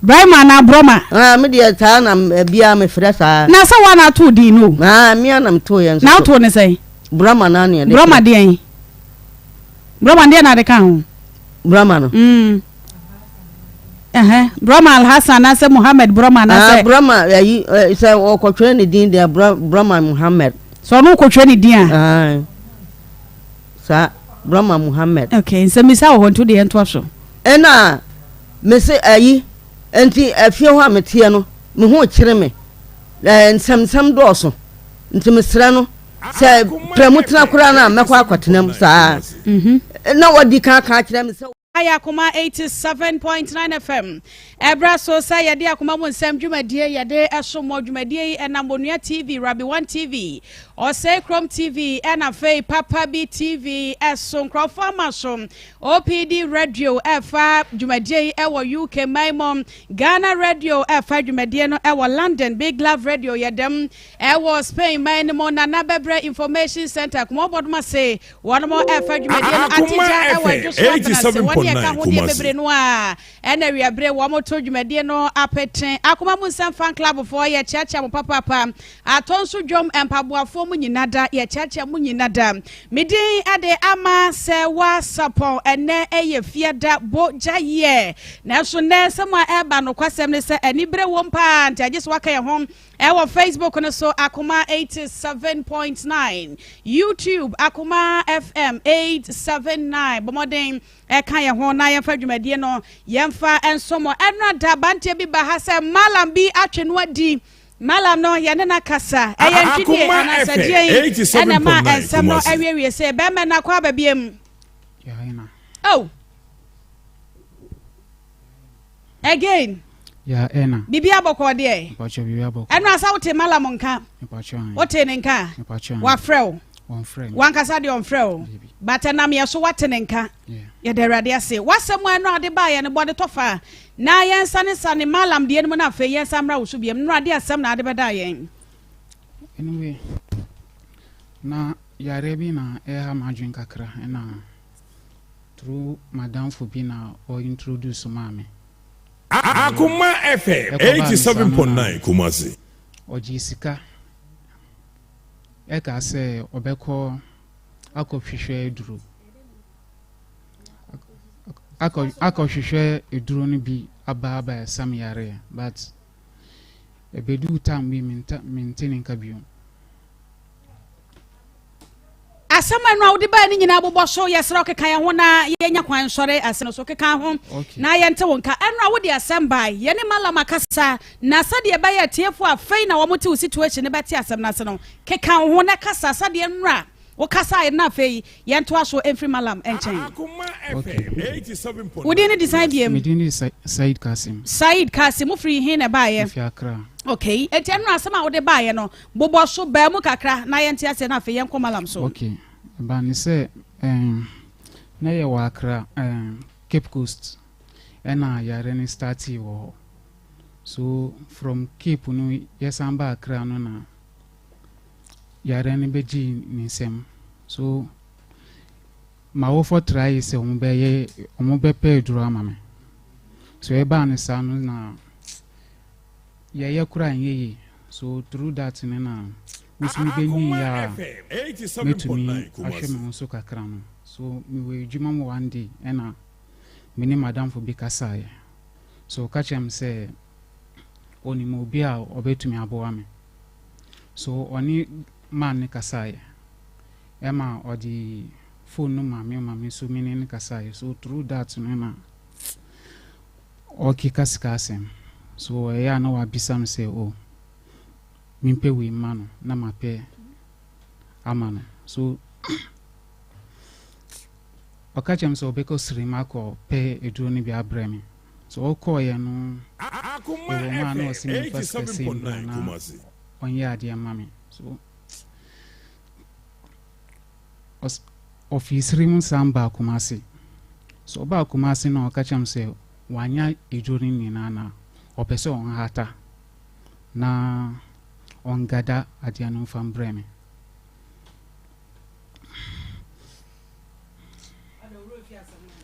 Brahma na Broma. Me dey ta na bia me frɛ saa. Na sa wa na to di no. Me anam to yen so. Na to ne say. Brahma na ne. Broma dey. Broma dey na de ka ho. Brahma no. Brahma Al Hassan na say Muhammad Brahma na say. Brahma yi say o kotwe ne din dey Brahma Muhammad. So no kotwe ne din a. Sa Brahma Muhammad. Okay, so me say wo to dey ento so. Ena me say ayi enti afie ho ametie no me ho kire me. Nsam dooso. Nti me sra no say premutra kura na mekwa akwatenam saa. Na wadi ka kire me say Akoma 87.9 FM. Ebra so say yade Akoma mo nsam dwumadie yade esomo dwumadie enambonua TV, Rabi 1 TV, or say Chrome TV, Fay Papa B TV, Eson Crofamasom, OPD Radio, Efa dwumadie ewo UK Maimom, Ghana Radio, Efa dwumadie no ewo London, Big Love Radio yadem, ewo Spain Maimom na Nabebre Information Center. Kuma bodma say one more Efa dwumadie no atija ewo just 87.9 Kumasi. Ena wiabre wo moto dwumadie no apeten Akoma mu nsam fan club for ye chacha mo papa atonso dwom empaboafo mu nyinada ye chacha mu nyinada midin ade ama Serwaa Sarpong ene eye fiada boja ye na so ne sama eba no kwasem ne se anibre wo mpa nti agese waka ye ho ewo Facebook no so Akoma 87.9 YouTube Akoma FM 879 bomoden eka ye ho na ye fa dwumadie no yemfa ensomo enra da bante bi ba ha se malam bi atwe no adi malam no ye ne na kasa eye ntwidie anasadie ene ma ensem no awie se be me na kwa babiem ya ina oh again ya ena bibi aboko de pacho bibi aboko enu asa wote malam nka pacho wote ne nka wa frɛw one friend wan kasa de on frɛw batanam ye so wate ne nka ye de rade ase wasɛm enu ade ba ye ne bode tofa na yensa ne sane malam de enu na fe yensa mra wo so biem no ade asɛm na ade beda yen anyway na yare bi na ha madwin kakra na through madam for bi na or introduce mama Akoma FM 87.9 Kumasi. Ojisika. Eka se obeko akofhwehwe eduru. Akofhwehwe eduru ni bi aba sam yare but ebedu tam bi maintaining kabio. Asama no awde ba ni nyina bobɔ so yesra okeka ye ho na yenya kwan sɔre asene so keka ho na yente wonka eno awde asem ba ye ne malama kasa na sade ba ye tiefo afei na wo mote situation ne beti asem na se no keka ho na kasa sade nra wo kasa ye na afei yento aso every malam enchen wodi ne design biem medini Said Kasim free hin na ba ye fiakra okay enti eno asema awde ba ye no bobɔ so ba mu kakra na yente ase na afei yenko malam so okay ba ni se na ye wa Accra Cape Coast ena yare ni starti wo so from Cape no yesamba Accra no na yare ni beji ni sem so ma wo for try se omo be pay duro amame so e ba ni sa no na ye kura nyeyi so through that na Musimi beni ya metumi ahwe me so kakra no so me we djuma mo one day ena me ni madam for bikasa ye so catch am say oni mo bi a obetumi aboa me so oni man ni kasa ye ema odi phone no mama so me ni kasa ye so through that no na okay kasikasem so ya na wa bisam say oh mimpe we mano na mape amano so okachem so beko srima ko pe eduro ni bia bremi so okoye no Akoma no simi first person na onye ade mami so office rim samba Kumasi so ba Kumasi no okachem se wanya eduro ni na opese on hata na on gada adiano from Bremen.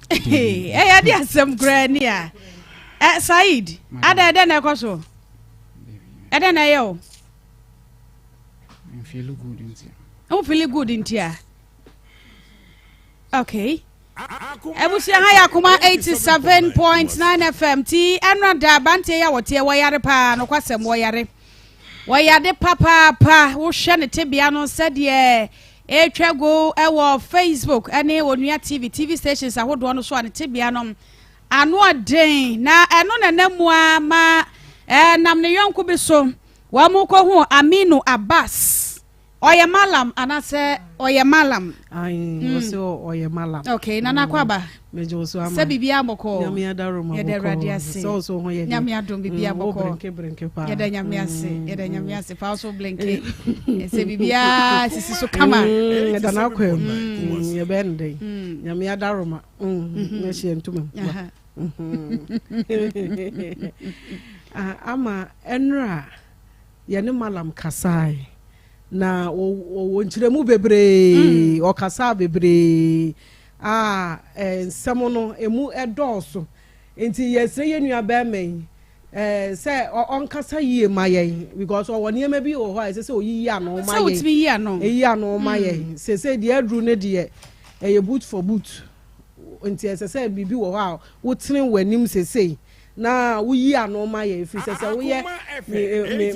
Hey, I had some grania. Said ada na ekoso ada na yo I feel good in here. Oh, feel good in here. Okay. Ebusia ha ya kuma 87.9 FM ti enra da bante ya wote wayare pa no kwasem wayare wayade papa wo hwe ne tebia no sede etwago ewo Facebook ane onua TV stations ahodo no so ane tebia no ano aden na eno nanamua ma nam ne yonko bi so wa mu ko hu Aminu Abbas Oye malam anase oye malam. Also oye malam. Okay, nana kwaba. Mejo so ama. Se bibia boko. Nyame adaro ma. Yede radiase. So ho ye. Nyame adom bibia boko. Brenke pa. Yede nyame ase pa so blinke. Se bibia sisi so kama. Yede na kwem. Ye bende. Nyame adaro ma. Na hie ntuma. Ama enra ye ne malam kasai. Na o nchiremu bebre o kasa bebre nsemo no emu edoso enti yesre yenua ba men se on kasa yie mayen because o woni ema bi o ho se oyiyi ano mayen se otimi yi ano eyi ano mayen se de adru ne de eye boot for boot enti se bibi wo ho wo tene wanim se na wuyi anoma ye fi se wo ye me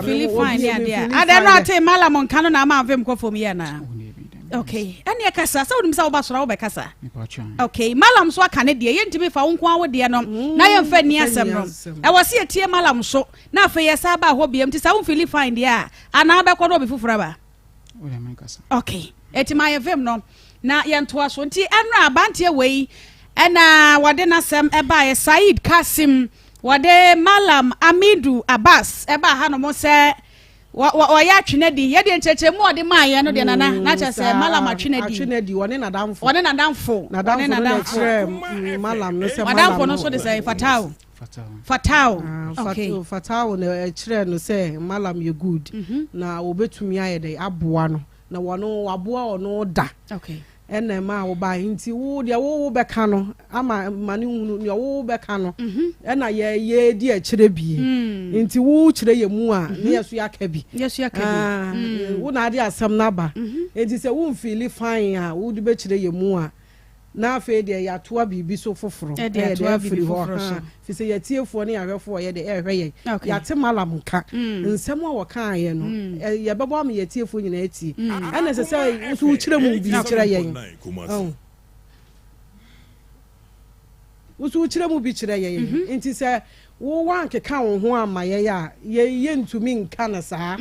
feel fine ya dia ada no ate malam kan na ma avem ko fom ye na okay ane kasa sa wonim sa wo ba sora wo be kasa okay malam so aka ne de ye ntimi fa wo nko awo de no na ye mfa ni asem no e wo se tie malam so na fa ye sa ba ho biem ti sa wo feel fine dia ana be ko do be fufura ba wo ya men kasa okay eti ma ye vem no na ye ntoa so nti enra abantie wei ena wade nasem eba ye Said Kasim wade Malam Amidu Abbas eba ha no mo se ya twene di ye de nchechemu wade ma ye no de nana na cha se Malam atwene di wone na damfo na kire Malam no se Malam wadamfo no so de say fatao okay fatao na kire no se Malam you good na obetumi aye de aboa no na wono aboa ono da okay ene ma wo ba nti wo de wo be ka no ama mane hunu ne wo be ka no ena ye di a kire bie nti wo kire ye mu a ne yeso ya ka bi wo na ade asem na ba enti se wo feel fine a wo de be kire ye mu a na afa de ya toa bibi so foforo de free ho fi se yetiefo ne ahwefo ye de ehwe ye ya te malam ka nsem a wo kan ye no ye bebo am yetiefo nyina eti ene se wo kire mu bi kire ye wo kire mu bi kire ye enti se wo wanke ka wo ho amaye ya ye ntumi nka na saa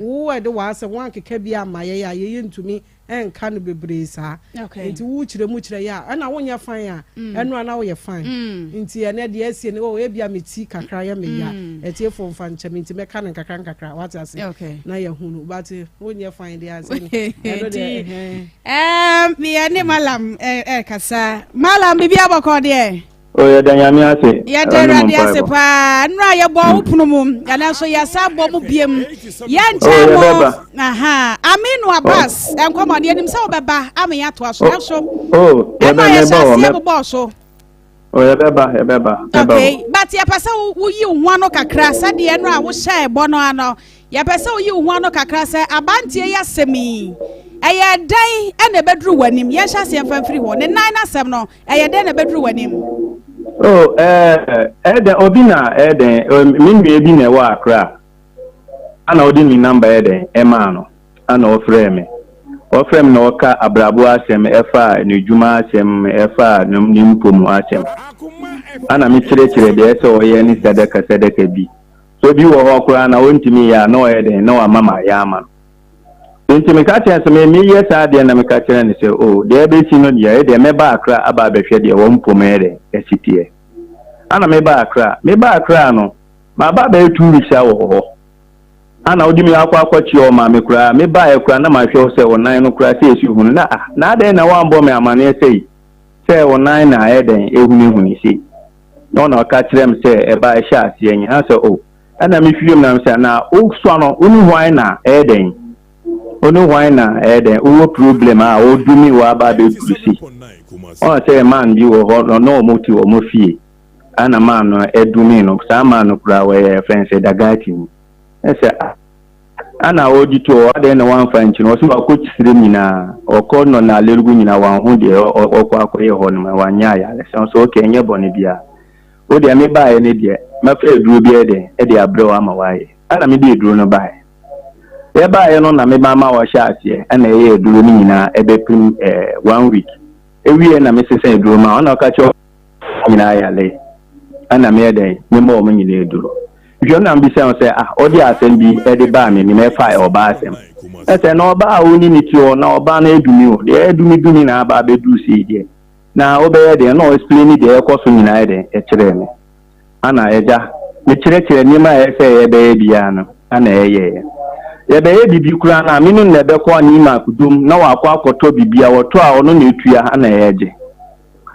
wo de wa se wanke ka bi amaye ya ye ntumi enka no bebre saa enti wo kire mu kire ya ana wo nya fan a eno ana wo ye fan enti ene de asie ne wo e bia meti kakra ya me ya eti fo mfa nche enti me ka ne kakra what ase na ye hunu but wo nya fan de ase eno de me ene malam kasa malam bibia bako de Oya danyami ase. Ya derade ase pa nra ye bo opunu mum yana so ya sabo mu biem ya nchamo aha Aminu Abbas enkomode enim se obeba am ya to aso so ya beba so ya beba okay but ya pesa wo yi ho ano kakra sa de nra wo hye ebo no ano ya pesa wo yi ho ano kakra sa abantie ya semi eye dan ene bedru wanim ye hya se mfamfiri ho ne nan na sem no eye dan na bedru wanim Eden Obina Eden minwe bi na wa akra ana odi mi number Eden emano ana ofreme na oka abrabo asem efa ne djuma asem efa ne mpomu asem ana mi kire de ese oye ni sedeka bi so bi wo okra na wontimi ya na Eden na wa mama ya ama nti me ka tia se me yesa de na me ka kire ni se de be ti no de meba akra aba behwe de wo mpomu Eden esitie ana meba akra no ma ba 2 weeks awo ana odi mi akwa chi o ma me kura meba akra na ma hwe se wonan no kura se esu hunu na den na wambo me amane sei se wonan na eden ehunu sei no na ka kirem se eba ehye ase enyi ha se ana me hwiem na me se na o so no onu hwan na eden o problem a o dumi wa ba be kurisi o se man bi wo ho no mo ti wo mo fie ana mano edumi no sa mano kura we friends dagati ese ana odito ade na wan fanchi no so akochisire nyina okono na lerugu nyina wan hu de okwa akoye ho no wanya ya le so okay nye bone bia o de me bae ne de mafa eduro bia de abrɛ ama wae ana me de eduro no bae ye bae no na me ba ma wo sha ase ana ye eduro ni nyina ebepim 1 week ewie na me sese eduro ma ona ka cho nyina ya le ana me de me mo mo nyina eduro jona mbi se say odi asem bi e de ba me me fa oba asem ese na oba a oni ni ti o na oba na edumi o de edumi na aba bedu si de na obeye de na explain de ekoso nyina de e kire me ana eja me kire ni ma e se e be bia no ana eye ye be bibi kura na minu na be ko ni ma kudum na wa kwa akoto bibia woto a ono na etua ana eje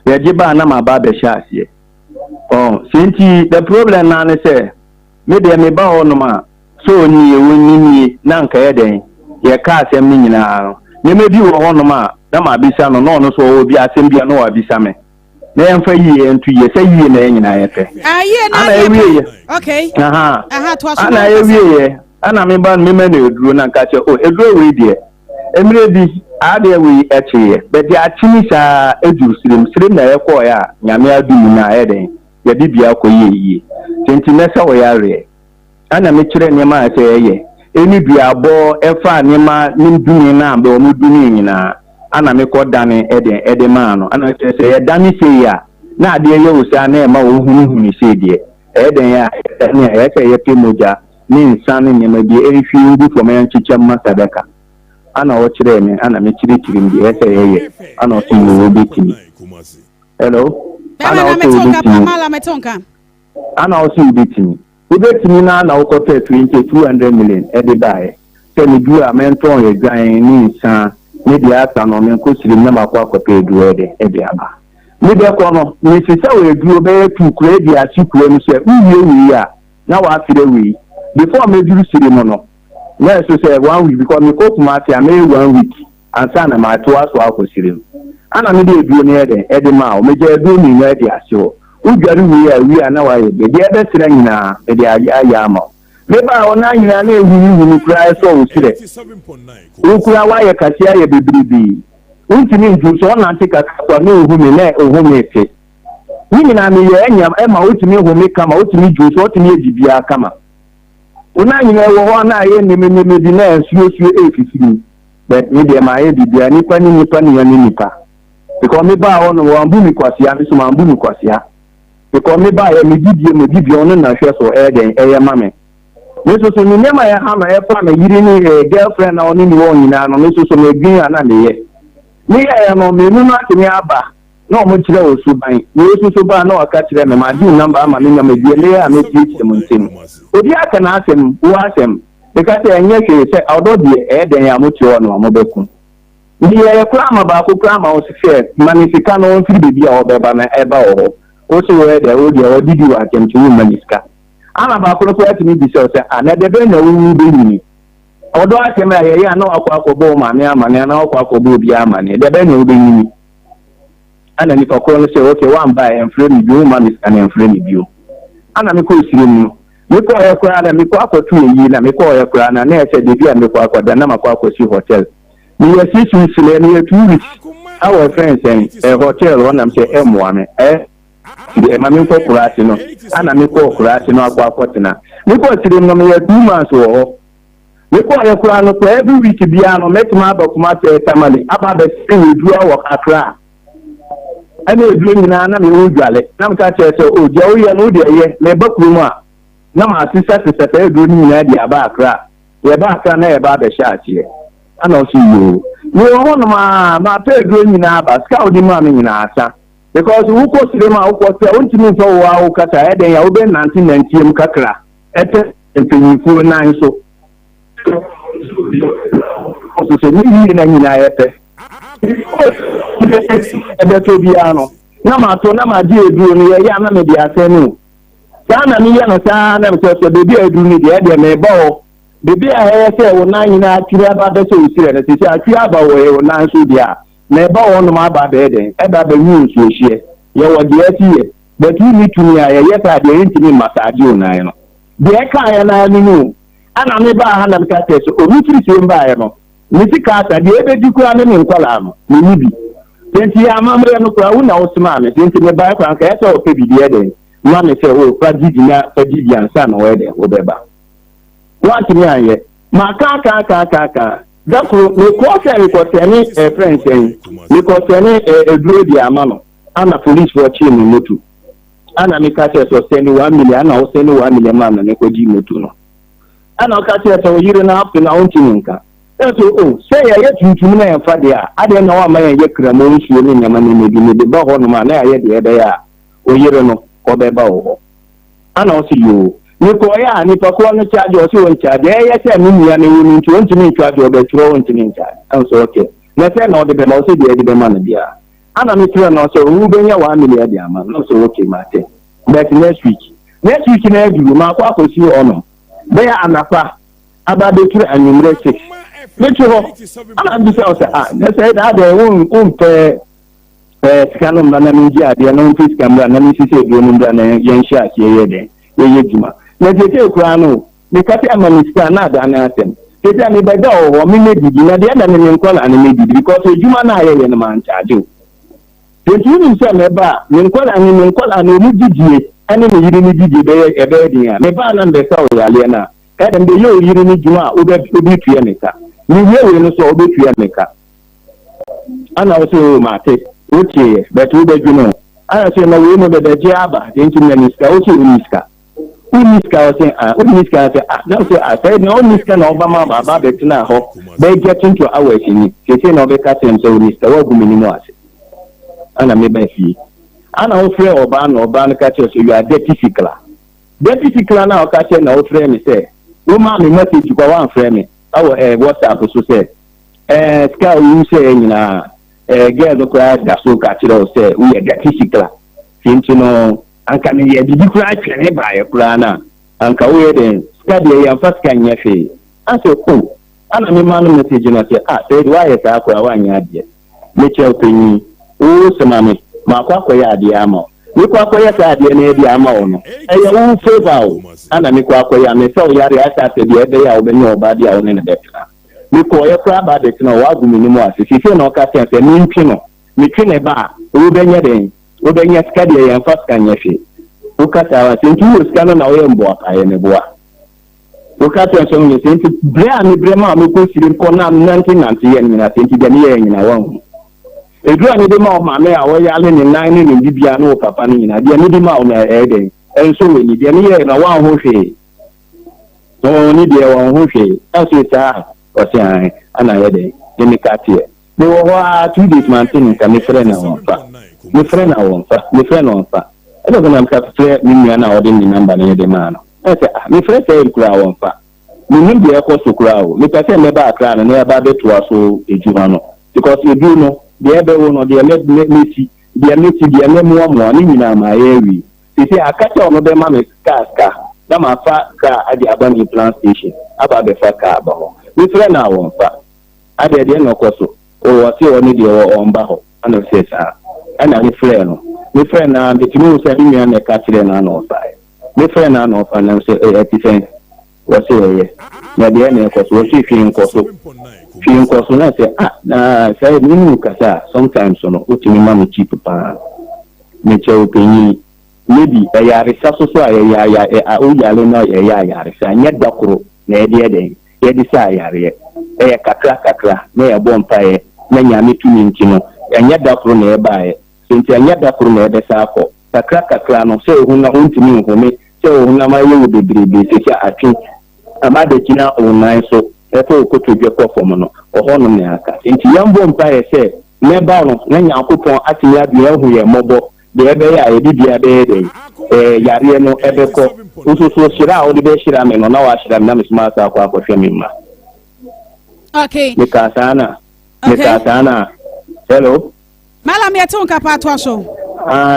ye ba na ma ba be sha asie sinti the problem na ne say me de me ba ono ma so ni ewoni na nka ye den ye ka asem ni nyina ne me bi wo ono ma na ma bisa no no so wo bi asem bia no wa bisa me na emfa yie entu ye say yie na nyina ye pe ye na ye okay to aso ana ye ana me ba me na eduro na nka che eduro we de emre bi ade we eche but ya chini sa edu sirim na ye ko ya nyame adum na ye den ye bibia ko ye tinti mesa wo ya re ana me kire ne ma ase ye eni bia bo efa ne ma nduni na ambe o muduni nyina ana me ko dane ede ma no ana se ye dane se ya na ade ye wo sa na e ma wo hunu se de eden ya ne ye se ye pemoja ni insane ne ma bi efi ngu fo ma nchicha ma sadaka ana wo kire me ana me kire mbi ye se ye ana o so wo betimi hello ana o metonka ana o so betimi ubetimi na na ukote 200 million ede bae se ni du amenton ye gan ni nsan ni dia asa no men ko siri na makwa akote edu ede aba ni de ko no ni sisa we edu be tu kure dia sikure no se uwie ya na wa afire wi before me duru siri mo no na so say 1 week because me ko kuma ti ame 1 week ansa na ma to aso akosiri ana me de edu ni ede ma o me je edu ni na ede asio ujari wi ana wa ye de ebe sira nyina de aya ama me ba ona nyina na ewu ni kura so o sire o kura wa ye kasia ye bebribi untini nju so na antika so na ohu me na ohu me te nyina me ye enya e ma utimi ohu me kama utimi ju so utimi ejibia kama ona nyina wo ho na ye ni me di na suo efifiri but me de ma ye bibia nipa ni ya nipa because me ba ono wo ambu mi kwasia me so ma ambu mi kwasia because me ba ya me bibie ono na hwe so eden eye mame me so ni nema ya ha na e fa na yiri ni girlfriend na oni ni wo nyina no me so me gbin ana me ye me ya no me nu na tini aba na o mo kire o so ban me so ba na o ka kire me ma di number ama me nyama die le ya me ti mo ntem odi aka na asem wo asem because enye ke se odo die eden ya mo ti wo no mo beku ni ye kura ma ba ko kura ma o se fe manifika no on fi bebi a obeba na eba o so we de o de o didi wa kemtu maniska ana ba ko ko atimi bi se anade be na wu be ni odo atema ye ya na akwakobo ma me amane na akwakobo bi amane de be na wu be ni ana ni ko ko se okay wan ba en frame bi o maniska na en frame bi o ana me ko sire mu me ko ya kura na me ko akotu yi na me ko ya kura na na ese de bi a me ko akoda na makwa akosi hotel ni ye si sile ni ye 2 weeks our friends en hotel one am say emwane de ma me ko kurasi no ana me ko kurasi no akwa akotina me ko sire no me 2 months wo me ko ya kura no ko every week bia no metima ba kuma te tamale aba be sin edu awo kakra ana edu nyina na me wo dwale na me ka che se o je o ye no de ye me ba kuru mu a na ma asisa se edu nyina de aba akra ye ba akra na ye ba be sha atie ana o si yo ni wo no ma pe edu nyina ba ska odi ma me nyina asa because who ko sire ma who ko se ontimi so wa wo kata eden ya wo be 1990 kakra ete empenifu na nso so ni na nyina ete ebe to bia no na ma to na ma di edu ni ya na me di asenu sana ni ya no sa na me so bebi edu ni de me ba bebi a he se wo na nyina atiri aba be so usire na se atiri aba wo na nso dia na ba wo no ma ba be den e ba be nyu nso hie ye wo de ati ye but you need to me yes I dey intimi massage you na no de ka ya na ni ana me ba ha na me ka te so o mi firi se mba ya no mi ti ka ta de ebe di kura ne nkwala no ni bi tenti ya mamre no kura una osma me tenti me ba kwa ka ya o pe bi de de ma me se o fa di ansa na we de o beba what me aye ma ka dako me ko se ni friends en me ko se ni duro di amano ana police for chain moto ana me ka se so send 1 million ana o send 1 million man na ko di moto no ana ka se so yire na afi na onti nka so say ya tuntum na ya fa de a ade na wa ma ya kramo nsuo ni nyama ni bi de ba ho no ma na ya de ya o yire no ko be ba ho ana o si yo ni ko ya ni pa ko no charge o si won charge ya se mi ni ya ni won nti won ti ni charge o be tro won ti ni charge am so okay na se na o de be ma o si de be ma na bia ana mi tro na so wu be nya 1 million de ama no so okay ma te but next week na du ma kwa ko si ono be ya anafa aba be tro anumre 6 me tro ana bi se o se na se da de won pe scanum na mi ji ade na won fi camera na mi si se do no na yen sha ke ye de ye juma na je kura no me kati amaniska na da na atem tete me bega o mi me didi na de na me nkola na me didi because juma na ye ye na man charge tete ni se me ba me nkola na mu didi ani me yiri ni didi be e be din ya me ba na be sa o ya le na ka dem be yo yiri ni juma o be tuya me ka ni ye no so o be tuya me ka ana o so ma te o tie be tu be juno ana se na we no be de aba nti me niska o ti niska uniska say uniska say na say say no uniska na oba ma baba betina ho be get into hours ni say na oba ka tem say uniska wa gumi ni mo ase ana me ba fi ana o frɛ oba na ka say you are dirty sikla na o ka say na o frɛ me say o ma me message kwa wan frɛ me awo WhatsApp so say ska you say nyina girl ko da so ka kire o say we are dirty sikla tinti no anka me ye bibi kura twene ba ye kura na anka wo ye den skadi ye amfa ska nyefe aso ko ana me ma no message na say say wa ye sa kura wa nya ade me che openyi o sema me ma kwa ya ade ama me kwa ya sa ade na ade ama wo no e ye wo favor o ana me kwa ya me so yare asa te de ede ya wo be ni oba de ya wo ne de tena me ko ye kura ba de tena wa gumi ni mo asisi se na o ka ten se me ntwi me twene ba wo be nya den o be nya skadi ye amfa ska nyefe ukata wa sentu uskana na oye mboa kaye ne boa ukata so ni sentu bre ma me ko sire ko na 1990 yen na sentu de ne yen na wan edu ani de ma o ma me a wo ya le ni nan ni bibia na o papa ni na de ni de ma o na eden enso we ni de ni yen na wan ho hwe so ni de wan ho hwe aso ta o se an ana ye de ni katie de wo wa 2 days man tin ka me frɛ na won fa me frɛ na won fa I don't know if I'm na ordering the number near the man. I say, my friend said, crowd on fat. We need the airport to crowd. Me say, never a crowd and never bet to us so a juvano. Because you do know, the other one or the let see, the more in my area. They say, I catch on the mamma's car. That's my fat car at the abandoned plant station. About the fat car. My friend now on fat. I did no coso. Or I see only the on baho. And I say, and I'm my friend na the tinu say me na ka kire na no sai my friend na no fa na say ti say wo say na de na ko so fi nko so na say na say me nu kasa sometimes no utimi ma me cheap pa me che opini maybe ya resa so ya o ya le na ya resa nya dakoro na e de ye di sa ya re kakra na ya bom pa ye na nya me tu ni ntino ya nya dakoro na e ba ye sinti anya da kuru na ebe sako kakra no se hu na huntimi nhome se hu na ma ye bebrebe se sia atwe amade kina online so eto okotodwe kofom no ohono ne aka sinti yambo mpa ye se me ba no na nyankopon atinya bia hu ye mobo de ebe ya ye bibia be de yare no ebe ko ususu shira o de be shira me no na wa shira me na misma sa kwa hwe me ma okay nikasana hello Malam ya tunka pa to so.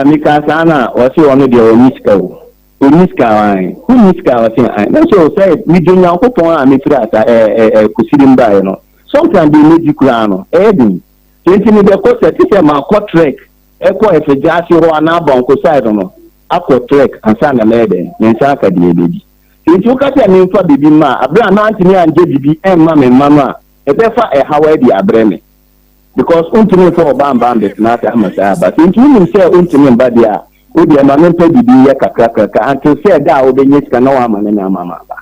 Mikasana wasi ono de oniska wan. Oniska wasi an. Na so say mi do nyankopon a me tira ata kusirim bae no. Sometimes they need kura no. Edin. Tenti ni de ko se ti se ma ko trek. E ko e fejasi ho ana bon ko side no. akọ trek ansa na mede nsa aka de ebedi nti ukata me mfa bibi ma abra na antini anje bibi emma me mama ebefa e hawa di abreme because untumi for bamba mbet na ta amasa ba nti nim se untumi mba dia odi ma me mpa bibi ya kakra until say da obenye sika na wa ma na mama ba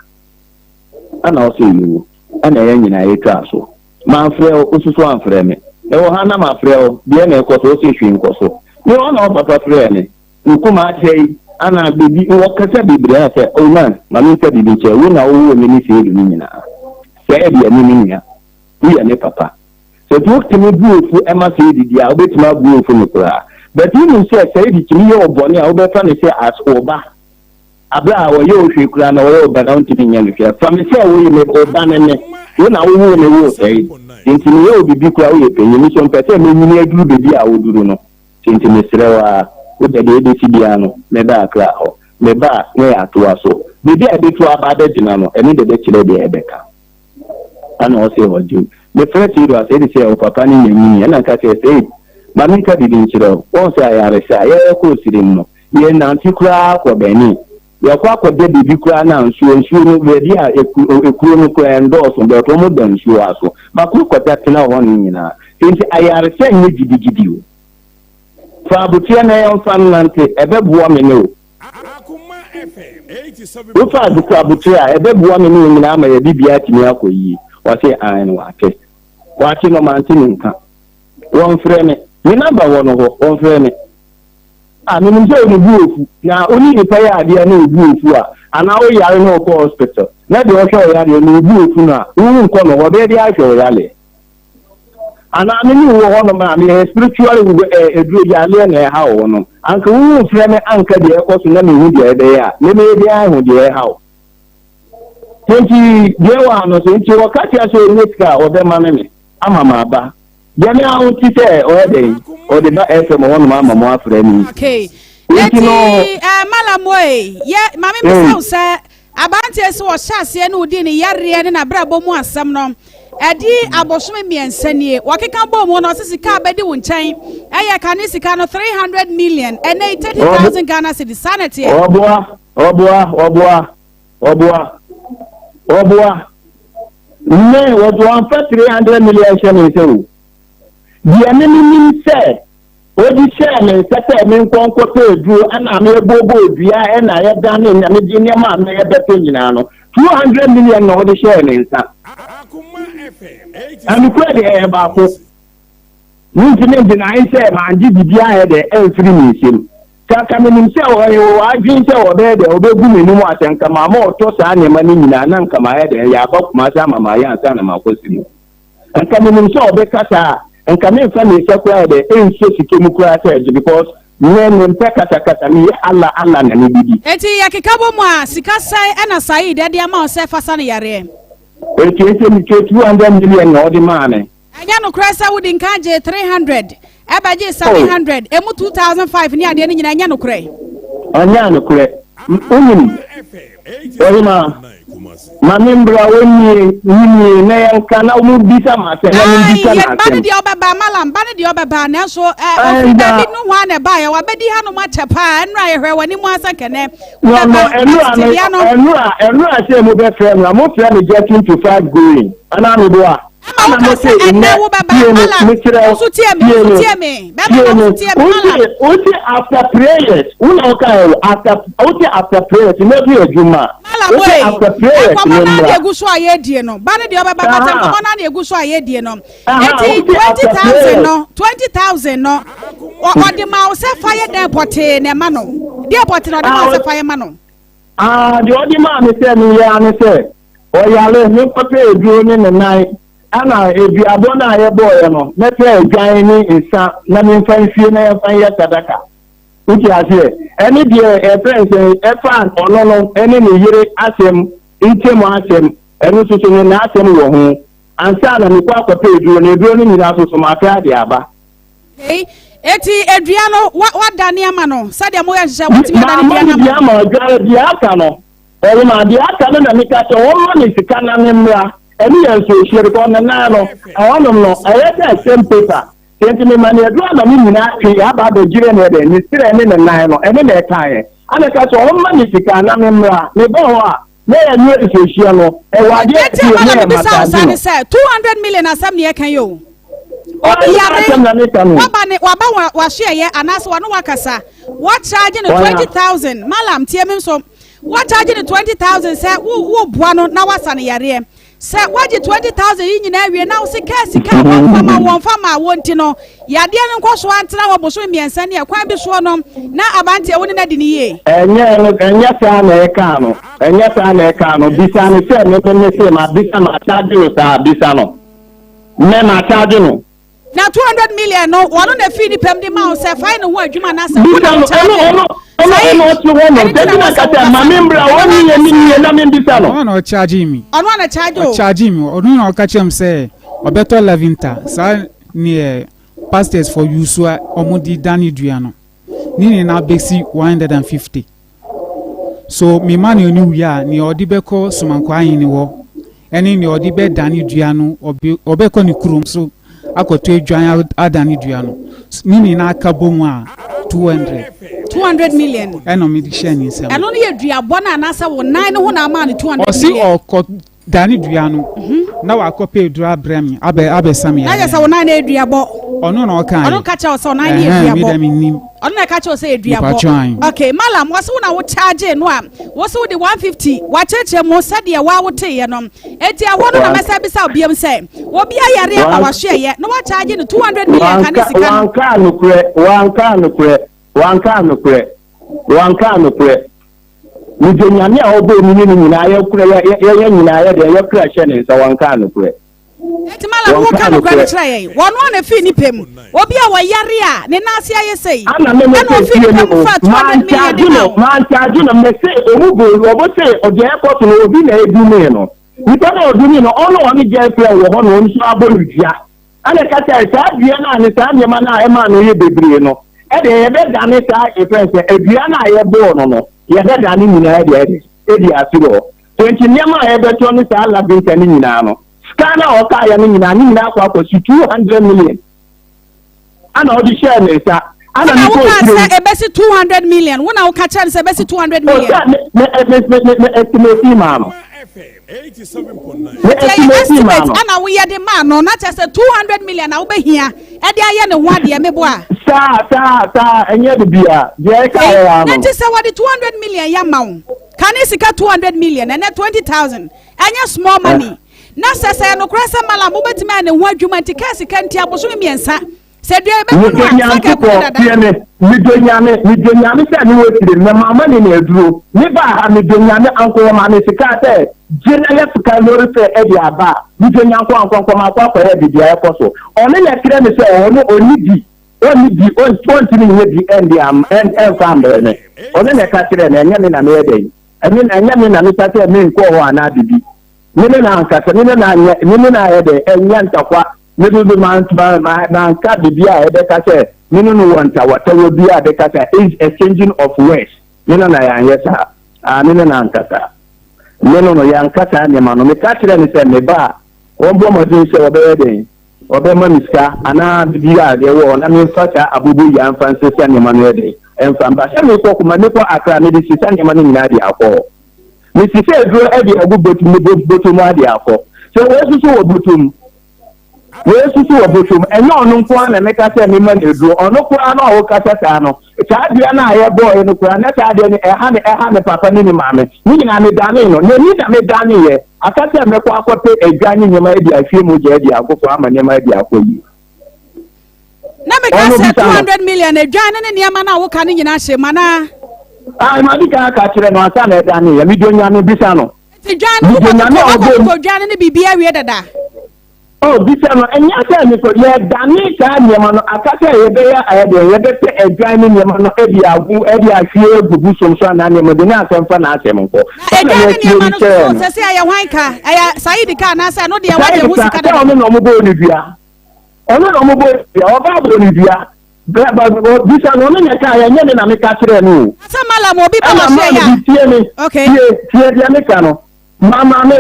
ana oso yiwo ana ya nyina etwa so ma mfre osusu amfre me e wo hana ma mfre o bia na ekoso o se hwi nkoso ni ona opata fre me nkuma achei ana bibi wo kasa bibire ase o man ma me mpa bibi che wo na wo me ni se edu nyina se e bia ni nya wo ya ne papa so tu timi buofu e ma se didi a obetima buofu no kura but you say say di timi yo boni a obefa ne se as oba abra wo yo hwe kura na wo yo ba na ntimi nya no hwe from say wo me oba ne ne wo na wo ne wo say ntimi yo bibi kura wo ye penyi so mpese me nyini aduru bebi a wo duru no ntimi Serwaa wo de de si bia no me ba akra ho me ba ne atoa so bebi a betu abade dina no ene de kire de ebeka ana o se ho ju the first year I said say o papa ni nyini na ka say mami ka di nchiro won say ayare say ye ko sirim no ye na antikura ko beni ye kwa de bibi kura na nsuo no we dia ekuro no ko endorse be to mo dan nsuo aso makuru ko tatena ho ni nyina nti ayare say nye gidi o fa butia na ye fan nante ebebuo me no Akoma FM 87. wo fa butia ebebuo me no nyina ma ye bibia timi akoyi wa say an wachi no mantini nka won freme ni number one ho won freme mi nje ni buofu na oni ni pa ya ade na buofu ana o yare no ko hospital na de o hwe yare no buofu na wu nko no wo be de ahwe yare ana mi ni wo ho no ma mi spiritual eduro yare na ha wo no anka wu freme anka de e ko so na mi hu de e ya me de ahu de e ha tenti de wa no so nti wakati aso netka o be ma me ama ba jani ahụ tite o de ba FM wonu mama mo afre ni okay eti malamoy ye mama me say say abante ese wo hyase ne odi ne yare ne na brabo mu asam no edi abosome miensanie wakeka bom no sisika abedi wo nkyɛn eye ka ne sika no 300 million and 30,000 Ghana cedis sanity Obua ne was 300 million shillings so the enemy said odi share me sete me nkonko pedu ana me bobo dua e na ye dan na me di nema me ye beto nyina no 200 million no odi share me nsa Akoma FM 87. and credit e ba ko ni na share ma nji bibia e de e free me sim kaka me nim se o adwin se o be de obegu me nimu atenka ma ma oto sa nyema ni nyina na nka ma ye de ya ba kuma sa mama ya nsa na makosi mu nka me nim se o be kasa nka me fa me se kwa de enso sike mu kwa se because me kata mi Allah na ni bibi eti yakikabo mu a sika sai ana sai de de ama o se fasa ne yare eti mi 200 million no de ma ne anya no kresa wudi nka je 300 ebaje 700 emu 2005 ni ade ni nyina anya no kure onyin oyima manimbra woni ni na yanka na mu bisa ma se na mu bisa na bani de obaba malam bani de obaba na so ofida bi nu hwa na ba ya wabedi ha no ma chepa enra ye hwe wani mu asaka ne enu a se mu be frem na mu frem getting to fight going ana me do a ama mo se enne wo baba malam so tie me baba so tie me uti after prayers after prayers no be ejuma after prayers no na egu so ayedie no ba ne de obaba bata ko na egu so ayedie no eti 20,000 no o de ma o se fire depot ne ma no depot no de ma se fire ma no de o de ma me se mi ya ne se o ya le mi papa edu ni ne nai ana ebi abona ye boy no me fe adwan ni nsa na me fan fie na ye fan ye sadaka uti ase eni de friends e fan ono eni ni yire asem ntemu asem eni so ni na asem wo ho ansa na me kwa papa edu ni ni na so ma fa de aba eti eduano wa dani ama no sadia mo ya hye wotimi dani dia ama dia aka no o ma dia aka no na me ka so wo ni sika na me mra eni ya so share ko na no awonom no ayeta same paper tenti me mani edu na me nyina twi aba do jire ne de ni sire ne nan no eni na ekae ana ka so on mani sika na memra me ba ho a na ya ni efehia no e wade ti na me sa say 200 million asam ne kan yo obi yare waba wa share ye anas wa no wakasa what charge no 20,000 malam tie me so what charge no 20,000 say wo boa no na wasane yare say waje 20,000 yi nyina awie na wo sika won fama wonti no yade no nkoso antena wo boso miensa ne akwan bi so no na abante woni na di ni ye enya sa na e ka no bisa ne se me se ma bisa ma charge no sa bisa no me ma charge no na 200 million no wono na fi ni pem di ma o se fine ho adwuma na se no ti wono dedi na kata ma membra woni ye ni na me bisa no ono charge me ono na charge o charge me ono na ka chem say obeto lavinta sa ni pastors for usua omudi dani duano ni na besi 150 so me man oni wia ni odibeko sumankwa yin ni wo eni ni odibe dani duano obeko ni kurum so akoto edwan adani duano nini na akabo mu a 200 million eno mi di share ni nsem eno ne yeduabo na anasa wo nan ne ho na ama ne 200 million osi oko dani duano na wa kope edura brem abe sami na yesa wo nan na eduabo ono na okan ono ka cha wo so nan na eduabo mi ono na ka cha wo so eduabo okay malam wo so na wo charge no a wo so de 150 wa cheche mo sade wa wo te ye no enti ahono na mesa bi sa obiam se wo bia yare aba wa hwe ye no wa charge no 200 million kan sika wanka no kure Mujonyani a obo ni nyina ya kure ya nyina ya de ya kure hye ne sa wanka no kure eti mala wo ka no kure kire ye wono na fi ni pem obi a wo yare a ne na ase aye sei ana me me fi ni man charge no me se owu go obo se oje airport no obi na edu me no nipa na odu ni no ono oni je kure wo ho no nso aboludia ana ka sa bia na ne sa nyema na e ma no ye bebre no e de ye be dane sa e pense e bia na ye bo no ye be dane nyina ye de e di asiro 20 nyema ye be to ni sa la bin kan nyina no Kana oka ya ni nyina kwa 200 million. Ana odi share me sa. Ana ni ko say ebesi 200 million. Wona oka cha say ebesi 200 million. Me estimate mama. 87.9. Ana we ye de man no na cha say 200 million na wo be hia. E de aye ne ho ade me bo a. Sa enye de bia. Je ka ya no. Na ti say what 200 million ya ma wo. Kan isika 200 million and 20,000. Anya small money. Na sese no krasa mala mo betime ane ho adwuma nti kase kanti aboso miensa se dua be no saka ko dada midonyame se ani wetire me mama ni na aduro ni ba ha midonyame anko ma ne sika te jena ya sika lori se e dia ba midonyanko anko ma kwa ya di dia ekoso oni na kire me se onidi ontini ni di endi am en fambe ne oni na ka kire na enya me na me edei enya me na me sate me nko ho ana bibi nene na nkasa nene na yede enya ntakwa nene do na nka bibia yede kase nene no wanta watawo bia de kase is exchanging of words nene na yan yesa nene na nkasa nene no yan kasa ne ma no me ka kire ne se me ba wonbo mo din se obeyede obe maniska ana bibia de wo na me fata abubu ya mfanse se ne ma no yede emfamba se me ko kuma ne ko akra ne de sisa ne ma no nyina de akọ Mr. Serwaa e di ogu botum adi akọ. So we susu obutum. Enye onu nko na meka se me man edu. Onu ko ana o kasa ta no. Cha bia na aye boy no ko na cha de ni eha ne papa ni maame. Ni nyina me dane no. Na ni da me dane ye. Akase me ko akope edwane nyema e di afie mu je di akofo ama nyema e di akoyi. Na me ka se 200 million edwane ne nyema na wo ka ni nyina hye mana. Madika ka kire no asa na edane ya midonyame bisa no. Edwane ko dwane ne bibia wie dada. Oh, bisa no enya sa ni ko ye dane ka nyema no akata ye be ya ayede ye be te edwane nyema no e di ahwie gugu somso na nyema de na asemfa na asem nko. Edwane nyema no so se ya hwan ka aya Said ka na sa no de wa de husika da. Ono no mo bo ni bia. Ono no mo bo bia, oba bo ni bia. Bisa no nya ka ya nyene na me ka kire no. Asa mala mo bi ba wa se ya. Okay. Tie dia me ka no. Mama me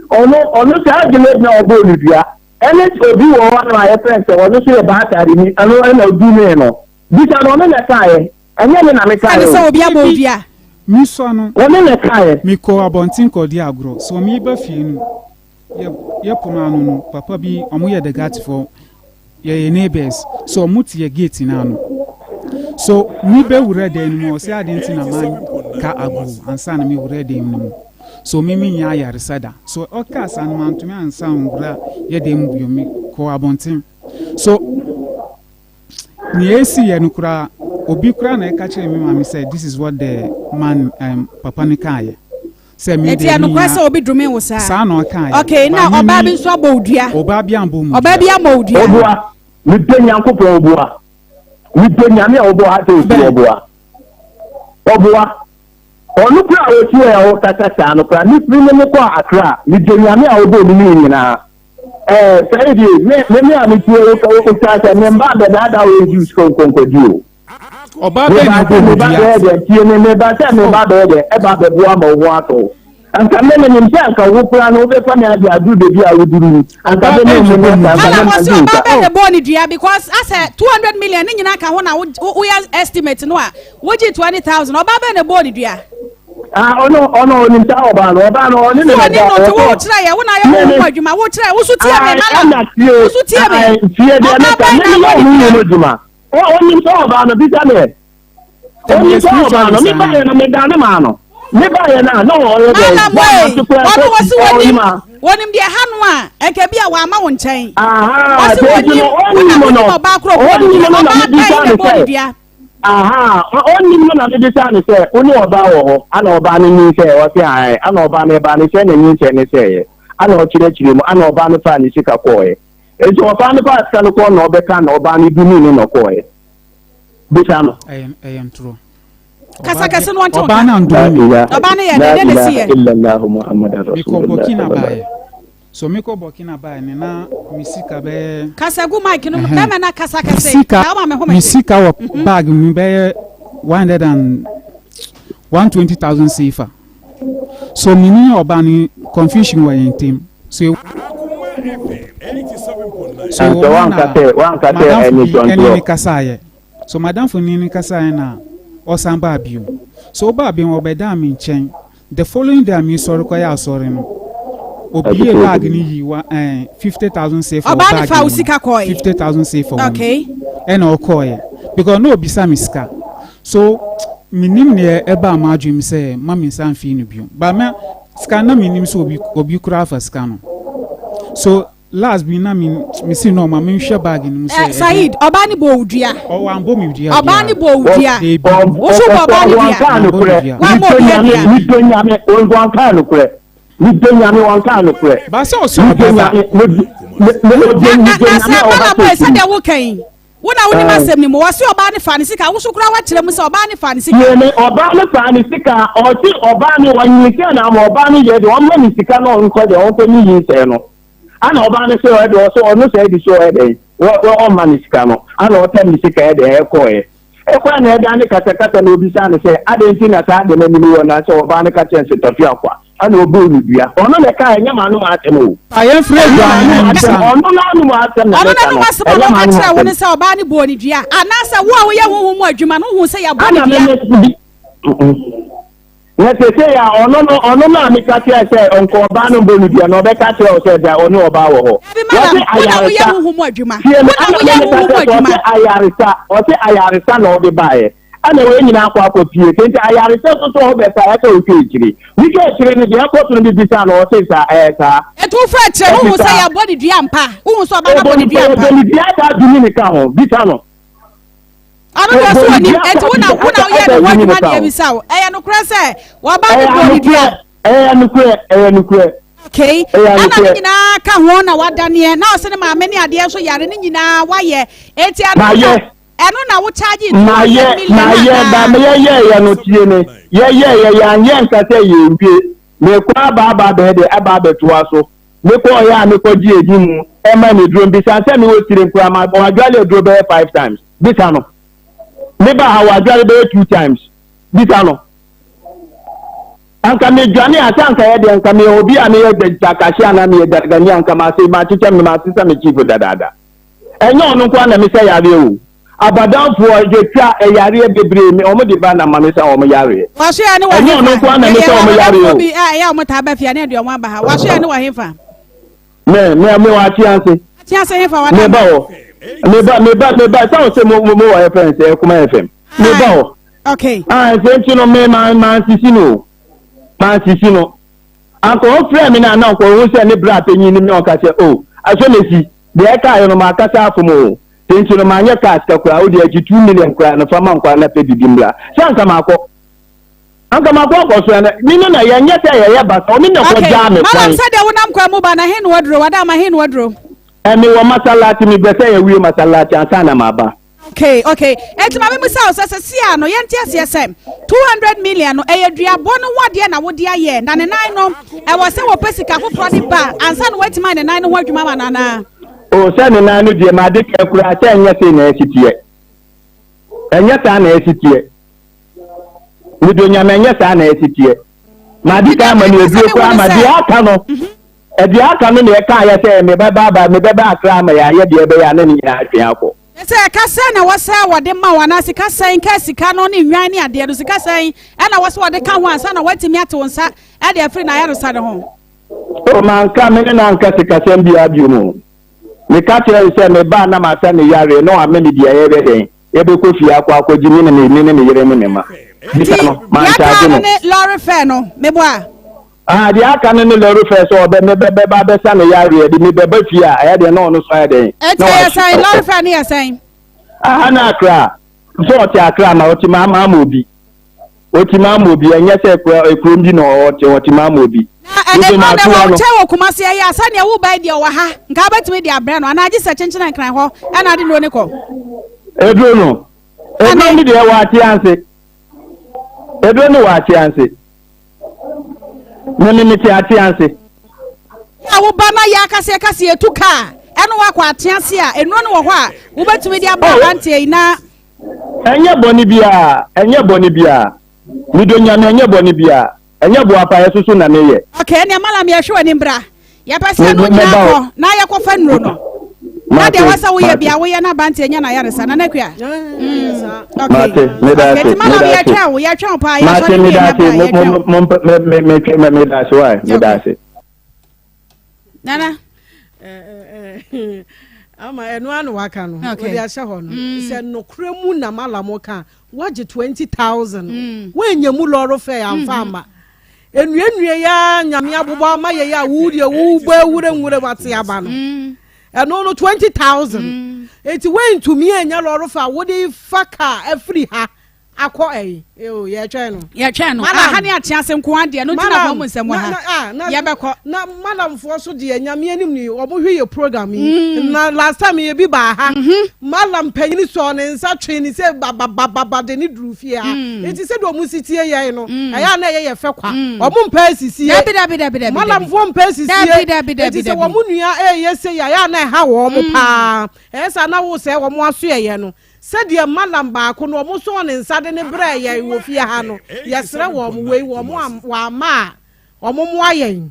ono ka gele na obo ni bia. Ene obi wo wa na ya friend se ono se ba tari ni ano na odu me no. Bisa no nya ka ye Anya me na me ka. Ani se obi abodua. Mi so no. Woni na ka ye. Mi ko abontin ko di agro. So mi ba fie nu. Ye pono anu no papa bi omo ye the gate for ye neighbors. So muti ye gate na no. So mi be wure de nu mo se adenti na man ka agro ansa na mi wure de nu. So mi nya ya resada. So oka san man to me ansa wura ye de mu bi mi ko abontin. So ni esi ye nu kura obi kura na e ka kire mi mama say this is what the man papa ni kan say me dey anu kwase obi drume wo sa na kan okay now oba bi nso abodua oba bi ambo mu oba bi amodua obua mi de nyankopon obua mi de nyame obua ha te obua onu kura o ti e o kaka sa no kura ni prime me kwa akra mi de nyame a obo ni nyina say di me ami ti o ka sa me mba be da o use konko dio oba be ni ko dia ti me ba se me ba be de e ba be bua ma wo ato anka me ni mse anka wo kura no be fa me ade adu de bi a wo duru anka be ni me na ala mo se oba be de boni dia because as 200 million ni nyina ka ho na wo estimate no a wo ji 20,000 oba be de boni dia ono ni ta oba no oni ne da wo kira ye wo na ye wo adwuma wo kira wo su tie me mala wo su tie me tie de na ka ni no djuma oni ta oba no bi ta me oni ta oba no mi ba ye na me da na ma no mi ba ye na no o ye de ono wo si wonim de ha no a enka bia wa ma wo nchen aha oni no oba kro ko dia oni no na de sa ne se oni oba wo ho ana oba ne ni se o se ai ana oba ne ba ne se ne ni se ne se ye ana o chire mu ana oba ne fa ne sika ko ye ejo oba ne fa sika no ko na obeka na oba ne bi ni no ko ye bisa no am true kasa no anto oba na ndo oba ne ye ne ne se ye illallah muhammadar rasulullah so me ko Burkina Faso ne na misika be kasa gu mic no na na kasa misika wo bag mi be 120,000 CFA so mini oba ni confusion wa yin team so one kate any kasaye so madam for ni kasaye na osamba abiu so oba abiu obeda mi nchen the following day mi sorry ko ya sorry no obiye bag ni yi 50,000 safe for bag. Obani fa usika koy 50,000 safe for okay and okoye because no obisa miska so minim ne eba amaju mi say mami san fi no bio ba me ska na minim so obi kura fa ska no so last bi na mi si no ma me hwe bag ni say Said obani bo udua o wa mbo mi udua obani bo udua wo so obani dia wa mo dia mi to nyame o gwan kan no kure mi de nyame wan kan no kure ba se o so ba na se bala boy se de wo kan wona woni masem ni mo wase oba ne fa ne sika wo so kura wa kire mu se oba ne fa ne sika ye oba ne fa ne sika o ti oba ne wanyi ke na ma oba ne ye de o ma ne sika no nko de o pe ni yin se no ana oba ne se o de o so onu se di so e de o ma ne sika no ana o ta ne sika e de e ko e kwa na e da ne kata na obi sa ne se adenti na ta de na ni wo na se oba ne ka chen se tofi akwa ana obo ni bia ono ne ka enya ma no ma atemo ayen free ono na no ma atemo ono na no ma se mo ka tira wo ne se oba ne bo ni dua anasa wo a wo ye huhu mu adwuma no hu se ya bo ni dua na se ya ono na mi ka tira se onko oba no bo ni dua no be ka tira o se da ono oba wo ho wo ye huhu mu adwuma wo ye huhu mu adwuma ayarisa na o de bae ana we nyina akwa pie tenti ayarisa so ho be sa ya ka o kire wike kire ni dia ko tun bi bisa na o se sa sa etu fa kire hu se ya body dua mpa hu so ba na body dua mpa body dua ta dumi ni ka ho bisa no ano do so ni etu na ye no waduma dia bisa o e no kure se wa ba ni body dua no kure okay ana nyina ka ho na wadane na o se ne ma me ni ade so yare ni nyina wa ye eti ano eno na wo charge na ye ba me ye no tie ne ye ya nye nkate ye mpie me kwa ba be de aba be to aso me ko ya me ko ji eji mu e ma ni drum bi san se me wo tire nkura ma wa dwale drum be 5 times bisa no me ba ha wa dwale be 2 times bisa no anka me dwane asanka ye de anka me obi a me ye gbeja kashi ana me ye dadani anka ma se ma chiche me ma sisa me chief dadada enyo no kwa na me se ya be o abadanfoɔ yɛtwa ɛyareɛ bebree me ɔmo de ba na ma me sɛ ɔmo yareɛ waso ya ne wa ɛnyɛ ɔno nko ana me sɛ ɔmo yareɛ o bi a ya ɔmo ta ba fia ne de ɔmo aba ha waso ya ne wa hefa me wa atianse atianse hefa wa me ba o me ba sɛ ɔsɛ mo wɔ reference Akoma FM me ba o okay sɛ nti no me man sisi no anko ofre me na anko hu sɛ ne bra panyin ni me ɔka sɛ o aso mesi de ɛka no ma kasa afomo nti no ma nyɛ cash ka kura wo de agi 2 million kura no fama nkwa na pe bibi mbra sɛ anka makɔ kɔ so na ni na yɛ nyɛ sɛ yɛ ba so ni na kɔ ja me kwan sɛ de wonam kwa mu ba na he no wadro wada ma he no wadro me wɔ masalati mi bɛ sɛ yɛ wie masalati ansa na ma ba okay etima me musa osese sia no yente ase ese 200 million no eyeduabo no wade na wode aye na ne nan no e wo se wo pesika foforo de ba ansa no watima ne nan no ho adwuma ma nana o se ne nan no de ma de ka kura se enye se na esitie enye sa na esitie mi do nya enye sa na esitie ma di ka ma ni obi kura ma di aka no e di aka no ne e ka ya se me baba akra ma ya ye de be ya na ni ya atwe akọ ese kasa na wasa wode ma wana sika san ka sika no ne nwan ne ade do sika san e na wasa wode ka ho ansa na watimi ate wonsa e de afri na ya rusa de ho o man ka me na nka sika san bi abi mu me ka tere se me ba na ma sa ne yare no ameni dia ye be den ye be ko fi akọ jimi ne yere me ma sika no man cha de no lorry fair no me boa di aka no ne lorry fair so be me be ba be sa ne yare di me be ba fi a ya de no no so ya den no ya sai lorry fair ne ya sai na akra so oti akra ma oti ma obi enye se ekuro ndi no oti ma obi na na wo chewo kuma se ya asa ne wo ba dia wa ha nka batimi dia bre no ana ji se chenchena nkran ho ana de no ne ko edro no ndi de wa ati anse edro no wa ati anse nene ti ati anse ya wo ba na ya kase etuka eno wa kwa ati anse a enu no wo ho a wo batimi dia ba ante na enye boni bia mi do nya enye boni bia enye bo apa yesusu na ne ye okay ne mala me hwe ni mbra ya pese no nya ko na ya ko fa nro no na de wasa wo ye bia wo ye na bante nya na yaresa na nakua okay me da se mala me ya twa pa ya so me da se nana ama enu anu waka no we dia hye ho no se no kremu na malamo ka waje 20,000 wenye mu loro fe amfa ama enue ya nyame abobo ama ye ya wudie wo bo ewure wate aba no eno no 20,000 eti wen to me enya loro fa wo dey faka afri ha akọ ye twa no ala ha ne ate ase nko ade no tina ho nsem ha ye bekọ na malamfo so de nyame anim ni obohwe ye program na last time ye bi ba ha malam panyini so ne nsa twe ni se baba de ni duru fie ha eti se do mu sitie ye no aya na ye fe kwa omo mpa sisi ye dabi malamfo mpa sisi ye eti se wo mu nua ye se ya na ha wo mo pa esa na wo se wo mo aso ye no sadia malam ba ko no mo so ne nsade ne bra ye wo fie ha no yesre wo mo wei wo mo wa ma o mo mo ayen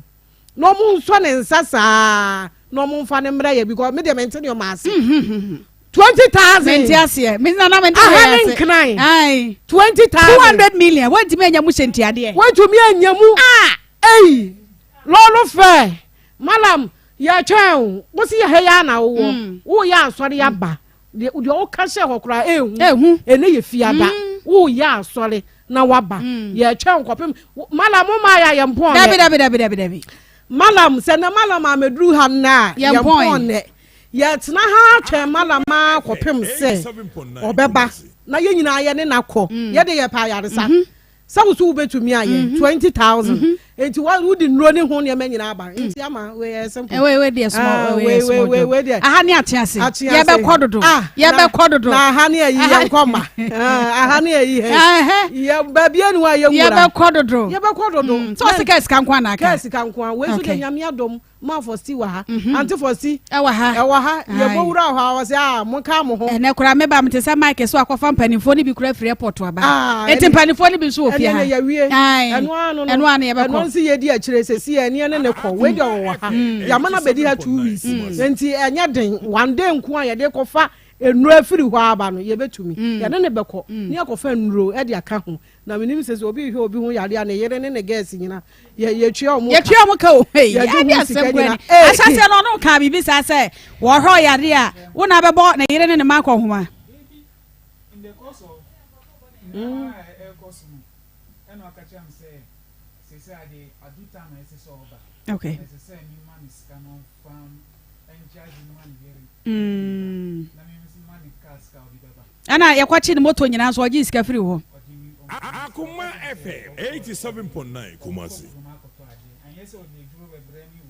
no mo nso ne nsasa no mo mfa ne mra ye because me de maintain your mass 20,000 mentiasie me na mente ai 20,000 200 million what me anya mu sentiade what to me anya mu lolo fe malam ya twan wo si ya ya na wo ya asori ya ba de o ka hye hokora ehu ene ye fiada wo ya asori na waba ya twan kopem malam ma ya yempon dabi malam se na malam amedru ha na yempon ne ya tena ha twan malam ma kopem se obeba na ye nyina ye ne nakọ ye de ye pa yaresa sawusu ubetumi aye 20,000 enti wa wudi nro ne ho ne ma nyina aba enti ama we simple we dey small we dey aha ne atiase ye be kododo na aha ne ayi ye nkoma aha ne ayi he ye ba bia nu aye nwura ye be kododo so sika sika nkwa na aka sika nkwa we so de nyame adom ma for si wa ha anti for si e wa ha ye bo wura ha wa se mo ka mo ho ene kura me ba mte se mike so akwafa mpanifo ni bi kura free airport aba eti mpanifo ni bi so ofia ha enu anu ye be ko nsi ye di akire sesi ene ne ko we de wo ha ya mana be di ha 2 weeks enti enye den one day nku a ye de ko fa enuro afiri hɔ aba no ye betumi ye ne bɛkɔ ne akɔfa enuro e de aka ho na menim sɛ obi hwɛ obi ho yare a ne yere ne gas nyina ye twia omo ka o hey ya dia sɛbwani asase no no ka bibi sa sɛ wo hɔ yare a wo na bɛbɔ ne yere ne ma akɔ homa in the course of and wakacham say ade adu time ese so oba okay ese say ni man is canon farm and charge man here na me man cars ka obi baba ana yakwachi ne moto nyina so oji sika free ho Akoma FM 87.9 Kumasi and yes o dey duro we brand new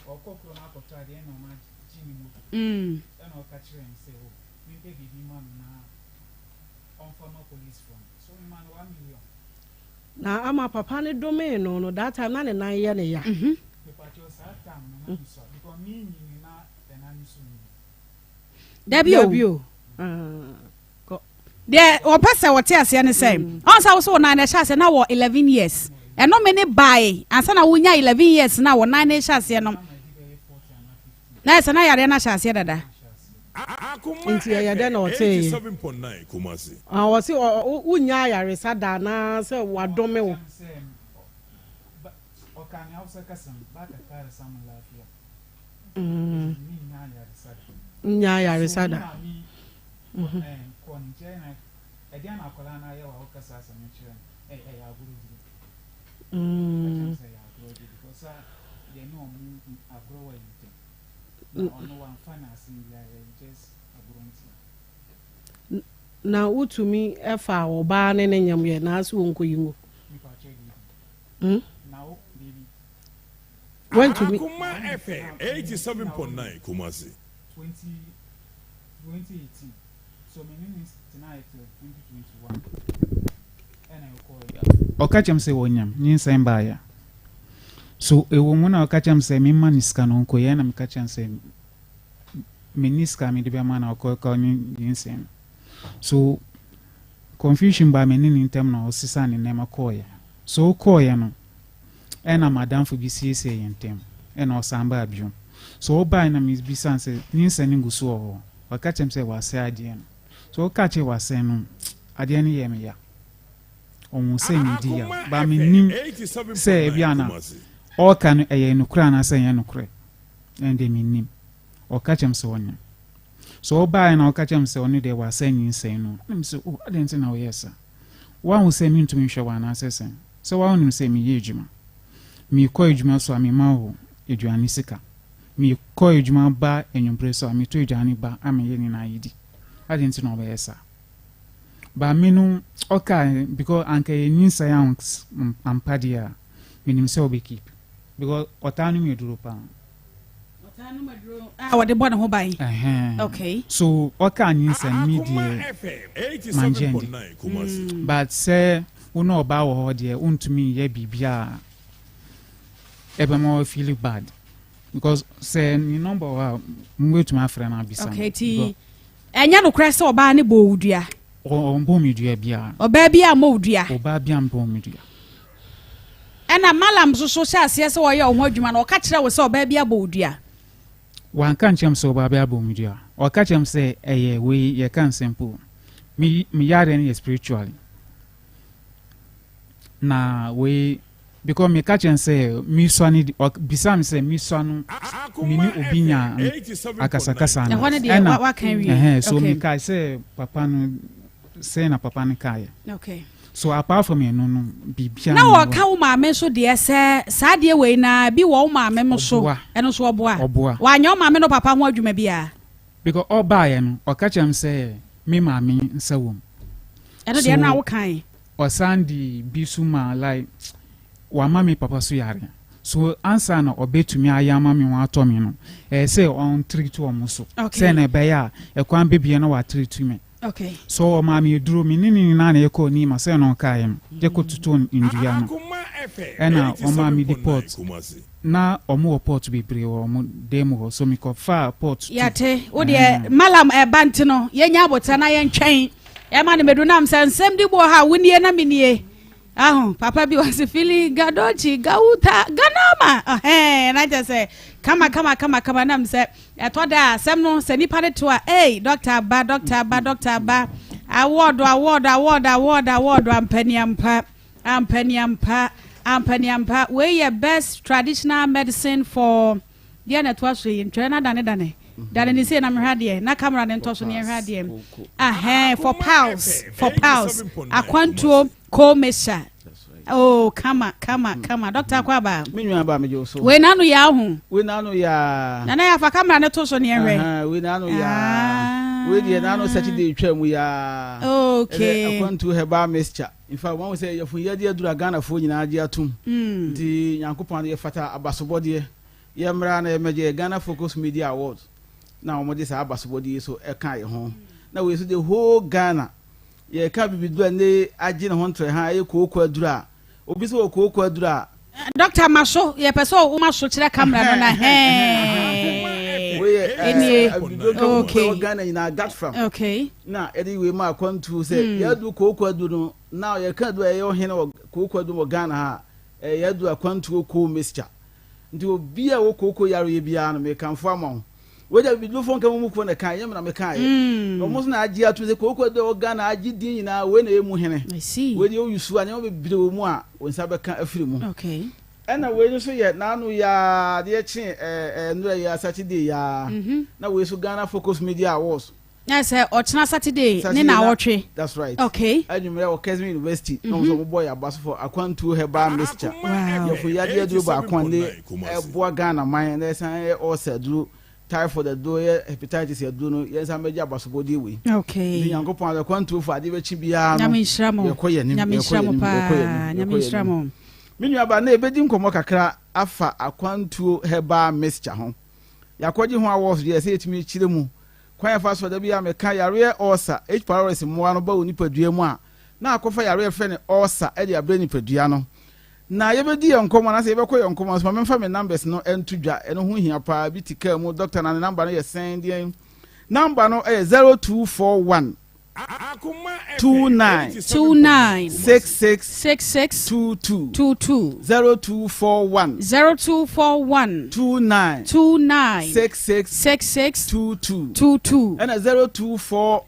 okokro na akoto ade na ma chini moto and wakachire say o me be bi man na on former police from so man 1 million na ama papa ne domain no that time na ne nan ye ne ya the party was that time no so because me ni na tenani so Debio de o pese wote ase ne say on sa wo so na na sha ase na wo 11 years and no many buy ansa na wonya 11 years na wo na na sha ase no na ese na yare na sha ase dada Inti ya de na ote 87.9 Kumasi wo se wonya yare sada na se wadome wo o kan ya usa kasan ba ka kare samun lafiya nya yare sada ko nje na e dia na akola na ya wa kasa asa me kire ya aguru ya aguru because they know me aguru wa yite no one finance ya just aguru na utumi efa oba ne ne nyam ye na aso wonko yingo na o bibi when to me Akoma FM 87.9 Kumasi 2018 so my name is tonight 2021 and I call ya okachem say wonyam nyinsan ba ya so ewo mu na okachem say me man iska no nko ye na me kachem say me niska me de be man na okọ nyinsan so confusion ba me ni ntem na osisa ne nema call ya so call ya no ena madam for BCC yentem ena osamba abiom so oba na me bisan say nyinsan nguso ho wakachem say wase ade no so okache wase no ade ne ye me ya omu say me dia ba me nim say bia na o kan eye nukura na say ye nukure ende me nim okachem say wonya so oba na okachem say oni de wase nyinsan no nim say o ade nti na o yesa wa hu say me ntumi hwe wa na sesen so wa hu say me ye edwuma mi ko edwuma so ami ma ho edwani sika mi ko edwuma ba enwumpre so ami to edwani ba ami ye ni na yidi ade nti na o yesa ba minu okay because anke nin science ampadia minim se obe keep because otanu me duro pa otanu me duro wo de bona ho bai okay so okay nin se media but say uno oba wo ho de untumi ye bibia ebe mo feel bad because say ni number wa mwetuma afra na bisa okay ti enya no kra se oba ne bo wudua o mbo midua bia oba bia mo wudua oba bia mbo midua ena malam so sha ase se wo ye ho adwuma na o ka kire wo se oba bia bo wudua wan kan chem se oba bia bo midua o ka chem se eye we ye kan simple mi yare ni spiritually na we because me catch and say mi swani bisam say mi swanu mi ni obinya akasakasa na wa kan wi so mi kai say papa no say na papa no kai okay so apart from me no bibia na wo ka wo maame so de se sa de we na bi wo maame mo so eno so oboa wa nya maame no papa ho adwuma bia because oba ye no o catch am say me maame nsawom eno de na wo kan o sandi bisuma like wa mami papa so yare so answer na obetumi ayama mi wa to mi no say on treat o muso say na be ya e kwan bebie na wa treat me okay so o mami duro mi ni na na eko ni ma say no kai em je ko tutu indua no ena o mami deport na o mo port be bre o mo demo so mi ko fa port yate wo de malam e bant no ye nya abota na ye ntwen e ma ne medunam say nsem di bo ha wonie na minie Papa bi was feeling gadochi gauta ganama. And I just say, come nam say, I thought that some no send it to a hey, doctor ba. Award, I'm penny ampa. Where your best traditional medicine for the anatomy in China dane. That ni say na mhradie na camera ne ntoso ne hradie for pals akwantuo co mesha oh kama Dr. Kwaba me nwa ba me jo so we nanu ya ho na ya fa camera ne toso ne hwe we nanu ya we die nanu Saturday twam ya okay akwantuo heba mixture in fact one say you fun yade adura Ghana fo nyina age atum nti Nyankopon ye fata abasobode ye mra na ye meje Ghana Focus Media Awards. Now, what is our body so a kind home. Now we see the whole Ghana. Ye can't be doing the Agin Hunter high cocoa dra. Obiso cocoa dra. Dr. Masho, ye peso, Umasho to the camera. Okay, Ghana in our gut from. Okay. Now, anyway, my come to say, you do cocoa do now you can't do your hen or cocoa do Ghana. You do a quantu cool mixture. Do be a cocoa yari biano may come from. Whether we do phone come for the Kayam and Mekai. Almost an idea to the cocoa dog Ghana, I did dinner when a muhene. I see. When you swan, you'll be more when Sabaka a film. Okay. And I wait so yet now we are the chin and Saturday. Now we so Ghana Focus Media Awards. Yes, or Saturday. Nina Watry. That's right. Okay. I remember Kesman University. No boy a bus for a quantu her bar mixture. Wow. If we had do back one day, a boy Ghana, mine, there's an also do. Typhoid the door hepatitis you do no yes am meja basobodi we okay the Nyankopon the kwantu for ade bechi bia no nyamishramo minu aba na ebedi nkomo kakra afa akwantu heba mixture ho yakoji ho awards dey say etimi chire mu kwan fa so da bia me ka yare orsa h pylorus mo ano ba oni padua mu a na akofa yare fe ne orsa e dey abre ni padua no na yebedi yankomo na se yebekọ yankomo so memfa me numbers no entudwa eno ho hia pa bitika mu doctor na number no ye send number no 0241 29 66 22 0241 29 66 22 and 024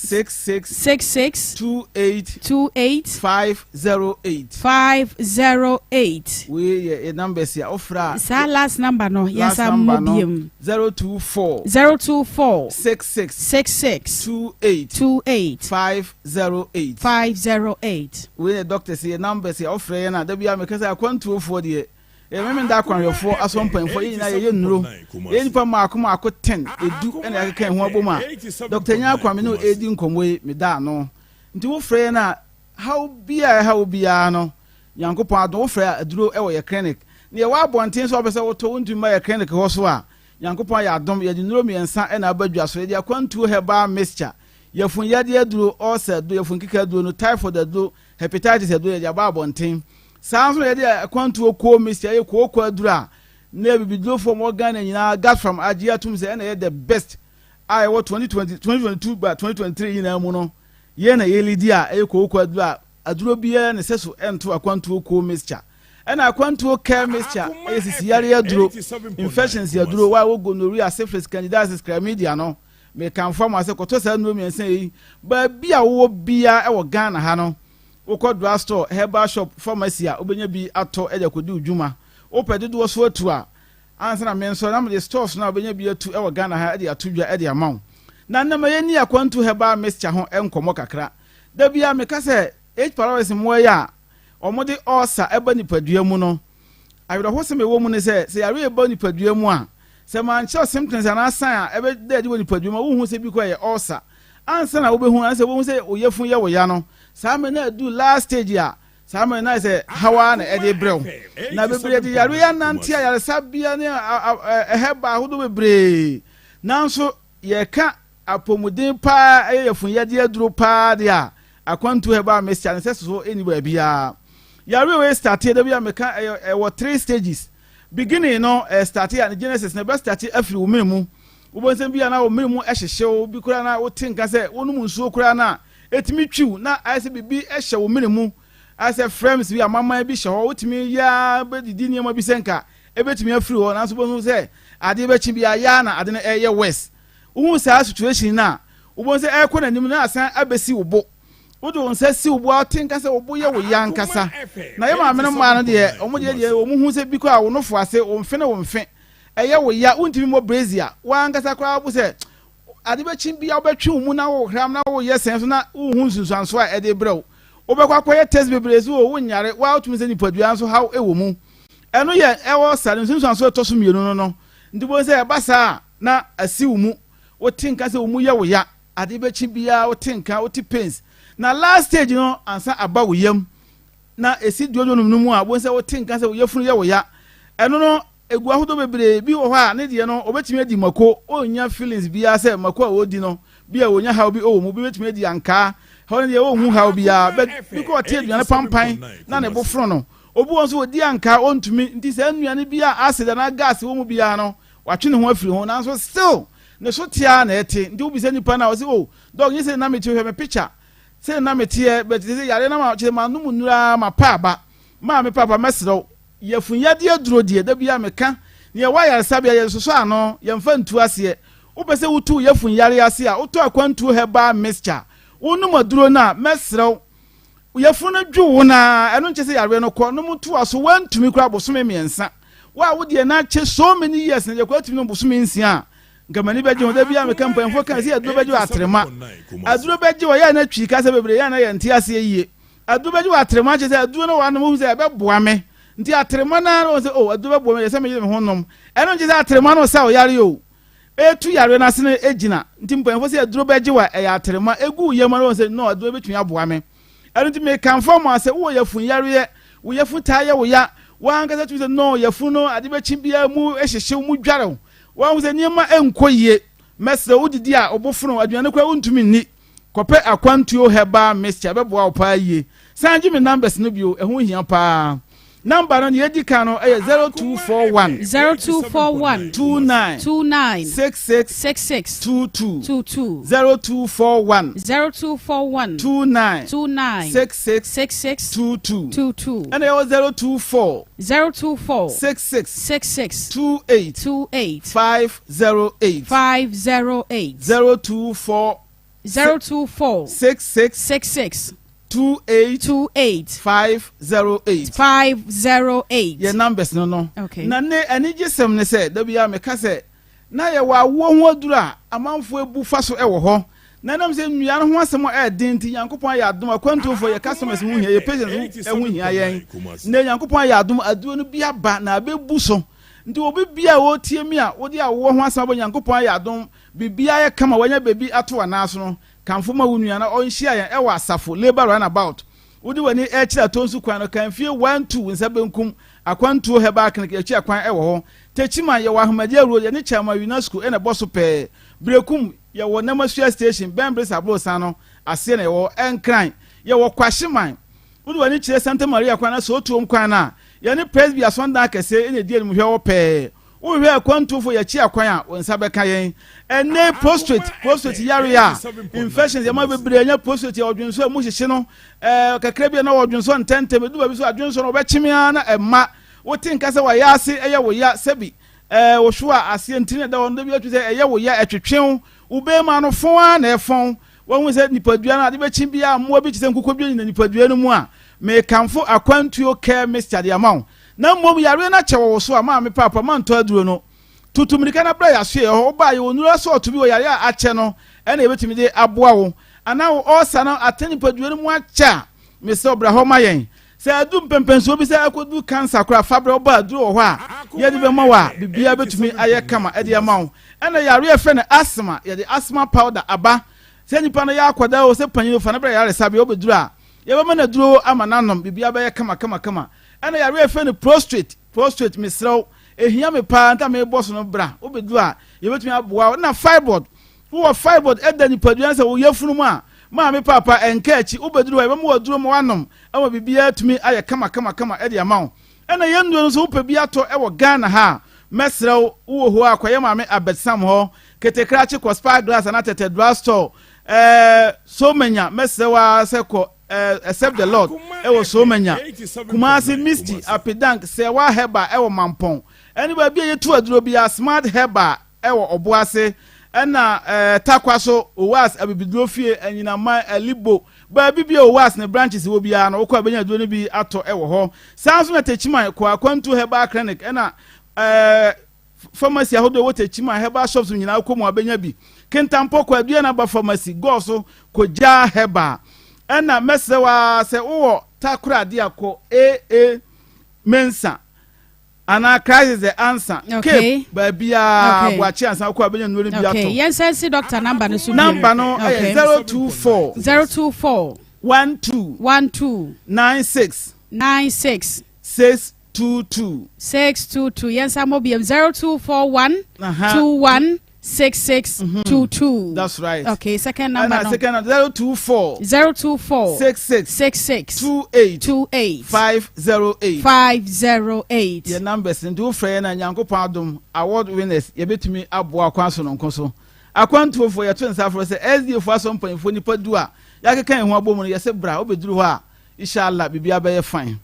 66 66 28 508 we a number here ofra sa last number no yes am mobile 024 66 28 508 we the doctor say number here ofra na da bia me kasa akwantu for de remember that kwan yofo asompan for yin na ye nuro yin pa ma akoma akọ 10 edu na akeka ho aboma Dr. Nya kwame no edi nkomwe me da no nti wo frɛ na how bia no Nyankopon ado wo frɛ aduro e wo ye clinic ne ye wa abonten so obese wo to ntuma ye clinic ho so a Nyankopon ya adom ye di nuro miensa na abadwa so ye akwantu heba mixture ye fun ye de aduro ulcer do ye fun kika aduro no typhoid aduro hepatitis aduro ye ba abonten Sounds ready a quantu ko Mr. Eko Adura. Never be do for more Ghana nyina got from Ajia to say na the best. I was 2022 but 2023 in amuno. Ye na ye lidia Eko Adura. Aduro bia na seso ento akwantu ko Mr. And akwantu care Mr. is yare aduro. Infections aduro wa gonorrhea syphilis candidiasis chlamydia no. Me kan form as koto sa no me say ba bia wo bia e wo Ghana ha no. Oko drugstore herbal shop pharmacy a obenya bi ato eja kodi udwuma opedido so atu a ansa na menso na me stores na obenya bi atu e wo Ghana ha e atudwa e amaw na na ma yeni akwantu herbal mixture ho enkomo kakra da bia me ka se h pylorus mo ya omode ulcer eba nipadua mu no ayro ho se me wo mu ne se yare eba nipadua mu a se man che symptoms na san a ebe da di wo nipadua mu wo hu se bi ko ye ulcer ansa na wo be hu ansa wo hu se oyefun ye wo ya no Sama na do last stage ya. Sama na say hawa na ede brew. Na bebre de yare ya nanti ya yare sabia ne heba hodo bebre. Nanso ye ka apomuden pa yefun ye de aduro pa de a akwantu heba mixture ne so eni ba bia. Yare we started de bia meka e 3 stages. Beginning no started and Genesis na be started afri wo memu. Wo bonsem bia na wo memu ehyehyew bi kura na wo tinka say wonu nsuo kura na etimi twiw na ase bibi ehye wo minimu ase frames bi amama bi hye ho wotimi ya bedidi niam bi senka ebetimi afiri ho na so bo se ade be chi bi ya na ade na eye west wo sa situation na wo se ekọ na nim na asan abesi wo bo wodo won se si wo bo atinka se wo bo ye wo yankasa na ye ma mene ma no de omo de wo mu hu se bi ko a wo no fo ase wo mfe na wo mfe eye wo ya untimi mo brazia wankasa kwa bo se ade be chi bi obetwe wo mu na wo hram na wo ye sen so na wo hu nsunsuanso a ede brew obekwa kwa ye test bebrezi wo nyare wa otumi se nipadua so haw e wo mu eno ye e wo sare nsunsuanso to so mienu no ndibo se e basa na asi wo mu wo tinka se wo mu ye wo ya ade be chi bia wo tinka wo ti pains na last stage no ansa aba wo yam na esi duodo no mu a bo se wo tinka se wo yefunu ye wo ya eno no egu ahodo bebre bi wo ha ne de no obetimi adi mako onya feelings bia se mako a wodi no bia wonya haw bi o mu bi betimi adi anka ho ne de wo hu haw bia bi ko tie duane pampan na ne bofro no obu won so odi anka ontumi nti se anuane bia acid na gas wo mu bia no watwe ne ho afiri ho na so still ne so tia na ete nti obi se nipa na wo se o dog ni se na me hwe me picture se na me tie but se yare na ma che ma no munura ma pa ba ma me papa mesro yefun yade aduro die da bia meka ne wa yare sabia ye so ano ye mfa ntu ase wo pese wutu yefun yare ase a wutu akwantu heba mixture wonu maduro na mesro yefun na dwu na eno nche se yare no ko no mutu aso wantumi kura bosome miensa wa wo die na che so many years na ye kwatumi no bosome nsia gamani beje ho da bia meka mpanfo kan se aduro beje atrema aduro beje wo ya na twi ka se bebre ya na ye ntia ase yie aduro beje atrema che se aduro no wa no mu se be boa me nti atrema na no se o aduro be boa me se me ho nom eno nche se atrema no sa o yare yo etu yare na se ne ejina nti mpanfo se aduro beje wa e atrema egu ye ma no se no aduro betumi aboa me eno nti me kan form ase wo ye fun yare ye wo ye fun ta ye wo ya wa anga se tu se no ye fun no ade be chi bia mu ehyehe mu dware wa wo se niema enkoyie mesre wodidi a obofunu aduane kwa wontumi ni kope akwantuo heba mixture beboa opa yie sanji me numbers no bio ehun hia pa number no ye dika no 0241 29 66 22 0241 29 66 22 and 024 66 28 508 024 66 28 508 your numbers no okay na ne ani gisem ne se da bia me ka se na ye wa wo ho adura amanfo ebu fa so e wo ho na nam se nua no ho asem e den ti yankopon ya adom akwantofo ye customers mu hia ye patients e hu hia yen na yankopon ya adom aduo no bia ba na abebu so nti obi bia wo tie mi a wo dia wo ho asem bo yankopon ya adom bibia ye kama wanya bebi ato anaso no kanfoma wunua na onhia ya e wa asafo labor run about wodi wani e kira tonsu kwan no kan fie 12 nsabenkum akwantuo heba kan ke akwa kwan e wo ho techima ye wa ahmadi aro ye ne chama UNESCO e na boso pe brekum ye wo namasua station bembres abrosa no ase na ye wo enkran ye wo kwahyeman wodi wani kire Santa Maria kwan na so tuom kwan na ye ne presbya sonda kase e ne die mu hwe wo pe wo hwe akwantufo ye chi akwan a wonsa beka yen ene prostrate yare ya infections ya ma bebre nya prostrate ya odwunso mu hyehye no kakra bia na odwunso ntente medu ba bi so adwunso no obechimia na emma wotin kase wa ya ase eye wo ya sebi wo hwo a ase ntine da wondo bi atu se eye wo ya etwetwen ube ma no fon na efon won se nipadua na ade bechi bia mo bi kise nkokobia ni nipadua no mu a me kanfo akwantuo care Mr. the amount na mom yare na chewo so ama me papa man to aduro no tutumrika na bra ya so ye ho ba ye onura so oto bi wo yare a ache no e na ebetimi de aboa wo ana wo osa na atani padua no mu acha me se obra ho mayen se adum pempenso bi se akodu cancer kra fabra oba aduro ho a ye de be ma wa bibia betumi aye kama e de amawo e na yare e fe na asthma ye de asthma powder aba se nipa na ya akwada wo se panyin fa na bra yare sabe obeduru a ye be ma na duro ama nanom bibia be ye kama ana yare e fe na prostrate misraw ehia me pa nta me boss no bra obedu a ye betumi aboa na fibroid wo fibroid e da ni padua se wo yefunu mu a ma me papa enkachi obedu a be mo waduro mo wanom ama bibia tumi aye kama e de amawo ana ye ndu no so wo bibia to e wo Ghana ha mesraw wo ho akwaye ma me abetsam ho ketekrachi ko spa glass na tete drugstore so manya mesewa seko except the Lord was so manya Kumasi Misty Apidank Serwaa heba ewo mampon anybody be to aduro bia smart heba ewo oboase ena takwaso owas abibidrofie anyina man alibo ba bibia owas ne branches wo bia na okwa benya aduro ne bi ato ewo ho sanso na techiman kwa kwantu heba clinic ena pharmacy ahodo wo techiman heba shops nyina akomu abenya bi kentampo kwa bia na ba pharmacy go so koja heba ena mesewa se wo takura dia ko mensa ana crisis the answer okay babia boachi ansa ko abenya nuri bia to okay yes sense doctor number no so number no 024 12 96 622 yes amobium 0241 21 6622 that's right okay second number no second 024 66 28 508 your numbers ndu frɛ na nyankopɔn adom award winners yebetumi aboa akwanso no nkoso akwanto fo yeto nsa fo sɛ SD fo aso mpanfo nipa du a yakeka ho abomu no yɛsɛ bra obeduru hɔ a inshallah bibia bɛyɛ fine.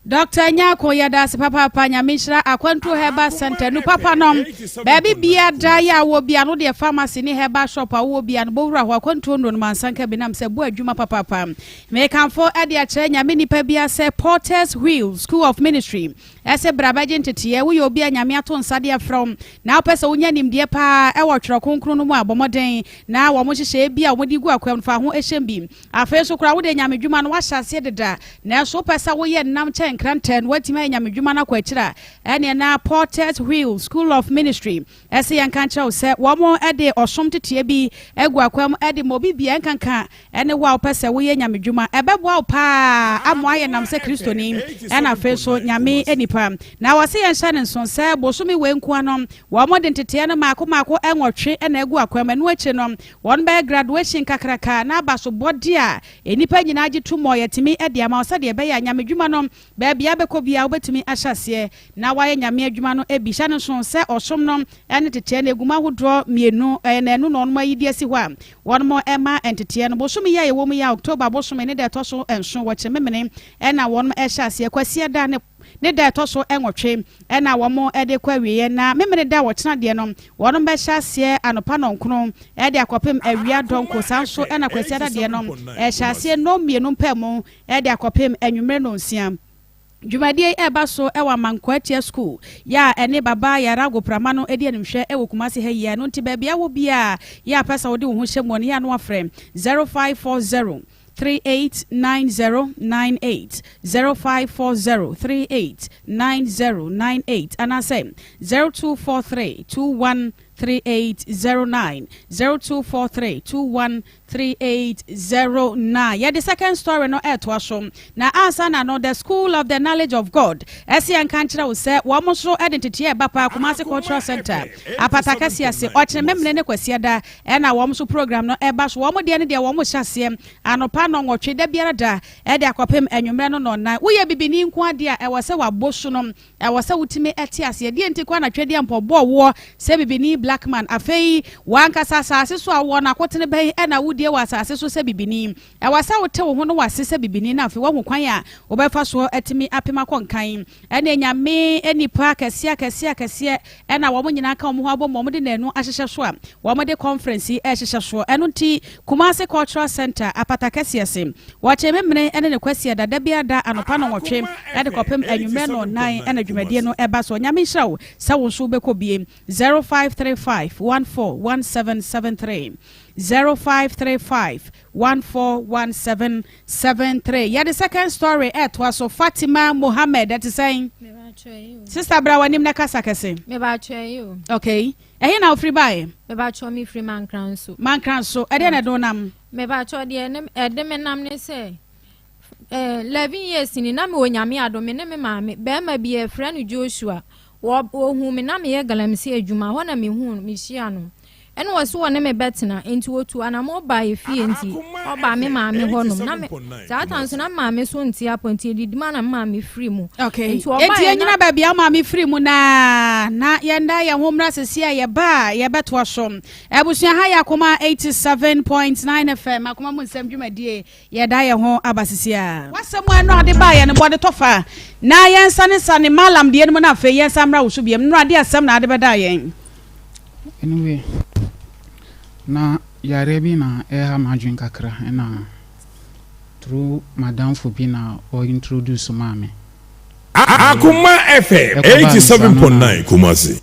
Dr. Nyako Yadasi Papa Panya Mishra Akwantu Heba Center no Papa nom baby bia daya wo bia no de pharmacy ni heba shop wo bia no bowura ho akwantu no mansanka binam se bo adwuma papa me kan fo ade a kire nyame nipa bia se Porters Wheel School of Ministry ese brabaje ntete wo yo bia nyame ato nsade from na opese wonya nimde pa e wo twere konkro no mu abomoden na wo mo hyehye bia wo di gu akwam fa ho ehyem bi afa so kura wo de nyame dwuma no wa hyase deda na so pesa wo ye nam Cranton, what you may Yamijumana Quachra, and na Porters Wheel School of Ministry. As a young cancho said, one more a day or some to TB, Eguaquam, Eddie Mobi Bianca, and a wow pesa, we Yamijuma, a bab wow pa, I'm why and I'm say Christo name, and I feel so Yami any pam. Now I say and Shannon son, sir, Bosumi Wen Quanon, one more than Titiana Mako and Watch and Eguaquam and Watchenom, one by graduation Kakraka, Nabaso Bodia, any penny naji 2 more to me at the Amasa de Bay and Yamijumanom. Bia beko bia obetumi ahyase na waye nyame adwuma no ebisha no so se osom no ene tete na eguma hodro mienu na enu no no yidi asi hɔ a won mo ema entete no bosom ya ye wo mu ya October bosom ne de to so enso wo kyememene ena won ahyase kwasi da ne da to so enwotwe ena wo mo ede kwawie na memene da wo kyena de no won be hyase anopa no nkono ede akopem awia donko sanso ena kwasi da de no hyase no mienu mpem ede akopem anwumre no nsia Jumadie eba so ewa Mankwatia School ya ene baba ya rago pramano edi animhwe ewo Kumasi ha ya no nti bebia wo bia ya pesa wo de wo ho hyemmo ne ya no afrem 0540 389098 0540 389098 and I say 0243 213809 0243 213809. Yeah, the second story no etwashom na answer na no the School of the Knowledge of God. Asian kanchira will say one so identity e bapa Kumasi Cultural Center. Apataka siase ochre memne ne kwasi da e na wo so program no e ba so wo de ne de wo mo hyase anopa no nwotwe da biara da e de akopem anwumre no no na wo ye bibini nko ade a e wo se waboso no e wo se wutime ete ase de enti kwa na twede ampo bo wo se bibini black man afei wankasa asase so awo na kotene bai e na wudie wa asase so se bibini e wasa wote wo ho no wase se bibini na afei wo ho kwan a obefa so atimi apema konkan e na nyame enipa kase e na wo nyina ka wo ho abo mo de nanu ahyehye so a wo de conference e hyehye so eno nti Kumasi Cultural Center apataka siase wo chememne ene ne kwasi da bia da anopa no wotwe e de kopem anwumre no nan e na dwumadie no eba so nyame hyew se wo so bekobie 0535 141773 0535 141773. Yeah, the second story was so Fatima Mohammed that is saying Sister Brawanim na kasa kese. Me ba twa you. Okay. Eh na free buy. Me ba twa me free man kran so. Man kran so. E dey na do nam. Me ba twa de me nam ne say 11 years ni na me onyame ado me ne me maame be ma bi e friend Joshua. Wo hu me na me ye galamsi adwuma ho na me hu me hia no. Eno wo so wona me betina enti wotu ana mo ba e fie enti oba me maame ho no na me zatan so na maame so enti aponti didima na maame free mu okay enti enyina ba bia maame free mu na saa na yenda ya homra sesia ya ba ya beto asom ebusua ha ya Akoma 87.9 FM Akoma mu nsem dwumadie ya da ya ho abasesia wasem anu ade ba ya ne bode tofa na yensa ne sane malam de ne na afa yensa mra wo so biem no ade asem na ade beda yen anyway na yare bi na ha madwin kakra na through madam Fubina or introduce mame Akoma FM 87.9 Kumasi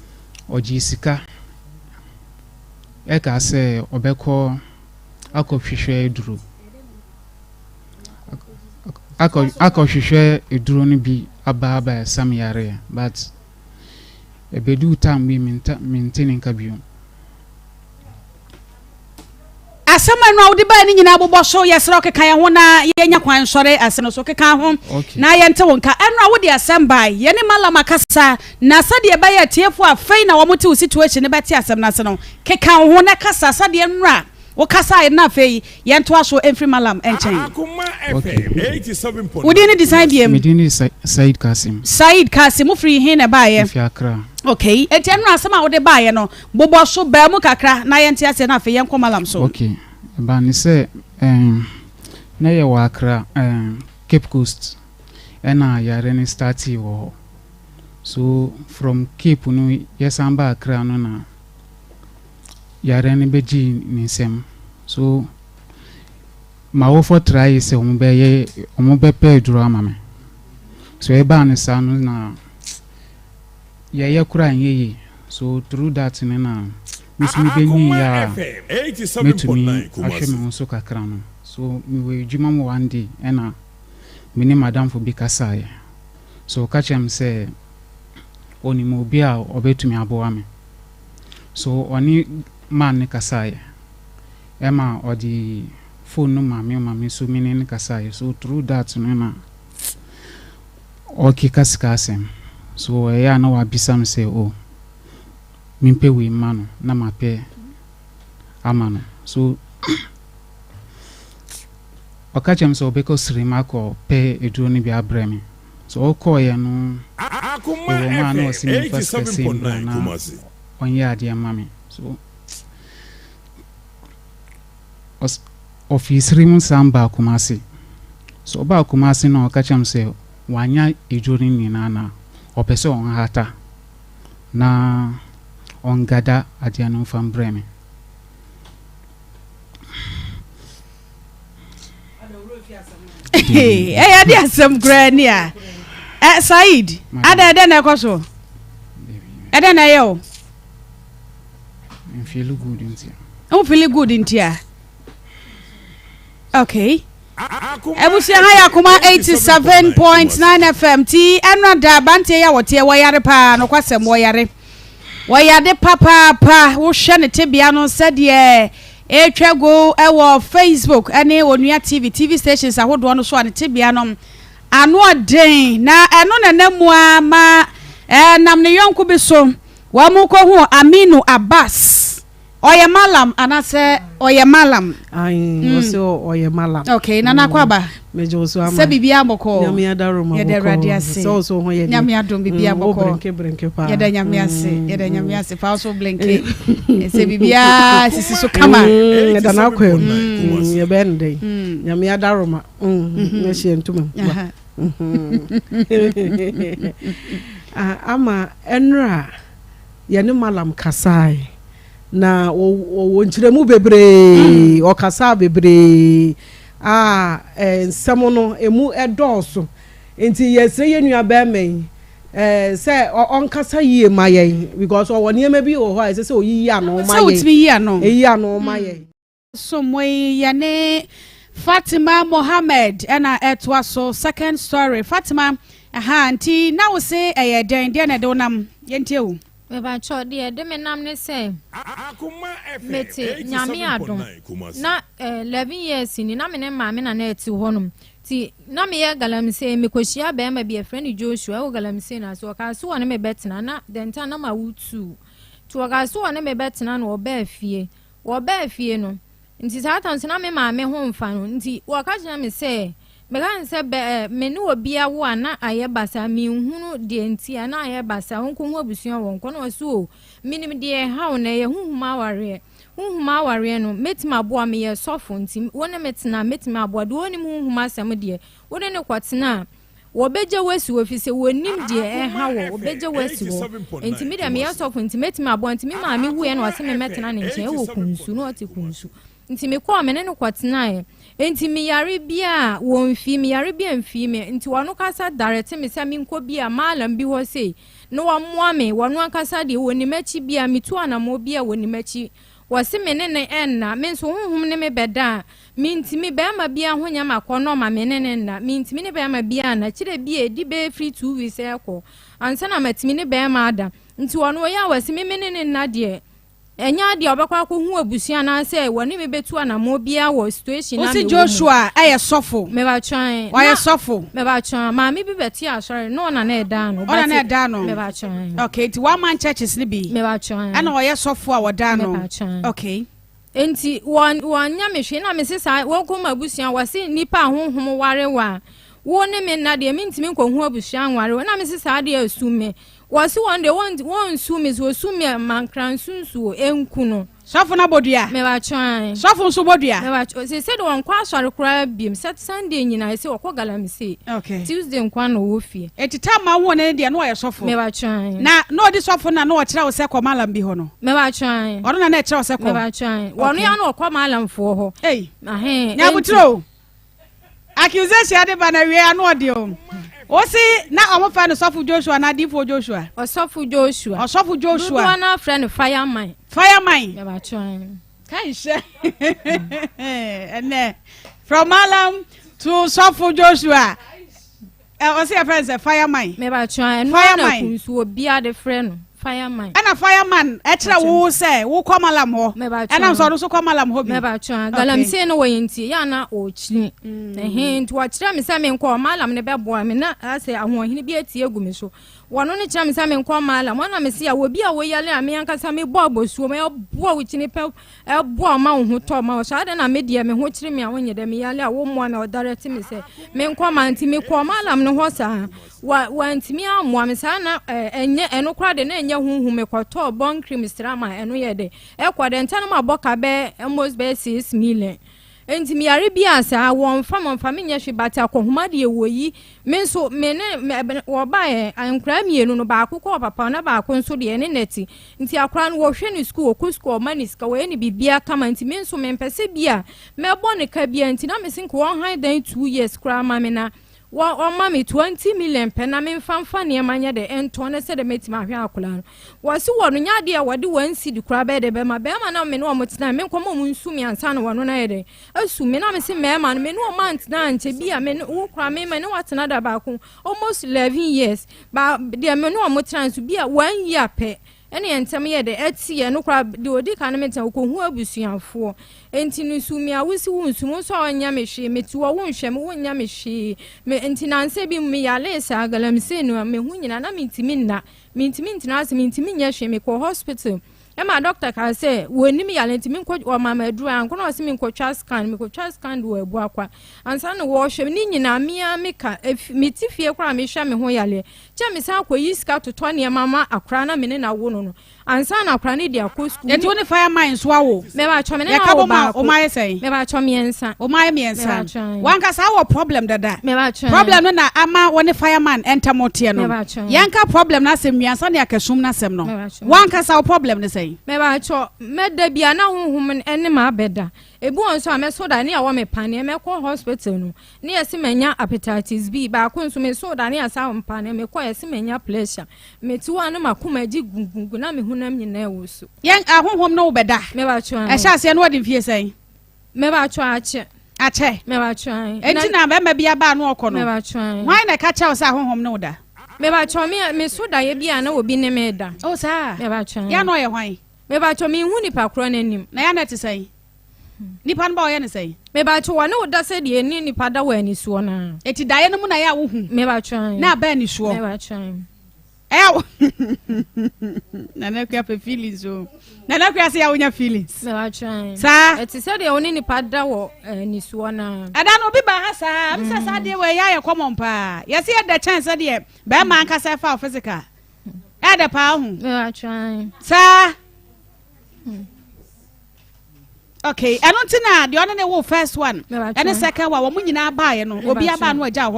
ojisika eka se obeko akohwehwe eduru akohwehwe eduru no bi aba sam yare but ebedu time bi maintaining kabio asema no awde ba ni nyina bobɔ so yesra okeka ye ho na yenya kwan sɔre aseno so keka ho na yente wonka eno awde asem bai ye ne malama kasa na sade ba ya tiefo afei na womote situation ne beti asem na seno keka ho na kasa sade nra wo kasa ye na afei yento aso emfri malam enchen Akoma FM 87.9 wodi ne design biem medini Said Kasim free hin na ba ye fiakra okay enti eno asem awde ba ye no bobɔ so ba mu kakra na yente ase na afei yenko malam so okay ba ni se na ye wa Accra Cape Coast ena yare ni starti wo so from Cape no yesamba Accra no na yare ni beji ni sem so ma wo for try se omo be pe duro amame so e ba ni sa no na ye kura nyeye so through that ni na mismi benyi ya metumi ahwe me so kakra no so mi we djuma mo one day ena mini madam Fubi kasaye so kachem say oni mo bi a obetumi aboa me so oni man ne kasaye ema odi phone no mami so mini ne kasaye so through that no na okay kaskasem so ya na wa bisam say oh mimpe we mano na mape amano so okachem so beko srima ko pe eduro ni bia bremi so okoye no Akoma FM FM 87.9 Kumasi onye ade mami so office rim samba Kumasi so ba Kumasi no okachem se wanya eduro ni na opese on hata na on gada adiano from Bremen. Hey, adi asem grania. Said, ada na kwaso. Ada na yo. I feel good in here. Oh, feel good in here. Okay. Ebusia ha Akoma 87.9 FM ti enrada bante ya wote wayare pa no kwasem wayare. Wayade papa wo hwe ne tebia no sede etwago ewo Facebook ene onua TV stations ahodo no so ane tebia no ano den na eno nenamu ama nam ne yonko bi so wa mu ko hu Aminu Abbas oye malam anase oye malam oso oye malam okay nana kwaba mejo so ama se bibia boko nyame adaro ma boko so ho ye nyame adom bibia boko brenke pa yeda nyame ase fa so blinke se bibia sisi so kama da na kwem ye bende nyame adaro ma na hye ntuma ama enra ye ne malam kasai na wo nchiremu bebre o kasa bebre nsemo no emu edoso enti yesre yenua ba men se on kasa yie mayen because o woni ema bi o ho se oyiyi ano mayen se otimi yi ano eyi ano mayen so moy yane Fatima Mohammed ena etwa so second story Fatima anti na wo se den na de wonam yenti o me ba cho de me nam ne se Akoma FM mete nyame adom na 11 years ni na me ne ma me na eti honum ti na me ye galamse me koshia be ma be friend Joshua wo galamse na so ka so ne me betina na denta na ma wutu to ka so ne me betina na oba afie no nti satan na me ma me ho mfa no nti wo ka jina me se Began said, many will be a one, not I basa, me who the and I basa, uncle Mobusion won't come or so. Minim dear, how nay, whom my no met my boy me a soft team, one a metina met my boy, one whom my some dear, wouldn't know what's now. Wabeja West, if you say, when nim dear, how Wabeja West, intimidate me as of intimate my boy to me, mammy, when was him a metan in chair, kunsu, not to kunsu. Nti me kwa mene no kwatena enti me yare bia won fi me yare bia mfi me nti wano kasa direct me se me nko bia malam bi ho sei no wamoa me wano kasa de woni machi bia mitu anamo bia woni machi wase me ne enna me nso honhom ne me beda me nti me be ma bia honya makono ma me ne na me nti me ne be ma bia na kire bia di be free 2 weeks ekọ ansa na matimi ne be ma ada nti wano ya wase me ne na de enya de obekwa ko hu abusia na say woni me betu anamo bia wo situation na me Joshua aye sofo me ba twan why sofo me ba twan ma me bi beti asori no na e da no ona na e da no me ba twan okay ti one man churches ni bi me ba twan ana wo ye sofo a wo da no me ba twan okay enti won nya me hwe na me sesa won ko mabusia wase nipa honhom ware wa wo ne me na de me ntimi ko hu abusia ware na me sesa de asume wasi one day one sumi so sumi mankran sunsu enku no sofo na bodua me ba twan sofo nso bodua me ba se said one kwa sori kra biem set Sunday nyina se okọ galamse okay Tuesday nkwa no wo fie etita ma wo ne de no ye sofo me ba twan na no di sofo na no kira wo se ko malam bi ho no me ba twan ono na kira wo se ko me ba twan wono ya no okọ malam fo ho ahe nya butro accusation ade ba na wie anu ode o Osi na omo fa no Sofu Joshua na Difo Joshua. Osofu Joshua. Osofu Joshua. Do na friend fireman. Fireman. Me ba twan. Kan she. Ene from Malam to Sofu Joshua. Osi a friend say fireman. Me ba twan. Fireman. No so obi a de friend fireman. Ana fireman e kira wo say wo kwa Malam ho. Ana so no so kwa Malam ho bi. Me ba twan. Galamse no woyenti ya na o chiri. Nti wa kira me say me nko Malam ne be boa me na ase ahohene bi atie egu me so. Wono ne kira me say me nko Malam wana me say wo bi a wo yale a me ankasa me bo abosuo me bo wo chini pe e bo ma wo ho to ma wo sha de na me die me ho kiri me a wonye de me yale a wo mo na o direct me say me nko ma nti me ko Malam no ho sa wa nti me amwa me sa na enye eno kra de na enye hunhu me kwato bon cream strama eno ye de e kwa de ntana ma boka be almost be 6 million enti mi yare bia sa won fa me nya hwe bata akohoma de ewoyi me nso me ne wo ba e ankra mienu no ba akoko papa na ba akon so de ne neti nti akra no wo hwe ni school ko school mani ska wo ne bibia kama nti me nso me mpese bia me bo ne ka bia nti na me sin ko won han dan 2 years kra ma me na wa mami 20 million pena me mfanfa ne manya de ento ne se de metima hwe akola no wasi wono nya de wode wansi di kura be de be ma na me no motina me nkomo mu nsu mi ansa no wono na ye de asu me na me se me ma no me no mant na nche bia me wo kura me ne watena da ba ko almost 11 years ba de me no motina nsu bia 1 year pe ene yentem ye de etie no kura de odi kan me tan ko hu abusuanfo enti no sumi a wusi wu nsumu so onya me hwe metu wo nhwe me wonya me hwe me enti na nse bi me yale sa galamse no me hu nyina na mentimi ntina ase mentimi nya hwe me ko hospital ema doctor ka say woni me yale ntimi nko o mama aduru an kono se me nko twa scan do ebu akwa ansa no wo hwe ni nyina me ka metifie kra me hwe me ho yale cha me sa akoyi ska toto ne mama akra na me ne na wo no ansa na akra ne dia ko school enti woni fireman so awo me ba chome ne na wo ba o mai say me ba chome ensa o mai me ensa wanka sa wo problem dada me ba chome problem no na ama woni fireman entamote no yanka problem na sem wiansa ne akasum na sem no wanka sa wo problem ne say me ba cho me da bia na honhom ene ma beda ebu onso a me so da ne a wo me pane me ko hospital no ne yesi manya hepatitis B ba ko nso me so da ne asa mpane me ko yesi manya pressure me ti wa no makoma gi gungungu na me hunam nyina ewusu yan ahonhom no beda me ba cho e sha se no wadi fie say me ba cho ache me ba cho enti na be ma bia ba no okọ no me ba cho why na ka cha o sa ahonhom no da me ba cho me so da ye bia na obi ne me da o sa me ba cho ya no ye hwan me ba cho me hu ni pa kro nanim na ya na ti say nipa nba o ye ne say me ba cho wa na oda se de ni nipa da wa ni so na eti da ye no mu na ya wo hu me ba cho na ba ni so me ba cho Ew. Nana kwa pe feelings o. Nana kwa se ya wonya feelings. Me wa try. Sa. Eti se de oni ni pada wo ni suo na. Ada no bi ba ha sa. Am se sa de we ya ye common pa. Ye se the chance de be ma anka se fa physical. Ada pa hu. Me wa try. Sa. Okay, I don't know. The only one first one, and the second one, when you now buy, no, will be a man with Jow.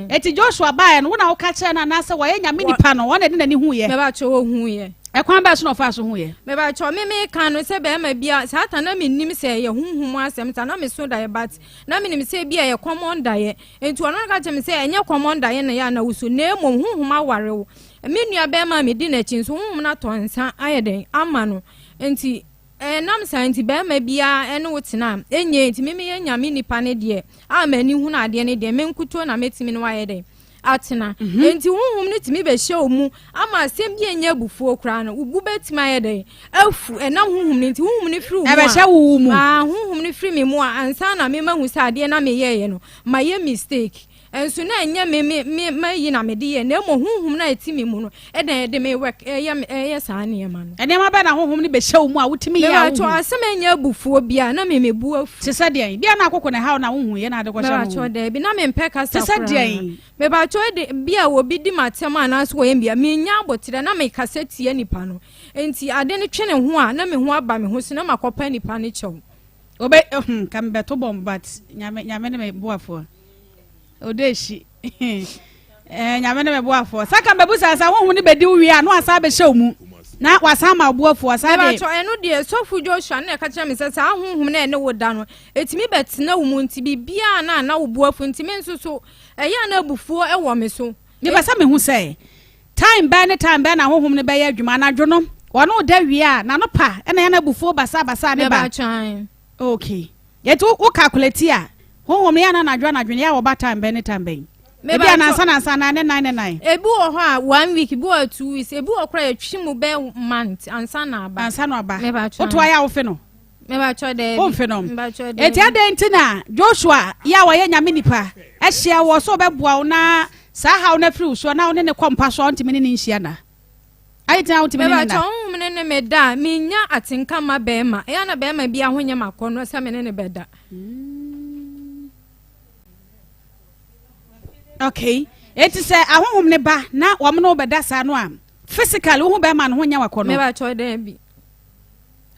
It's Joshua buy, and when I'll catch an answer, why ain't your mini panel, one and any who ye, about your who ye. A combination of us who ye. Maybe I told me, can say, may be a Satan, I mean, say, whom was them, and I'm so diet, but Naming say, be a common diet, and to another time say, and your common Diana, who so name whom I worry. A minion bear mammy dinner chins, whom not on San Iodine, Amano, and tea. Nam santi be ma bia ene wotina enye nti meme ye nyame nipa ne de a mani hu na de ne de menkuto na metimi ne waye de atena enti honhom ne timi be hye omu ama asem bi enya bufuo kra no ubu betima ye de afu enam honhom ne nti honhom ne firi e be hye wo mu honhom ne firi me mu ansa na me mahu sa de na me ye no ma ye mistake enso na enya me mayi na me de ye na mo honhom na etimi mu no e den de me work ye saa ne ma no ene ma ba na honhom ne be hye omu a wutimi ye a to asem enya bufuo bia na me mebu afu te se de bia na akoko ne ha na honhom ye na de ko hye ho ba de bi na me mpeka sa te se de me ba to de bia wo bi di matem ana so ye bia me nya abotire na me kaseti ye nipa no enti ade ne twene ho a na me ho aba me ho so na makopa nipa ne chew obe kam be to bomb but nyame ne me bu afu odeshi nyame ne me bo afo saka mbebu sasa wo hu ne bedi wi a no asa be hye mu na wasa ma bo afo asa be to eno de sofu Joshua na ka kira me sasa ahunhum na ene woda no etimi betena wo mu nti bibia na wo bo afo nti me nso eya na abufuo e wo me so me basa me hu say time ba na ahunhum ne be ya adwuma na dwo no wono da wi a na no pa e na ya na abufuo basa ne ba okay yetu wo calculate a ho me yana na dwa na dwene ya wo bata mbe ebi anansa na 999 ebi wo ho a 1 week bi wo 2 weeks ebi wo kra atwimu be month ansa na aba oto ya wo fe no me ba cho de wo fe no eti ade ntina Joshua ya wo ye nyame nipa ehia wo so be boa na sa ha wo na firi so na wo ne kompa so ntimi ne nhia na ayita wo ntimi ne na me ba cho me ne me da me nya atenka ma be ma ya na be ma bi ahonya makono sa me ne be da okay eti se ahonhom ne ba na wo mo no beda sa no am physical wo be ma no honya wakono me ba cho dem bi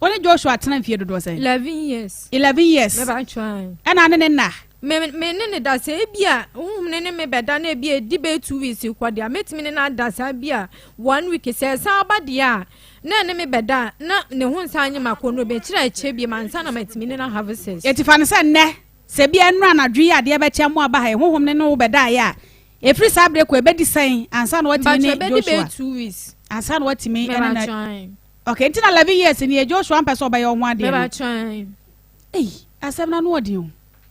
oni Joshua tena mfie dodo se 11 years me ba cho ana ne na me ne da se bia wo ne me beda na bia di be 2 weeks kwade ametimi ne na da sa bia 1 week se sa ba dia na ne me beda na ne ho nsa anya makono be kira eche bia mansa na metimi ne na have sense eti fa ne se ne se bia nra na dwi ade be chia mo aba ha honhom ne no beda ya efri sabre ko ebe di sen ansa na watimi ne Joshua 2 weeks ansa na watimi na okay ntina 11 years ni Joshua mpese oba ye ho ade be ba try asem na no odi o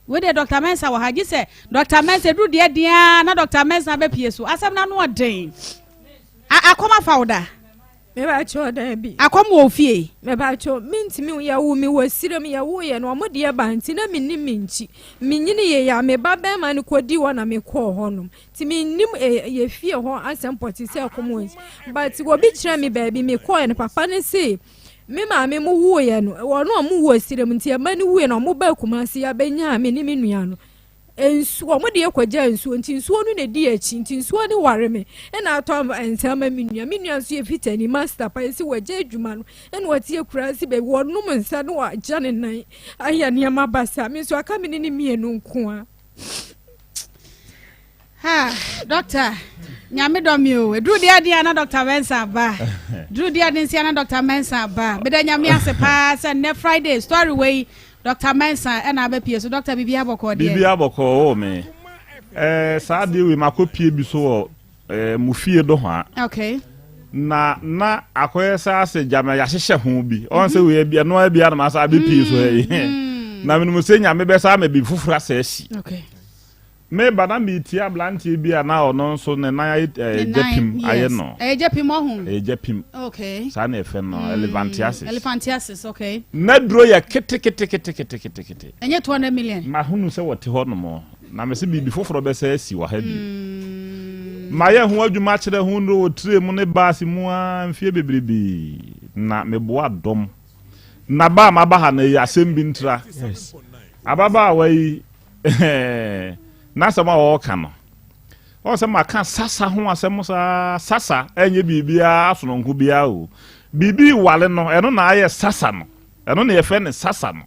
we de Dr. Mensa wa haji se Dr. Mensa du de dia na Dr. Mensa be pie so asem na no odi akoma fauda me ba cho da bi akoma ofie me ba cho mintimi ya wu mi wasire mi ya wu ye no mo de ba nti na minni minchi minyini ye ya me ba be ma ni kodi wo na me ko honom ti minnim ye fie ho asempoti se akoma but wo bi kire me ba bi me ko ye no papa ne se me ma me mu wu ye no wono mu wu asire mu nti ma ni wu ye no mo ba kumasi ya benya me ni me nua no ensu omo de ekwaja ensu nti ensu onu ne di echi nti ensu oni ware me e na ato ensama minua nsu ye fitani master pa esi waje adwuma no e na wati ekura si be wonum nsa no wa jane nan aya ne ma basa me so aka me ni mienu nko a ha doctor nyame do mi o edru dia dia na Dr. Mensa ba dru dia din sia na Dr. Mensa ba be da nyame ase pa se ne Friday story way Dr. Mensa and abepie so Dr. Bibia Boko de Bibia Boko o me saa de we makopie bi so mu fie do ha okay na akoyesa se jama ya hyehyɛ ho bi on se we bia no bia na ma sa abepie so na me no se nya me be sa me bi fufura sa ahyi okay me bana mi tia blanti bia na ono so ne na jepim aye no jepim ohun jepim okay sa na efe no elephantiasis okay na dro ya kete enye 200 million ma hunu se wote ho no mo na me se bi foforo be sa asi wa ha bi maye ho adwuma kyerɛ ho no otre mu ne baasi mu amfie bebrebe na meboa dom na ba ma ba ha na asɛm bi ntra yes ababa wai na sama o ka no o se maka sasa ho asɛm sasa enye bibia asononko bia o bibi wale no eno na aye sasa no eno na ye fe ne sasa no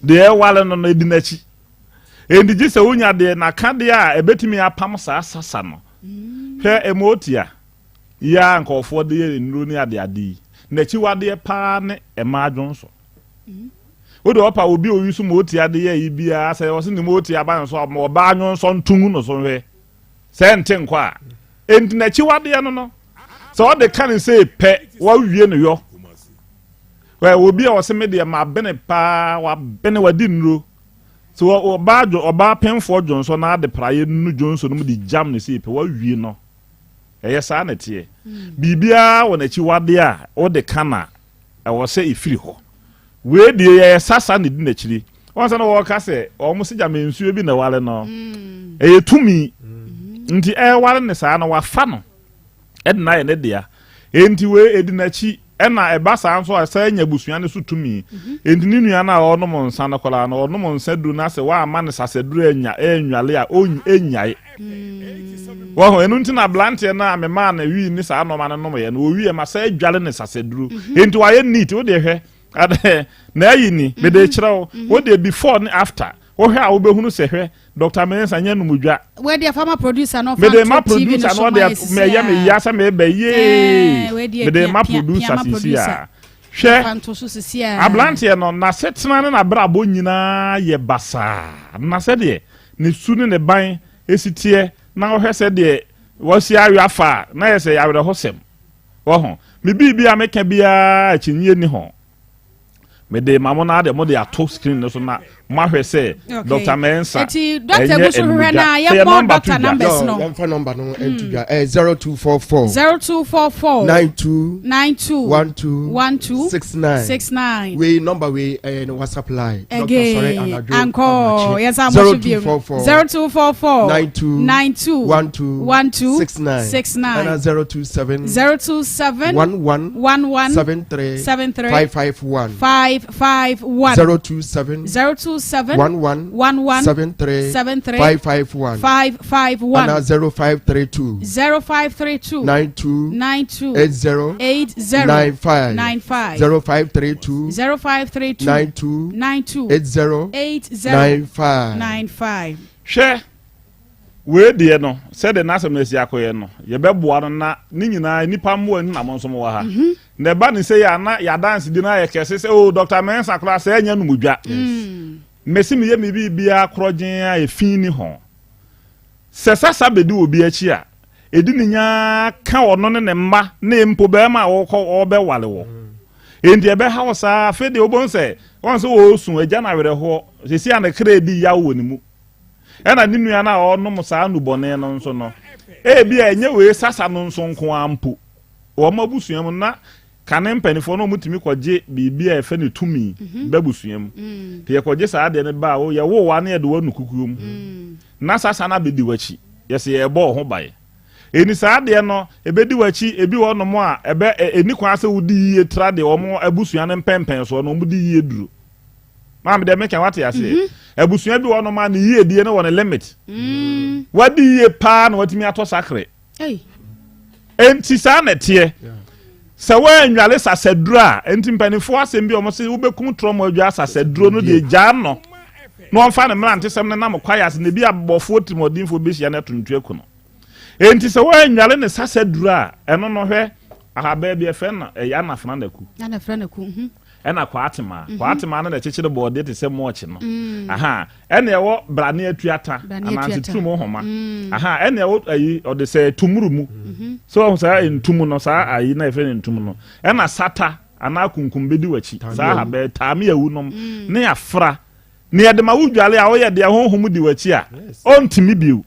de e wale no na di nachi endi gise wonya de na ka de a ebetimi apam sasa no hwɛ emotia ya nkɔfo de ye nuru ni ade nachi wade pa ne ema adwonso wo de opa obi owisu motia de ye bia sɛ wo se ne motia ba nso oba adwonso ntungu no so hwɛ sɛ nte nkwa endi nachi wade no so what they can say pe wa wie no yo we obi a wo se me de ma bene pa wa bene wadi nuro so oba penfo Johnson na de praye nu Johnson no de jam ne say pe wa wie no eye sa na tie bibia wo na chi wade a wo de kana e wo se ifiri ho we de ye sasa ne di na chiri won se no wo ka se o mo se jam ensuo bi na wale no eye tumi nti e wale ne sa na wa fa no edna ye ne dia enti we edinachi ena eba sa nso asa nya busua ne so tumi enti ni nua na onom nsa na kola na onom nsa duru na se wa ama ne saseduru enya enwale a enyai wo ho enu nti na blantie na amema na wi ni sa anoma no ye na owi ma sa adwale ne saseduru enti wa ye neat wo de hwe ade na ayi ni be de kire wo de before and after wo hwe a wo behunu se hwe Dr. Mensa nya numudwa we dey farmer producer no me dey ma producer no dey me ya me yasa me be ye me dey ma producer sisi a hwe fantoso sisi a ablantie no na setena na brabo nyina ye basa na se de ne su ne ban esitie na wo hwe se de wo si awe afa na ye se yawe hosem wo ho me bibia meka bia akyinye ni ho me de mamona de mo de ato screen no so na mahwe say Dr. Mensa eti Dr. Busu hwe na ye mo doctor numbers no your phone number no entubia 0244 92 12 we number we no WhatsApp line Dr. Sorry Anko yes am 0244 92 12 and 027 11 73 551 027 11 73 551 and 0532 92 80 95 0532 92 80 95 hwe we de no said the nasem na si akoye no ye beboa no na ni nyina nipa mo ani na mo nso mo ha na ba ni say ya na ya dance di na ye kese say oh Dr. Mensa kra say anya no mudwa mesi me ye me bibia krogen a efin ni ho se sasa bedi obi achi a edi ni nya ka ono ne mma na empo be ma wo ko obe wale wo endi ebe ha wo sa fe de obon se won se wo sun agya na were ho se si an kra di ya wo ni mu ena ni nua na onom saa nubone no nso no bia enye we sasa no nso nko ampo wo mabusuam na kane mpanifo no mutimi kwaje bibia efe ne tumi babusuam te ye kwaje saa de ne ba wo ye wo wa na ye de wanu kukuum na sasa na bedi wachi yesi ye bo ho bae eni saa de no ebedi wachi ebi wo no mo a ebe eni kwa se wudi yie tra de wo mo abusuan ne mpempen so no mudi yie duru mam de meka wate ase abusuan bi wo no ma ne yie die ne wo ne limit wadi yie pa na watimi ato sakre enti saa na tie se wa nwale sasedura enti mpanifo asem bi o mo se wo bekum tromo adwa saseduro no de gya no no onfa ne mra ntesem ne nam kwayas ne bi abofo timodinfo be hia na tuntu eku no enti se wa nwale ne sasedura eno no hwe ahaba bi efe na ya na fana naku ena kwa atima na chechire bode te se mochi no aha ena ewo brane atuata ananse tumu homa aha ena ewo ayi ode se tumurumu so sa entumu no sa ayi na efe entumu no ena sata ana kunkum bedi wachi sa ha be tame awunom ne afra ne yede ma wudwale a wo yede honhom di wachi a ontimi biu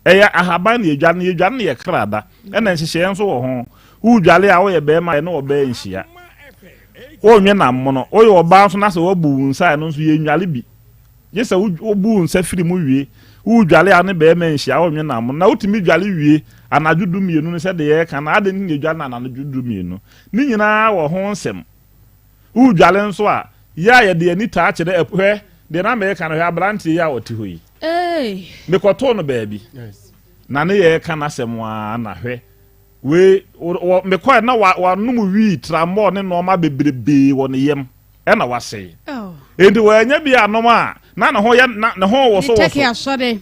eya ahaban ne yedwane ne ye krada ena nhihye enso wo ho wudwale a wo ye be ma ne wo be nhia onye na mmono oyo oba nso na se wabu nsa no nso ye nwale bi yesa obu nsa firi mu wie u dwale ane be ma nhia wo nwenam na utimi dwale wie anadwo du mienu ne se de ye ka na ade ne dwale na anadwo du mienu ni nyina wo ho nsem u dwale nso a ya ye de ani taa kire ehwe de na me ka no ya branti ya woti hoyi me koto no baabi na ne ye ka na semwa na hwe we me kwa na wa num wi trambo ne no ma bebrebe wo ne yem e na wase enti wa nya bi anom a na ho ya na ho wo so wo take asode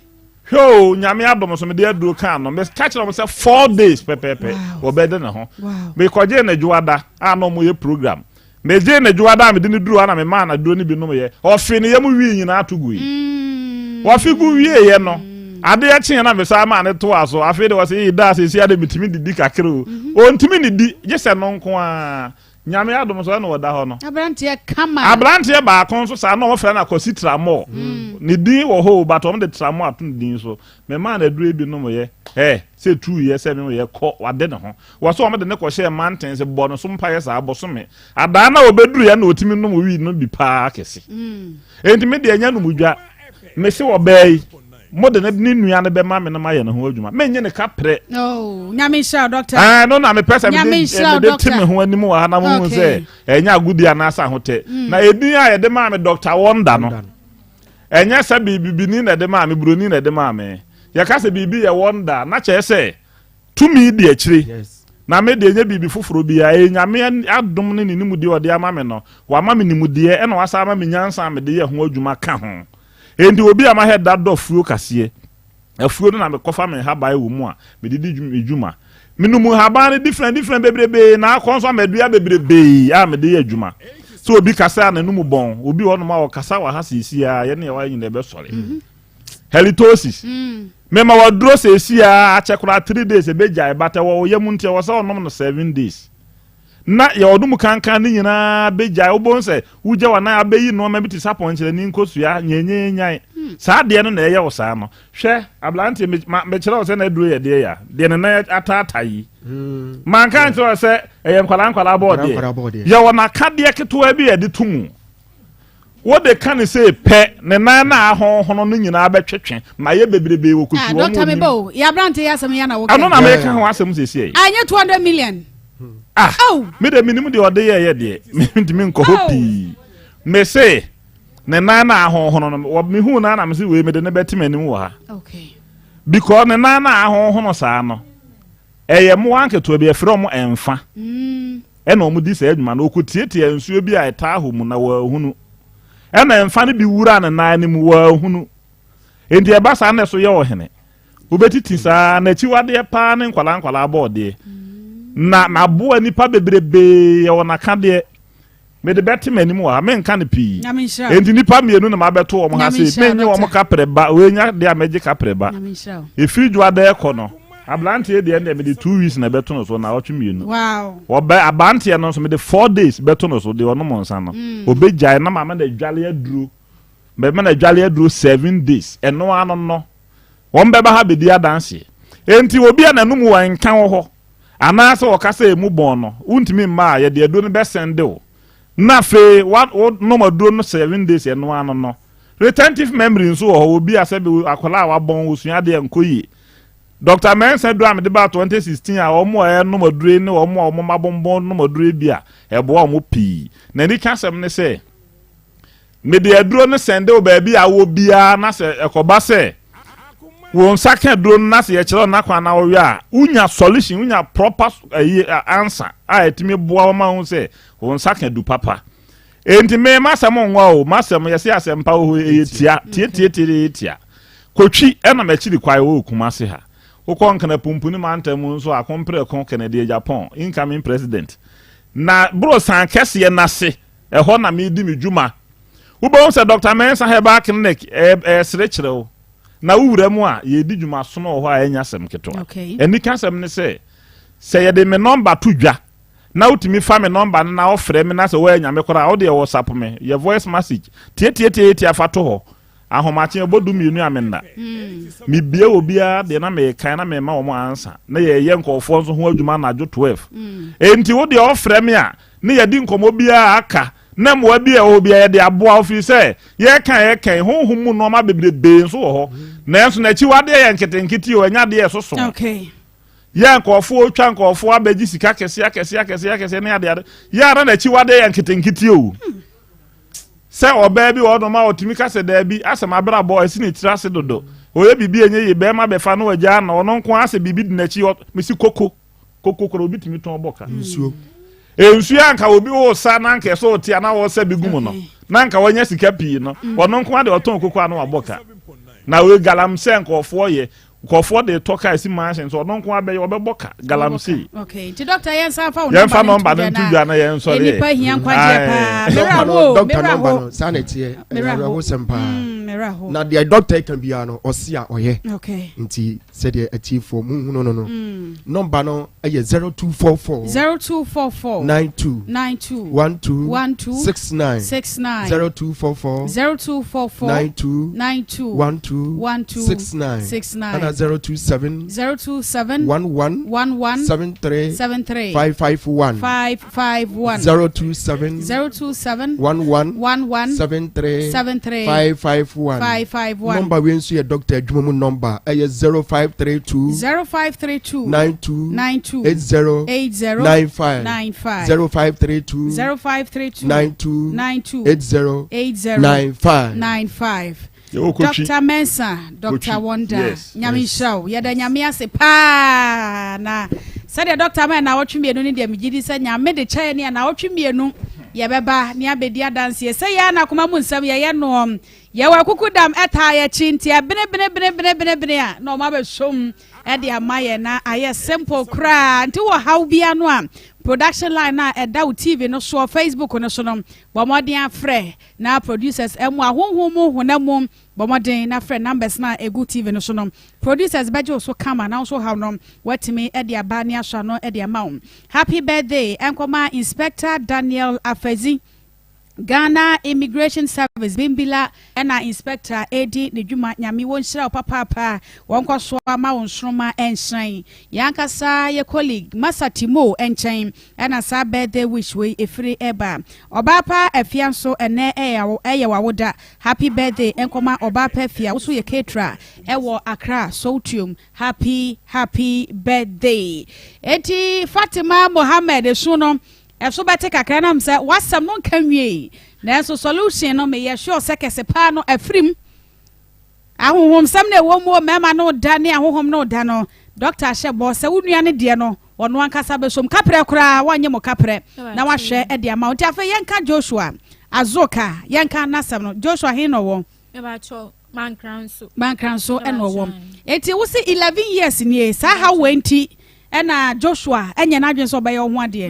ho nyame adom so me de aduro kan no me catch them say 4 days pepepe wo be de na ho me koje na juada anom ye program me je na juada me de ne duro na me ma na duro ni bi no ye ofi ne yem wi nyina atugui wa fi gu wie ye no ade ya kyen na me sa ma ne to aso afi de wase yi da se si ade mitimi didi kakere o ntimi ni di je se no nko a nyame adom so na woda ho no abrante ba kon so sa na wo fra na kosi tramo ni din wo ho but om de tramo atun din so me ma na dure bi no mo ye se 2 years se me ye ko wade ne ho wo so om de ne ko share mountains bo no so mpa ye sa abo so me ada na obeduru ye na otimi no mo wi no bi pa kese enti me de anya no mudwa me se wo bai mo de ne nua ne be ma me na ma ye ne ho adwuma me nye ne ka pre nyame sha doctor no na me pesa me de timi ho anim wa na mo se enya agudi anasa hote na edin a ye de ma me Dr. Wonder no enya sa bibi ni na de ma me broni na de ma me ya ka se bibi ye Wonder na che se tumi di akiri na me de nya bibi foforo bia enya me adom ne nimu di ode ama me no wa ma me nimu de e na wasa ama me nyansa me de ye ho adwuma ka ho endi obi ama head that do fuo kase afuo no na me kofa me habai wo mu a me didi djuma minumu haba ne different bebrebe na akonso amedua bebrebe a me de ye adwuma so obi kasa na numu bon obi wono ma wo kasa wa ha sisi a ye ne wa yin de be sore halitosis me ma wa dro sisi a chekura 3 days e beja e bata wo ye munte wo sa onom no 7 days na ya odum kankan ni nyina beja obonse uje wa na abeyi no ma biti Sarpong kire ni nkosua nyenye nyai saa de no na eye wo saa no hwe ablante me kire wo se na duro ye de ya de na atata yi man kan kire se eye nkwala board ye wo na kade keto abi ye de tumu wo de kan se pe ne na ahohono no nyina abetwetwe ma ye bebrebe wo kutu wo doctor me bo ya ablante ya asem ya na wo ano na me kan ho asem sesi anye 200 million me de minimum de ode ye de me nko hopi me say ne na ahohono no me hu na me say we me de ne betimanim wo ha okay because ne na ahohono saa no eye mo anketo bi efre mo emfa e na omu di sa adwuma na okotietie nsuo bi a eta ho mu na wa hunu e na emfa ne bi wura na ne mu wa hunu enti e ba sa na so ye wo hene obetiti saa na chiwade pa ne nkwala abode na boa nipa bebrebe ye wona ka de me de betimanim wa me nka ne pi enti nipa mienu na mabeto wo mo ha se menye wo mo ka preba we nya de ameje ka preba efi dwada e kono ablante de ende me de 2 weeks na beto no so na otwe mienu wo ba abante no so me de 4 days beto no so de ono mo nsa no obejai na mama na dwale aduro me na dwale aduro 7 days eno ano no wo mbeba ha be dia dance enti obi ananum wa nka wo ho ana se okasa emu bon no untimi mma ye de ado no be sende o na fe what no maduro no 7 days eno ano no retentive memory nso ho obi asabe akola wa bon osua de enkoyi Dr. Mensa do am de ba 2016 a omo no maduro ni omo mabonbon no maduro bia ebo omo pi na ni kasem ne se me de aduro no sende o ba bia wo bia na se ekoba se won saka drone na se ye kire na kwa na wo a unya solution unya proper answer a etimi boa ma hu se won saka du papa enti me masam nwa o masam ye se asempa ho tie kotwi e na machiri kwai wo kuma se ha ukon kana pumpuni mantam nso akompre kon Kennedy Japan incoming president na bro san kese ye na se e ho na me di medwuma wo bo se Dr. Mensa Heba clinic sere kire o na wura mu a ye di dwuma so no ho a enya sem keto eni kasem ne se ye de me number to dwa na utimi fa me number na ofre me na se wo enya me kora wo de WhatsApp me ye voice message tie afato ho ahomache obodu mienu amenda mi bie obia de na me kan na me ma wo mo ansa na ye nkofo so ho adwuma na jo 12 enti wo de ofre me a ne ye di nkomo bia aka na mo bi e ho bi e de aboa ofi se ye kan honhom mu no ma bebrebe nso wo ho na enso na chi wade ye nketenketi o nya de ye soso okay ya nkofo otwa nkofo abaji sika kese ne ade ya na chi wade ye nketenketi o se oba bi wo no ma otimi ka se da bi asema bra bo asi ne tira se dodo oye bibi enye ye be ma be fa no agya na ono nko ase bibi di na chi mesi koko kro bi timi ton boka nsuo ensu anka obi wo sa na nka so otia na wo sa bigumu no na nka wanya sika pii no ono nko ade oton koko anu aboka na we galamse nkofo ye nkofo de toka esi mansion so ono nko abe obeboka galamse okay ti doctor yen sa fa number no tudua na yen so re eni pa hian kwaje pa meraho doctor number no sanity meraho sempa meraho na the doctor can be ano osia oye okay nti said the achieve for no number no 0244 92 69 0244 92 69 and 027 11 73 551 027 11 73 551 number we nso your doctor adwumu number 0532 92 80 95 0532 92 80 95 Dr. Mensa, Dr. Wonder, Nyamishaw, Yada Nyamiase pa na said Dr. Man na watching me no need me gidi say nya me de chair ni na watching me no ye beba ni abedia dance say ya na kuma munsam ye no ye wa kukudam eta ye chinti bene a no ma be som e de amaye na aye simple cra nti wo how bia no a production line na eda TV no so Facebook no so no bomodin afre na producers emu ahonhomu honamum bomodin na afre numbers na egu TV no so no producers bejo so kama na so how no watimi e de aba ni aso no e de amaum happy birthday enkoma Inspector Daniel Afezi Ghana Immigration Service Bimbila ena Inspector Edi Nejuma Nyami wonhyira papa wonko so ama wonsroma enhran yankasa ye colleague Masatimo enchen ena sa birthday wish we efiri eba obapa afianso ene eye wawoda happy birthday enkoma obapa afia wo so ye ketra ewo Accra Sotium happy birthday eti Fatima Mohammed suno eso bete kakra na mse wasam no kanwie na so solution no me ye sure se kese pa no afrim ahohom sam na ewo mu mema no da ne ahohom no da no doctor shebo se wunua ne de no ono ankasa besom kapre kura wanye mo kapre na wahwe e de ama uti afa yenka Joshua azoka yenka nasam no Joshua he no wo e ba cho mankranso eno wo enti wo se 11 years ni sa ha wenti ena Joshua enye na adwen so be yo ho ade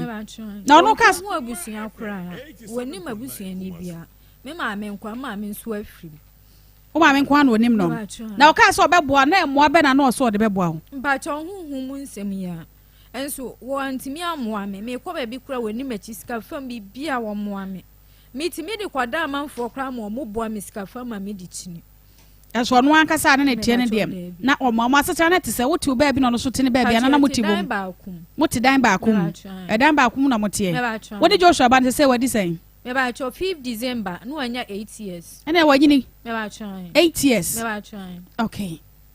na ono ka ho abusuan kura woni mabusuan ni bia me ma me nkwa ma me nso afiri o ma me nkwa na onim no na o ka so beboa na emo abe na na so de beboa ho mba cho huhum mu nsem ya enso wo antimi amoa me kwa ba bi kura woni machi sika fam bi bia wo moa me mitimi de kwada amanfo kura mo boa me sika fam ma me di chini eso no ankasa na tie ne dem na omo asatra na tese wotu ba bi no so tene ba bi na motibom motidan ba akum edan ba akum na motie wodi Joshua ban se wadi sen me ba cho 5 December no anya 8 years ene wanyini me ba cho 8 years me ba cho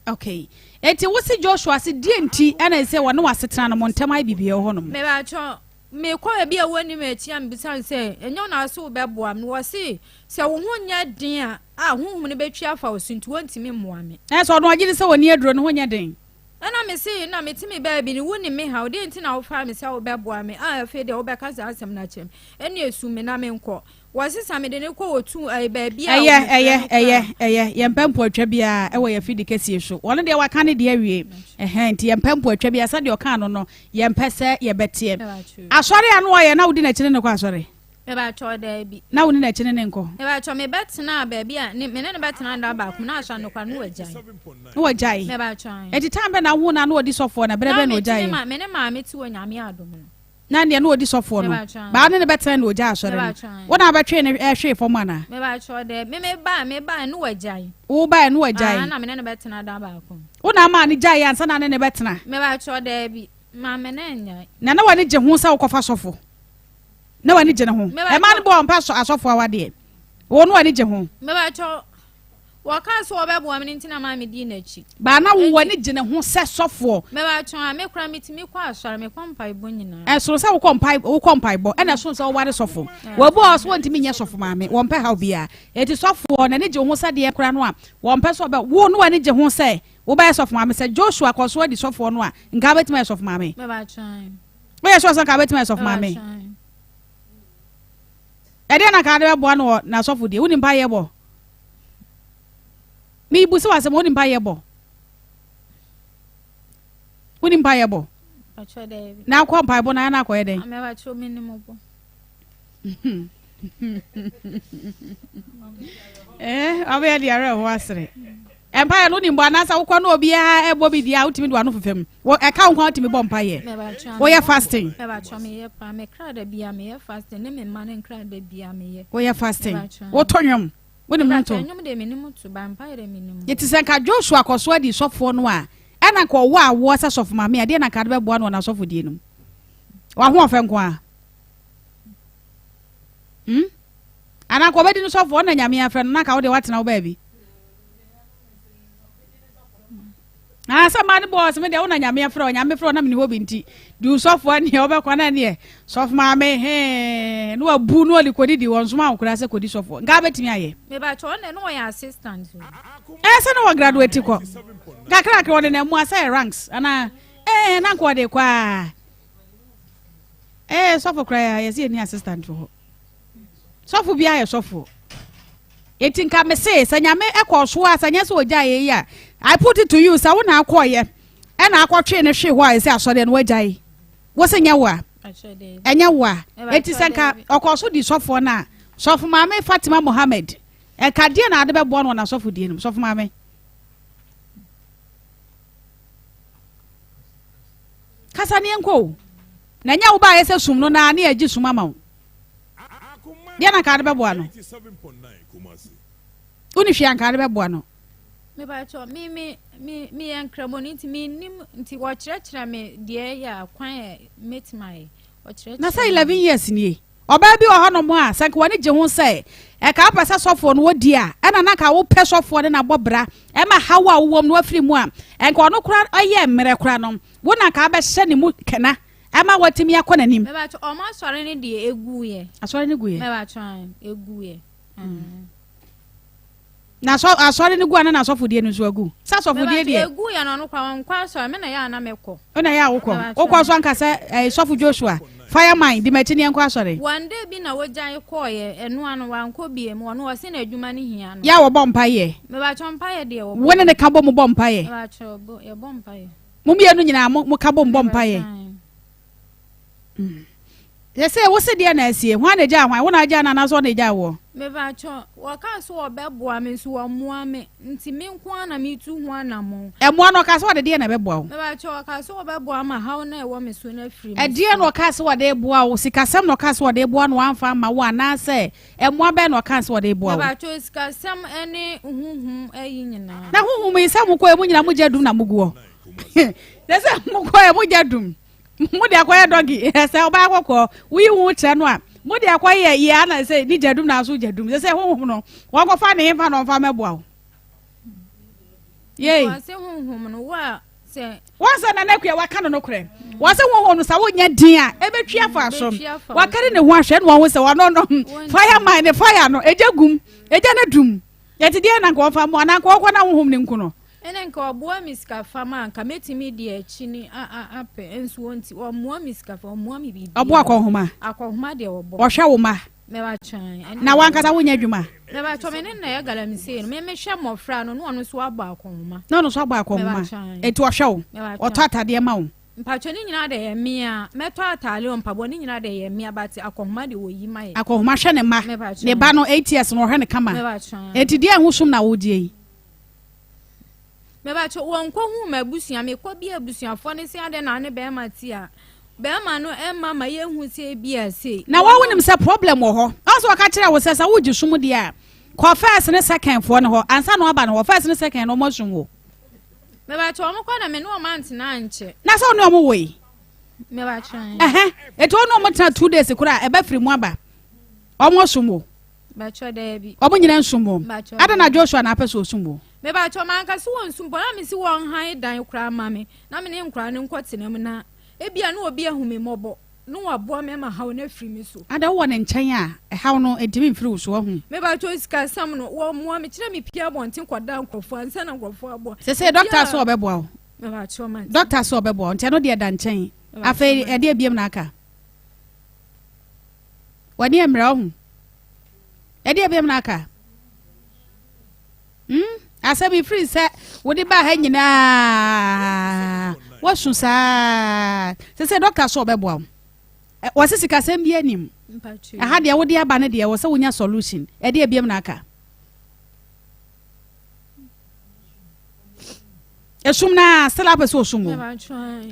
okay enti wo se Joshua se die nti ena se wo no wasetena no montam bibie ho no me ba cho me kwa bia woni me tia mbisan se enyo na so be boam no wo se wo ho nya den a honhom ne betwi afa wo suntu wontimi mmoa me so no agire se woni aduro no ho nya den ana me se na me timi ba bi ni woni me ha odi nti na wo fa me se wo be boa me afa de wo be kasa asem na chem eni esu me na me nko wasisa me de ne ko wotu ba bia yempempo atwa bia ewo ya fidi kesi so wona de waka ne de awie nti yempempo atwa bia sa de oka no yempese ye betie asori anu oye na wudi na chine ne ko asori me ba cho da bi na wudi na chine ne nko me ba cho me betena ba bia me ne betena da ba kum na asha no kwa no wajai me ba cho eti tambe na wu na no odi sofo na brebe no wajai me ne ma me ti wo nyame adom na ndia no odi sofo no ba ne betra no oja asori wona ba twe ne hwe fo mana me ba cho de me ba no wajai wo ba no wajai na me ne betena da ba kum wona ma ne jai ansa na ne betena me ba cho de bi ma me ne nya na wani je hu sa wo kofa sofo na wani gye ne ho e ma ne bo mpa so asofo awade wo no wani gye ho me ba cho waka so obebo am ntina ma me di na chi ba na wo wani gye ne ho se sofo me ba cho me kra mitimi kwa asore me kwa mpa ibo nyina e so se wo kwa mpa ibo e na so se wo wade sofo wo bo so ntimi nye sofo ma me wo mpa ha obi a eti sofo na ne gye ho se de kra no a wo mpa so ba wo no wani gye ho se wo ba sofo ma me se Joshua kwaso di sofo no a nka betima sofo ma me ba cho we so so ka betima sofo ma me e de na ka de bo no na sofo de woni mpa ye bo mi bu se wase woni mpa ye bo woni mpa ye bo ba cho de na kwa mpa bo na kwa ye den me ba cho minimum bo abe dia re ho asere empire no ni mbo anasa wo kwa no obi a ebo bi dia utimi do anu fefem wo e ka wo utimi bo mpa ye wo ye fasting me ba cho me ye pa me kra da bia me ye fasting ne me ma ne kra da bia me ye wo ye fasting wo tonwom woni mento tonwom de minimum to ba mpa ye de minimum yeti senka Joshua koso adi sofo no a ena ko wo a wo sa sofo ma me ade na ka de bo no na sofo die no wa ho ofen ko a ana ko bedi no sofo na nyame afre no na ka wo de watena wo ba bi asa man boss me de wona nyame afro nyame fro na me ho binti du sofo ani e obekwa na ne sofo ma me he no abu no likodi di won soma ankura se kodi sofo nga betimi aye me ba cho ne no ya assistant se no graduate ko kakra ka wona na mu asa ranks ana na ko de kwa sofo kra ya se ni assistant ho sofo bia ya sofo etinka me say sanyame ekoso a sanya so oja ye ya I put it to you sa wona akoye e na akotwe ne hwe ho a se asode no wajai wo senya wa enya wa eti sanka okoso di sofo na sofo maame Fatima Mohammed e ka die na ade be bo no na sofo die no sofo maame kasa ne enko na nya wo ba ye se sum no na ne agi sum ama wo dia na ka ade be bo no uni hwe an ka ade be bo no me ba cho mi enkramo nti mi nim nti wo kire me de ya kwan metimai wo kire na say 11 years ni oba bi o hono mo a sanka woni je ho say e ka pasa sofo no wodi a na na ka wo pe sofo ne na bobra e ma hawa wo no afiri mu a enka ono kura oye mmere kura no wo na ka ba hye ne mu kana e ma watimi akọ nanim me ba cho o ma sore ne de egu ye asore ne gu ye me ba cho egu ye na so asore ne gu ana na sofo die no so agu sa sofo die die egu ya no kwa nkwa so me na ya na mekọ ona ya wokọ so anka se sofo Joshua fireman di matini enko asore one day bi na wojan kọ ye enu anu wa nkọ bi em ono wose na adwuma ne hia no ya wo bompa ye me ba cho mpa ye de wo wona ne ka bo mo bompa ye me ba cho bo ye bompa ye mo bi enu nyina mo ka bo bompa ye yese wo se dia na asie ho na ja hwan wo na ja na so na ja wo me ba cho wo ka so obeboa me so omoa me nti me nko na me tu ho na mo mo no ka so de dia na beboa wo me ba cho ka so obeboa ma hawo na e wo me so na free e dia no ka so de boa wo sikasem no ka so de boa no amfa ma wo ana se mo be no ka so de boa wo me ba cho sikasem ene huhum ayi nyina na huhum isa mo ko e mo nyina mo jadum na muguo dese mo ko e mo jadum mo de akoya dogi se oba akoko wi hu tre no a mo de akoya ya na se ni jadum na so jadum se honhom no wo ko fa ne fa no fa meboa wo ye se honhom no wa se na nakua wa ka no kure wo se honhom no sa wo nya din a e betwa fa so wa kare ne ho ahwe no wo se wo no fire man ne fire no ejagum eja na dum yeti dia na ko fa mo na ko na honhom ne nku no ene nka oboa miska fama nka metimi de achi ni ape enso wonti omoa miska fa omoa mi bibi oboa akohoma de obo ohwe wo ma me ba chan na wankasa wonya adwuma me ba to me ne na ya galamse me hwe mofra no no so aba akohoma no so aba akohoma eti ohwe wo otata de ma wo mpacho ni nyina de ye mia meto atale ompabo ni nyina de ye mia bati akohoma de wo yi mai akohoma hwe ne ma ne ba no 8 years no hwe ne kama eti de ahusum na wo die me ba cho wonko hu mabusia me ko bia abusuafo ne se ade na ne be ma ti a be ma no emma ma ye hu se bia se na wo wonim se problem wo ho also ka kire wo se sa wo gisum de a ko first ne second fo ne ho ansa no aba no first ne second no mo sum wo me ba cho mo ko na me no ma ntena anche na so no mo wo yi Me ba try. Eto no mo tena 2 days kura e ba firi mu aba. Omo somo. Ba try there bi. Omo nyina nsomo. Ada na Joshua na apeso somo. Me ba try man ka so won sumpo na me si won han dan kura ma me. Na me ne nkura ne nkotene mu na ebia na obi ahume mobo. No aboa me ma haw na firi me so. Ada wo ne nkyɛn a haw no edimi mfiri wo so ho. Me ba try sika sam no wo mo me kire me pia bonten kwada nkrofo ansa na nkrofo abo. Se doctor so obeboa wo. Me ba try man. Doctor so obeboa ntia no de da nkyɛn. Afei e de biem na aka. Wani emra ho. E de biem na aka. Asabi free se wo de ba ha nyina. Wo su sa. Se doctor so obeboa wo. Wase sika sem bi anim. Aha de wo de aba ne de wo se wonya solution. E de biem na aka. Esum na stela peso osumo.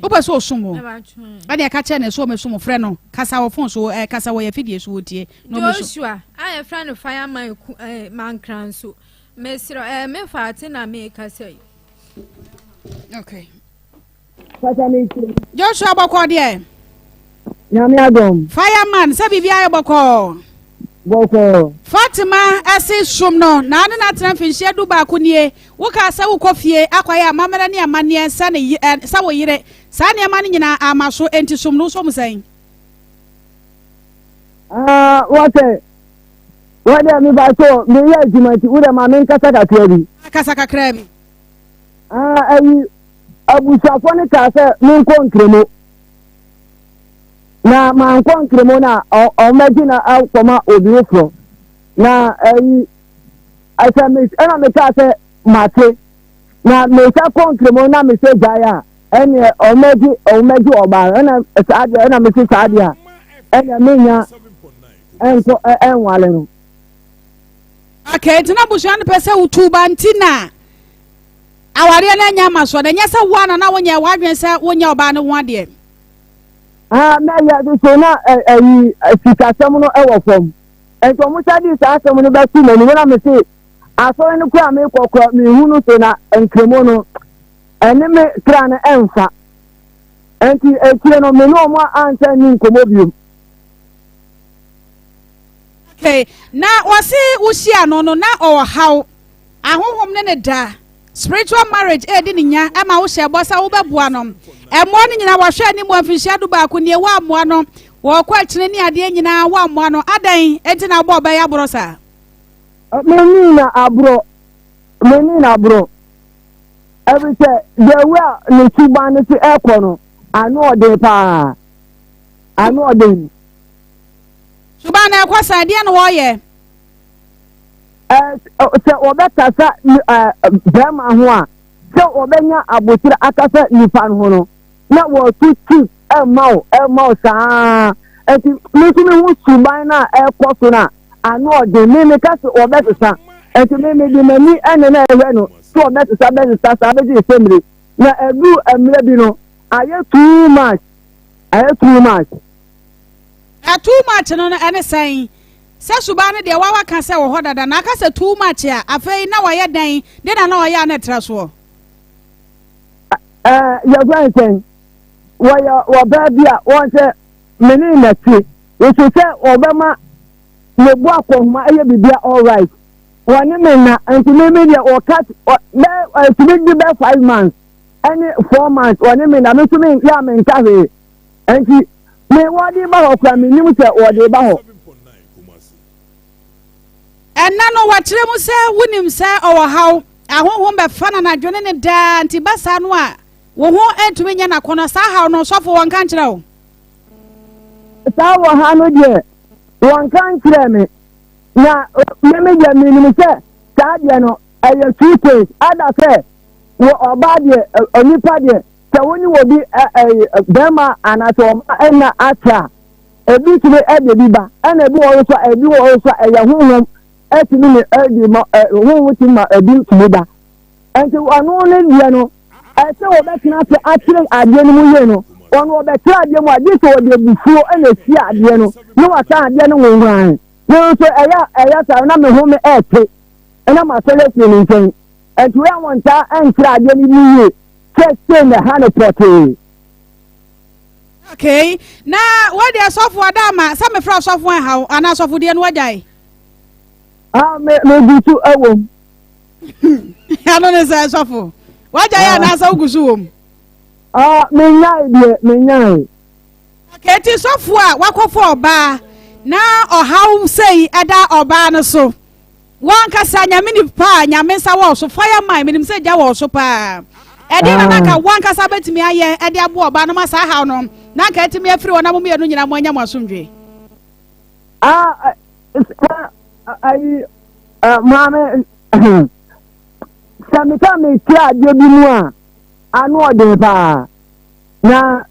O peso osumo. Ade aka che na so me sumo frɛ no. Kasa wo phone so kasa wo ye fidie so wotie. No me Joshua, I frɛ no fireman man kran so. Me siro me faati na me kasa. Okay. Joshua bako de. Nyame agom. Fireman se bibia ye bako. Boko. Fatima ase sum no na ade na tran finhia du ba ko nie wo ka sa wo kofie akwaya mamara ne amane sa ne sa wo yire sa ne amane nyina amaso enti sum no so musan What me ba so me ya jimati wo de ma men kasa kakra bi ayi abusafo ne ka se me nko nkremo na ma nko nkremo na o magina akoma obiefo na ayi asa me ana me ka se mate na me sa ko nkremo na me se jaya ene o magi oba ana me se sadia ene menya enko enwale no. Okay, tina bushan pese utuba ntina aware na nya maso na nya se wana na wonya wadwen se wonya oba ne ho de na ya do so na sikasem no ewo fam enko mu sadi sa asem no ba tu mani na me se aso ne kwa me kokko me hunu so na enkremo no ene me kra na enfa enti ekire no me no mo ansa ni nkomo biom. Okay, na wasi ushia no na o how ahohom ne da spiritual marriage di ninya ama wo hye bosa wo beboa no emo ne nyina wo hwe ni mo afihia do ba ko ne wa amoa no wo kwa kire ni ade nyina wa amoa no adan enti na bo ba ya brosa meni na abro every say the way ni tuba ni ti ekọ no anu ode pa anu ode suba na ekọ sa de no wo ye se obekasa bema ho a se obenya abotira akasa nipa ho no na wo tutu emao saa enti me hu suban na ekọ so na anu ode me kase obekasa enti me di mani ene na ewe no so obekasa sa be di semre na edu emre bi no aye too much too much no ene san se suba ne de wa ka se wo hodada na ka se too much a afei na wa ye dan de na wa ya na tra so ya gwanten wa ba bia won se meni na ti wo se obema le bo akoma eye bibia all right wani me na anti me dia o cut to be 5 months any 4 months wani me na me to me ya me nka he anti me wadi ba ho kwa me nim se wadi ba ho enna no wa kire mu se wunim se o haw ahohom be fa na dwene ne da anti basa no a wo ho entumi nya na kono sa haw no sofo won kan kire wo sa wo ha no de won kan kire me na me ja minim se sa de no aye two things ada se wo oba de onipa de se woni wo bi bema anato na ata ebi tire ebe bi ba ana ebi wo so eya honhom etimi ne edi ma honhom ti ma ebi tire ba enti anu ne die no ese wo betina se atire ade no mu ye no ono wo betira ade mu ade so wo de bufuo na si ade no no wa ta ade no wonwan no so eya sa na me home ete na ma sele ti ni nten enti we wonta entira ade ni mu ye se na hane prote Okay. Na what dey sofo adama some me fra sofo ha ana sofo de no wajai. Me gusu awom. Ano ne say sofo. Wajai ana sa gusu wom. Me nyai. Okay, ti sofo a wakofo oba na ohaw sei eda oba no so. Wan kasa nyame ni pa nyame nsa wo so fireman menim se gya wo so pa. Ede na ka wan kasa betimi aye ede abo oba no ma sa haw no. Na ka etimi afiri wona mo mienu nyina mo anya mo asomdwe. Mame samita me tia de bi mu a anu ode pa na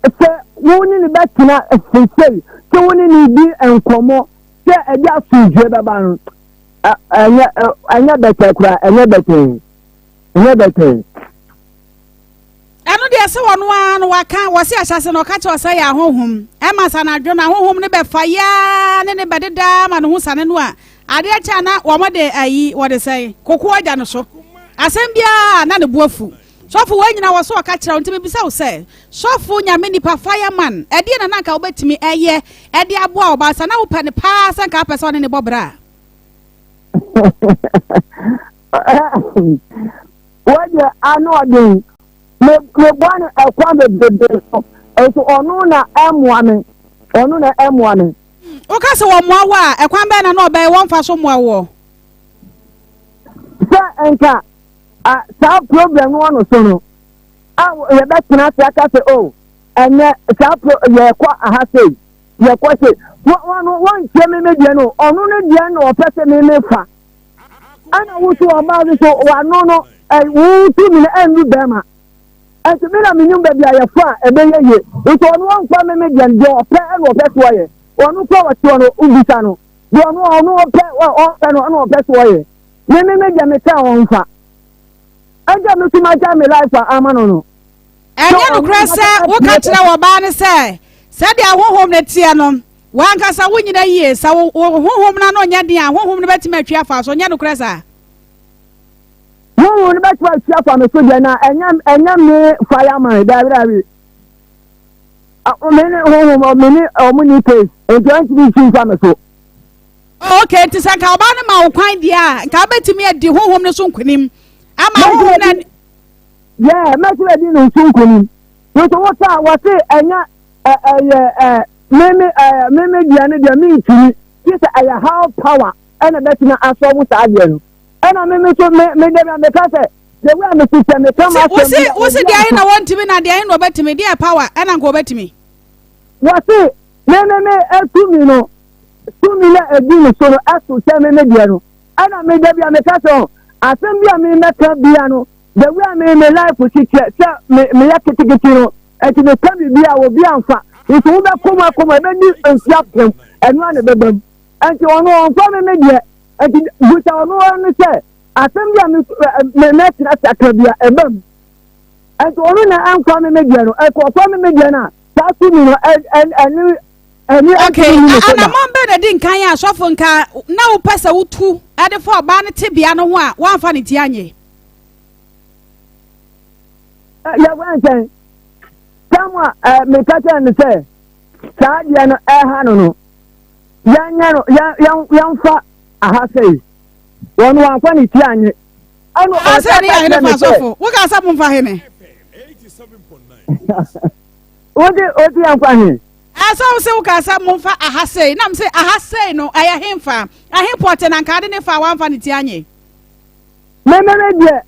se woni ni betina efisei se woni ni bi enkomo se eja sujwe baba no anya bete kura anya bete anu de se wono anu waka wose ahyase no ka che wose ya honhom e ma sana dwo na honhom ne be fa ya ne bededa ma no hu sane no a ade acha na wo mo de ayi wo de sei kokko agya no so asem bia na ne buafu sofu wanyina wo so ka kira ntimi bisa wo sei sofu nyame nipa fireman e de na nka obetimi eye e de aboa oba sana wo pa ne pa san ka pese one ne bobra waje anu odin me bwana akwa bebe so onu na emwane o ka se wo moawa ekwan be na no be won fa so moawo se enka sa problem no so no ye betina se aka se o ene sa ye kwa aha se ye kwa se won che me die no onu ne die no opese me fa ana wusu o ma so wa no wutu mi na enu bema enti mi na minyum be bia ye fa ebe ye so onu won kwa me die no ope enu opese ye onu kwa wati onu ubisa no de onu ope onu opese ye me die me ka won fa aja me tuma ja me life amano no enye no krese wo ka kira wo ba ne se de ahohom na tie no wan kasa wo nyina yie sa wo hohom na no nya de ahohom ne betima atwa fa so nya no krese wo ne betima atwa fa me so de na enya me fireman dabi o me ne hohom me ne o mu ni case e joint ni chin fa me so okay tisaka oba ne ma wo kwan dia nka betimi adi hohom ne so nkonim ama hohom na mesure di no sunkuni so what say enya meme diane de mi tini this aya how power and betina aso mu sa ade no ena meme so me de me ka say the way me system me come out wo se dia na won timi na dia no betimi dia power ena nko betimi what say me etumi no tumi na ebi no so no aso say meme dia no ena me de bia me ka say asem bia me na ka bia no the way me life was me yakiti no enti me ka bia wo bia anfa nti wo be koma be di ensiapem enu ane bebam enti ono onfa me die enti buta ono no se asem bia me net na saka bia ebam enti ono na anfa me die no e ko fa me die na sa su mi no eni okay ana mombe na di nkan ya sofo nka na wo pesa wutu ade fo ba ne te bia no ho a wo anfa ne ti anye ya wanchen kama me kata ne se sadia no ha no yanya no yanfa aha sei wonu anfa ne ti anye anu asari ya ne fa sofo wo ka sa mfa he ne 87.9 odi anfa he asa wo se wo ka sa mfa aha sei na me se aha sei no aya hemfa ahe pote na nka de ne fa wanfa ne ti anye me de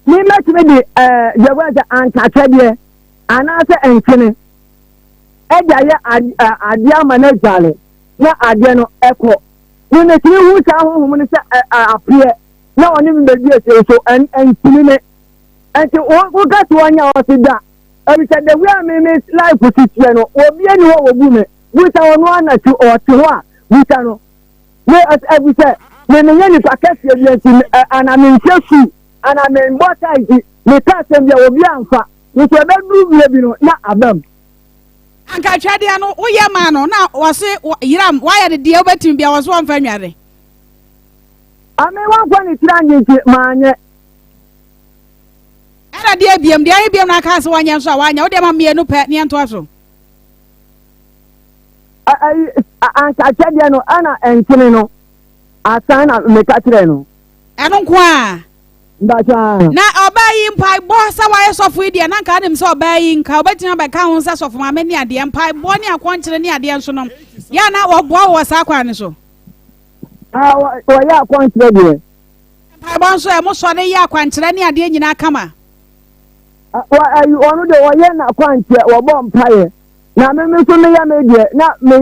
ni lati me di jagwaza anka de ana se enkene eja ya adia managale na adia no eko ni ne ti hu sa hu ni se apie na oni me bi ese so enkini ne enti wo ga to anya o ti da ebi se de we me life ti tie no obi ani wo bu me wi sa ono ana ti o ti ho a wi sa no we ebi se me ni pakesi bi enti ana me nchesu ana me mbota iji me ka sembia obi anfa ni so be du bi no na abam anka twade ano wo ye ma no na wo se yiram wa ye de obetim bia wo so anfa nware ame wa kwa ni tira nyi ma anye ana de abiem na ka se wanya so wanya wo de ma mienu pe ne ento aso anka chede no ana enkini no asan na mekatre no eno nko a ndacha na obayi mpai bo sa waye sofo ide na nka dem se obayi nka obetina ba ka ho sa sofo ma mani ade mpai bo ne akonkyere ne ade nso no ya na wo bo wo sa kwa ne so wo ya akonkyere de mpai bo nso e mo so ne ya akonkyere ne ade nyina kama onu de wo ye na akonkyere wo bo mpaye na me so me ya me de na me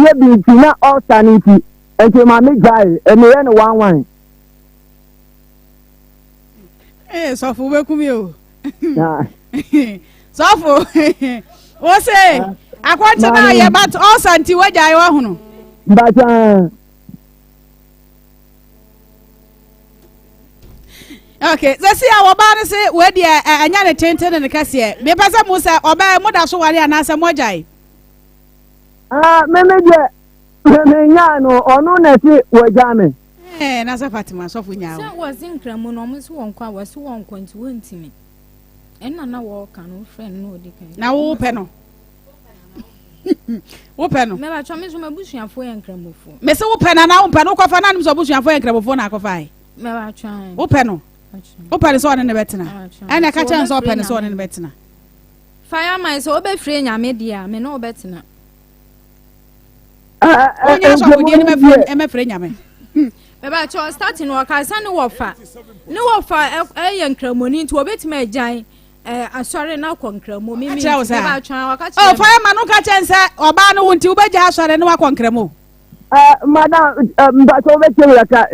ye bi na alternative enti ma me jai e me ye no wan sọfọ wekumi o sọfọ o se akwọnti na yẹ but ọsọ nti wẹja ayọ ọhụrụ. Bata. Okay, sisi a ọba ni se wedi anya ne tenten ne kase me pese mo se ọba mo da so ware anase mo jai. Me de me nya no onu na si wẹja me. Na se Fatima sọfọ nya o. Se was nkramu no mo se won kwa was won kwanti wontimi. Enna na wo ka no friend no odi kan. Na wo pe no. Wo pe no. Me ba cho me so mabusuafo ye nkramofo. Me se wo pe na wo pe no kofa na nim so busuafo ye nkramofo na kofa ai. Me ba cho. Wo pe no. Wo pe so ne betena. Ana ka chan so pe ne so ne betena. Fireman so obe free nyame dia me no obetena. Onya so ko die ne me free nyame. Beba cho starting work asa ne wofa e nkramoni nti obetima agyan asore na konkramo mimi beba cho waka che fireman no ka chense oba no wunti ubeja asore ne wakonkramo madam mbato obetira ka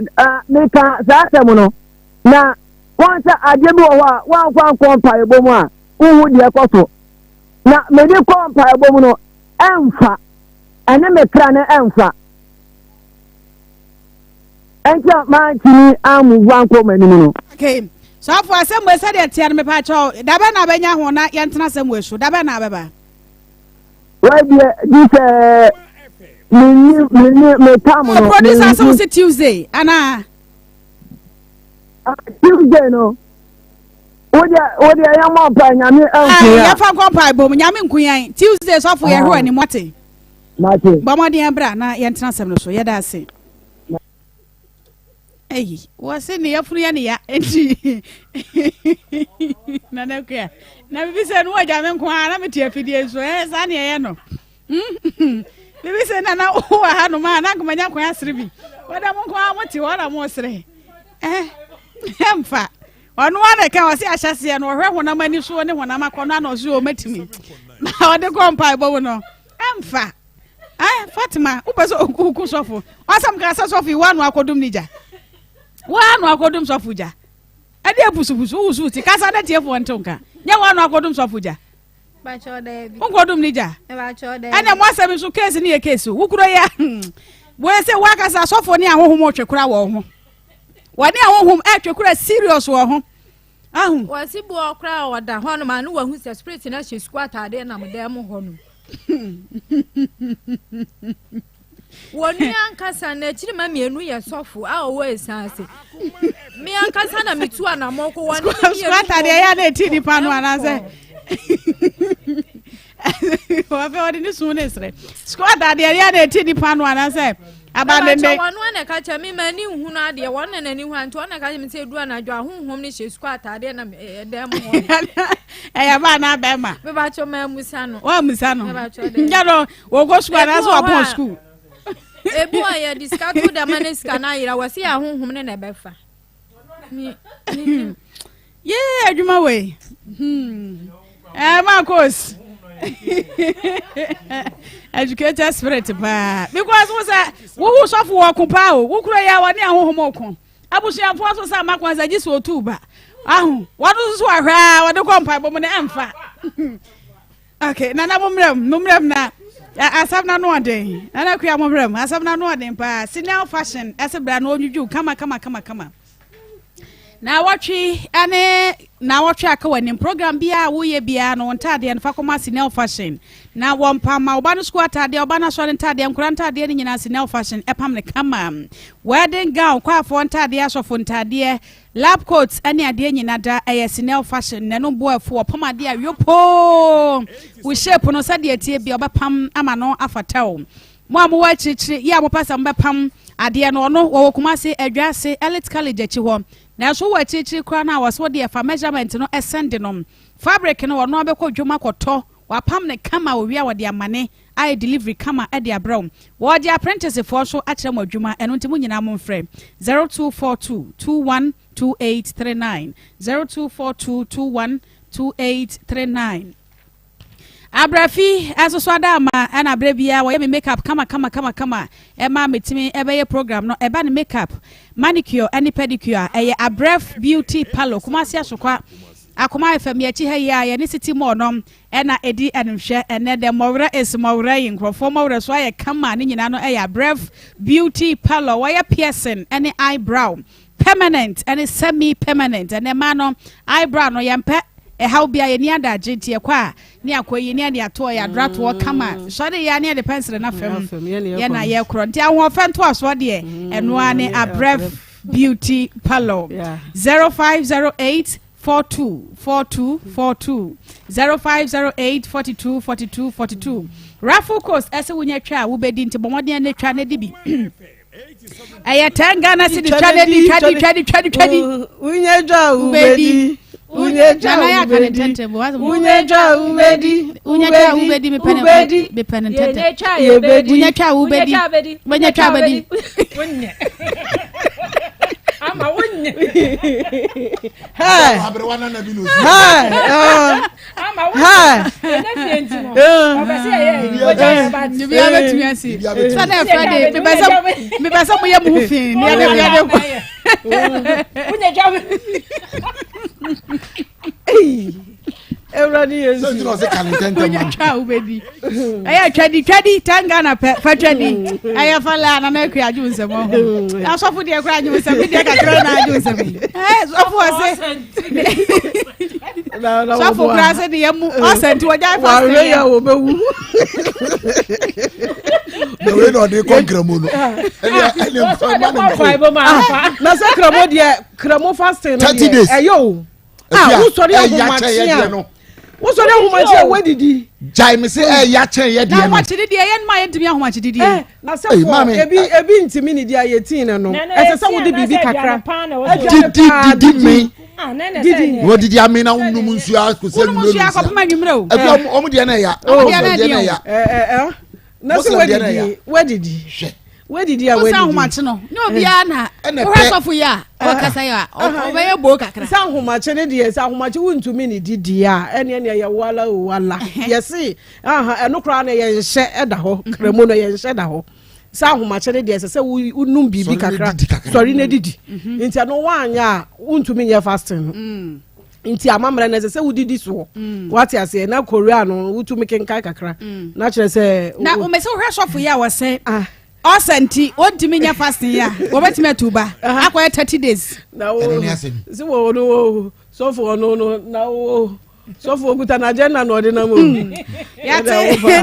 me ka za temu no na wonsa ajebi wa kwa pa ebomu a uhu de ekoto na me de kwa pa ebomu no emfa ene me kra ne emfa enja manchini amu wanko manini no. Okay. So for some we said that me pa cho dabe na benya ho na yentena sem we so dabe na beba. Why this me tam no. Producer so say Tuesday ana. Tuesday no. Odi ya mo pa nyame anku ya. Ya fa kon pa bom nyame nkuyan. Tuesday so for ye ho ani mote. Mate. Ba mo de bra na yentena sem no so ye da ase. Hey, wase ne yafuru ya ne ya enti na kwa na bibi se no waja me nko ara me tie afidie so sa ne ye no bibi se na wa ha no ma na komanya kwa asere bi wada mo nko amoti wala mo sere emfa onu wane ka wase ahyase no hwe honam ani so ne honam akono na so o matimi na ode kompa ibo no emfa Fatima upeso ku sofo wasam ka sa sofi wanu akodum nija wanu akodum sofuja ade abusubusu usu ti kasa de tie fo ntonka nya wanu akodum sofuja ba cho de bi nkodum nija ba cho de ane mo asem so case ni e case wukuro ya bo se wakasa sofo ni ahohom otwekura wo ho wani ahohom atwekura serious wo ho ahu wasi bu okra oda ho no ma no wahu se spirit na she squat ade na mo dem ho no woni ankasa na chiri ma mienu ye sofu a o we sanse mi ankasa na mitu ana moko woni squat de ya na ti ni panu anase wa fe odi ni sune sre squat de ya na ti ni panu anase abandende wonu na ka cha mi mani hu na de wonu na ni hu anto na ka mi se du na dwa honhom ni she squat ade na dem ho ya ba na ba ma be ba cho ma musa no wa musa no njalo wo go school na so upon school ebu aye discount da maneska na ira wasi ya honhom ne na befa yeah adwuma we ma course educated spirit pa because we say wo so for okunpa o wo kuro ya wani ahohom okun abusuafo so sa makwanza ji so otuba ahu wadu so ahwa wadu kompa bo ne emfa okay nana mumrem na asam na no aden nana kuya mumrem asam na no aden pa senior fashion ase bra na onwuju kama na watchi ane na watchi aka wani program bia wo ye bia no ntade en fa koma Sinel fashion na wompa ma oba no squad ade oba na so ntade nkura ntade ni nyina Sinel fashion epam ne kama wedding gown kwa fo ntade asofo ntade lab coats ane ade nyina da Sinel fashion ne no bo afo opam ade ayopo wo shape no sade atie bia oba pam ama no afataw mo amwa chichiri ya mo pasa mbepam ade no no wo kuma se adwase elite college achi ho na so wa chichiri kra na waso de fa measurement no esend no fabric no wo no abekọ dwuma kọtọ wa pam ne kama wo wia wo de amane ai delivery kama e de abrown wo de apprentice for so akere mo dwuma eno ntimu nyina mo mfrɛ 0242212839 0242212839 Abrafi asoso adama ana abrebia wo ye me makeup kama ema metimi ebeye program no eba ne makeup manicure and pedicure eye Abref beauty parlor kuma sia sokwa Akoma FM ye chi ha ye ne city mall no ena edi enhwe ene de mowra is mowra yin krofo mowra so aye kama ne nyina no eye Abref beauty parlor wo ye piercing ene eyebrow permanent ene semi permanent ene ma no eyebrow no ye mpe how be a near that JT qua near Quay near the toy a drat walk come so they near the pencil and a film yena ye cronti I want fan to us what dear and one a Bref beauty parlor 0508 4242 0508 raffle cost as a winner try will be into Bomodi and the China DB. I tangana see the China winner ubedi Unyeja ubedi me ama wonye ha abrewana na binu ama ha na fienti no obese ye oja ba ni bia betumi asi sada friday me basa mo ye mu fin ni ade bia de unye jabe Everybody is so you know say content man cha ubedi aya twadi tanga na fa twadi aya fala na na kura aju nsem ho asofu de kura aju nsem de kakra na aju nsem sofu ase sofu kura se de yemu asenti waja fa se ya wo bewu the way no dey come kramo no na se kramo de kramo fasting 30 days eyo who sorry no what's on your where did he? Jai say ya chen ye de. Na what did he yen my ntimi ahomachi did he? Na say for ebi ntimi ni dia 18 no. Ese say wo de bibi kakra. Did me. What did you mean na unum nsu akose nnu. Nsu akopema nwumre o. Ebi omo de na ya. Omo de na ya. Na say where did he? Where did you where did no bia na ohasofu ya okasa ya obeye bo kakra sa homache ne de sa homache wuntumi ni didi a ene ya wala yesi eno kra na ye nhye eda ho kremo no ye nhye da ho sa homache ne de se unum bibi kakra sorry ne didi nti no wanya wuntumi ye fasting nti amamra na se wudidi so what you say na korea no wutumi kenkai kakra na kire se na o me se ohasofu ya wo se Osenti ontimi nya fasting ya wobetime tuba akoye 30 days na wo si wo no so for no na wo so for okuta na agenda no de na mo ya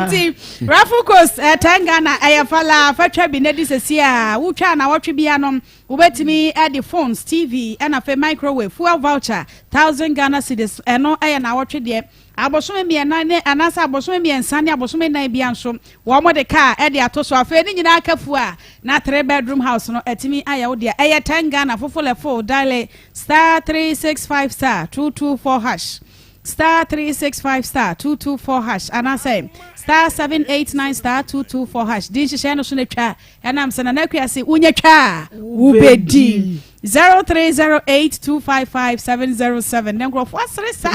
ti raffle coast tanga na ayafala fatwa bi na disesi a wutwa na wotwe bia no wobetimi add the phones TV and a microwave fuel voucher 1000 Ghana cedis eno na wotwe de abosome mi na ne anasa abosome mi ensa ne abosome na bia nso wo mo de car e de atoso afa ni nyina akafu a na 3 bedroom house no etimi aya wo de 10 Ghana fofole full dial star 365 star 224 hash star 365 star 224 hash anasa star 789 star 224 hash din hye no so ne twa enam se na nakuase unya twa ubedi 0308255707 Nengro wasre sa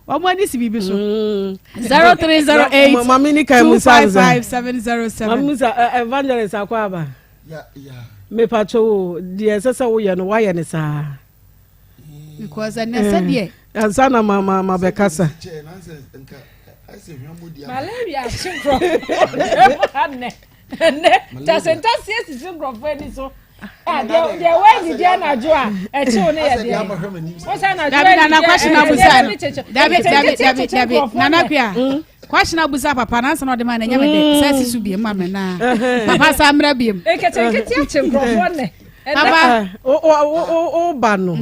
wamani si bibi so 0308255707 Mamusa evangelist akwaba ya me pacho die sese wo ye no wa ye ne sa because I said ye ansana mama bekasa malaria syndrome ne ta sentence syndrome ni so They went the day na Joa. E chi one ye dey. What's na David na question abusa. David Nana Kwia. Question abusa papa na no de man nya me de. Say sisu bi ma me na. Papa sa mra bi. Ekete chimkrofo ne. Aba o ba no.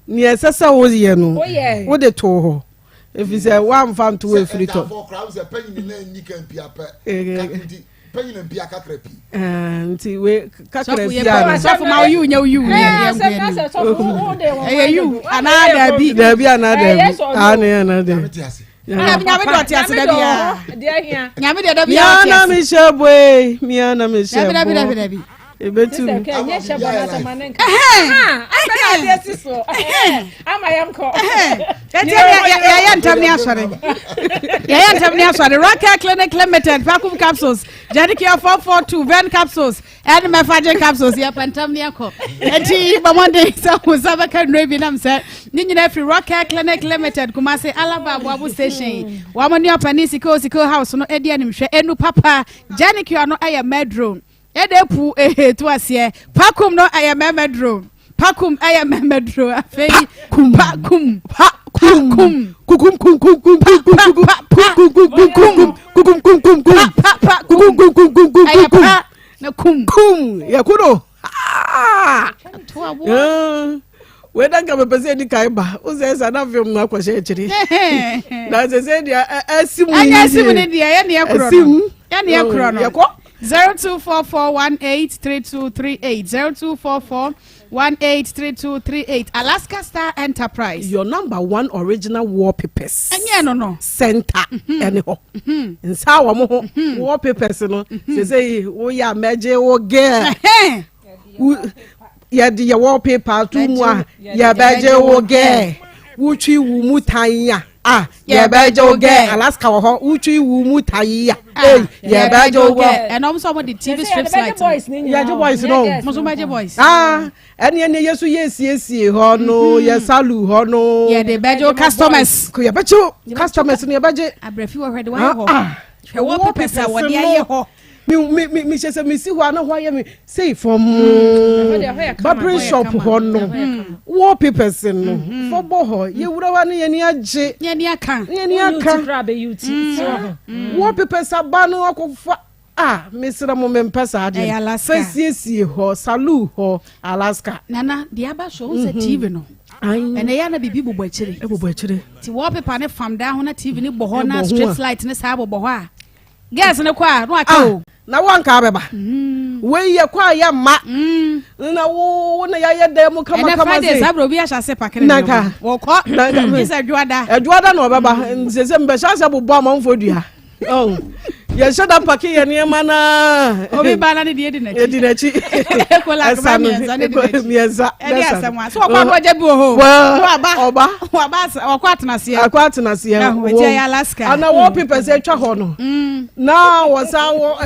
Ni esesa wo ye no. Wo de to ho. If you say one farm to way free to. Nti we kakrepi ya. So for my you you. Eh you another bi. There be another. Another. Nyame doti ase da bia. Nyame da bia. Miana me sheboy. Miana me sheboy. Dabi. Ebetu. Kenya shebo na samanenka. Ana dey siso. Ama yamko. Ya ntamni asore. Rocket Clinic Limited, vacuum capsules, Jadicare 442 Ven capsules, and Mefaje capsules. Ya pantamni ako. Enti bamonde sa usaba kan rebi nam se. Ninyina free Rocket Clinic Limited Kumase Alaba Abu Station. Wamoni opani siko house no edi animhwe enu papa. Jadicare no aya medroom. Edepu to asie. Pakum no aya medroom. Pakum aya medroom. Afei kum we don't come a di kaiba o se sa na film na kwashe chiri na se se dia asimu ni dia ya ne ekro ya ne ekro no 0244183238 0244183238 Alaska Star Enterprise, your number one original wallpapers no center anyhow nsa wa mo wallpapers no say wo ya meje wo girl ya di your wallpaper tu mu a ya beje wo girl wuchi wu mutanya ya beje wo girl Alaska wo ho wuchi wu mutanya ya beje wo girl and also the TV strips light ya je boys no mo beje boys ene yesu yesi ho no ya salu ho no ya de beje customers ko ya beje customers ne beje abrefi wo hwede wa ho hwe wo pepesa wo de aye ho me say me see ho na ho ya me say from barber shop ho no wallpapers no for boho ye wura wa ne ye ni age ye ni aka wallpapers abano akofa Mr. Mompesa ade Alaska ho salu ho Alaska nana the aba show on TV no and ya na bibi bobo akire ti wallpaper ne fam da ho na TV ne boho na street light ne sa bobo a gas ne kwa no aka o na wanka beba we ye kwa ya ma na wo na ya de mu kama say Friday sabro bi a shase pakere naka wo ko isa juada no beba nse mbe shase bobo amanfodua ya shada paki ya niema na obi bana ne die di na chi kola ka mieza edi asemwa so kwa boje bi ho oba akwatena se wo ya Alaska ana wo people say twa ho no na wasa wo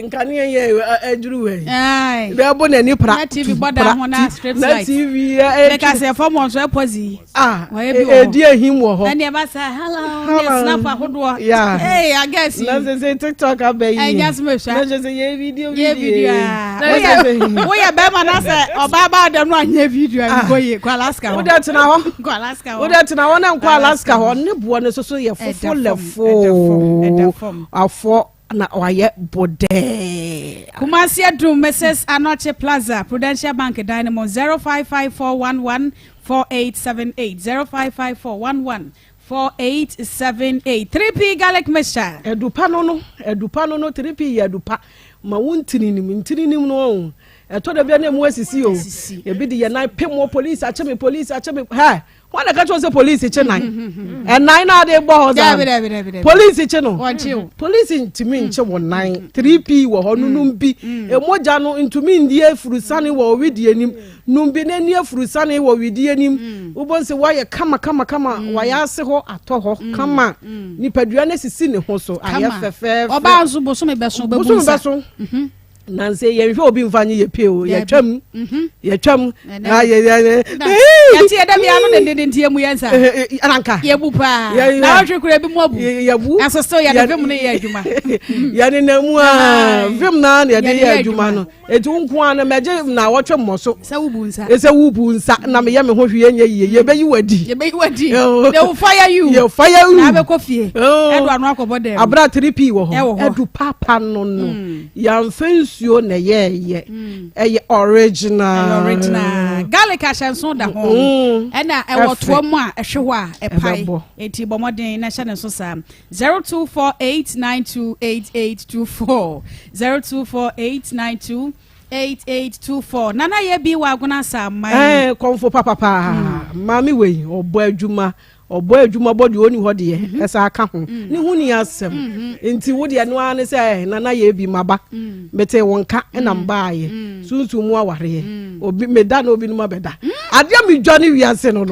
nkane ye ajuru we be bo na ni pra na TV boda ho na strip light na TV because say form on so pozi edi ehim wo ho na ne ba say hello snap ahodo hey I guess na say TikTok abayi I just me sha na say ye video we ya be ma na say obaba dem no anya video go ye kwa Alaska wo dat na ho kwa Alaska wo dat na ho na kwa Alaska ho ne bo ne so ye fofo lefo afo na waye bode Kumasi Adum Mrs. Anoche Plaza Prudential Bank Dynamo 0554114878 0554114878 3P garlic mixture edupa no 3P ya edupa ma wuntininim no eto da bia na mu asisi o e bi de ye na pemo police acheme ha wanda ka chose police che nan and nine na dey bo za police che no police ntimi nche wo nine 3P wo ho nunum bi e moja no ntumi ndie furusane wo widi anim numbi na ni afurusane wo widi anim ubonse waye kama waya ase ho ato ho kama nipadua na sisi ne ho so aye fefe oba nso boso me beso babunsa nanse ye hwe obi mfa nye ye pie o ye twam na ye ti da bia no de ntie mu yansa ananka ye bu pa na hwe kura bi mu abu ye bu asoso ya de vim ne ye adwuma ya ne na mu a vim na na de ye adwuma no etu nko an meje na wotwe mmoso sa wubu nsa ese wubu nsa na me ye me ho hwe nye ye be yi wadi they will fire you na be kofie edu anu akobo dem abra 3p wo ho edu papa no ya mfensuo na ye original garlic ashanso da ho na e woto mu a ehwe ho a epai enti bomoden na hye ne so sa 0248928824 0248928824 nana ye bi wa aguna sa mai konfo papa mami we obo adwuma body oni ho de esa aka ho ni hu ni asem enti wo de no an se nana ye bi maba bete wonka na mbaaye sunsu mu aware obi meda na obi no mabeda ade mi dwane wi ase no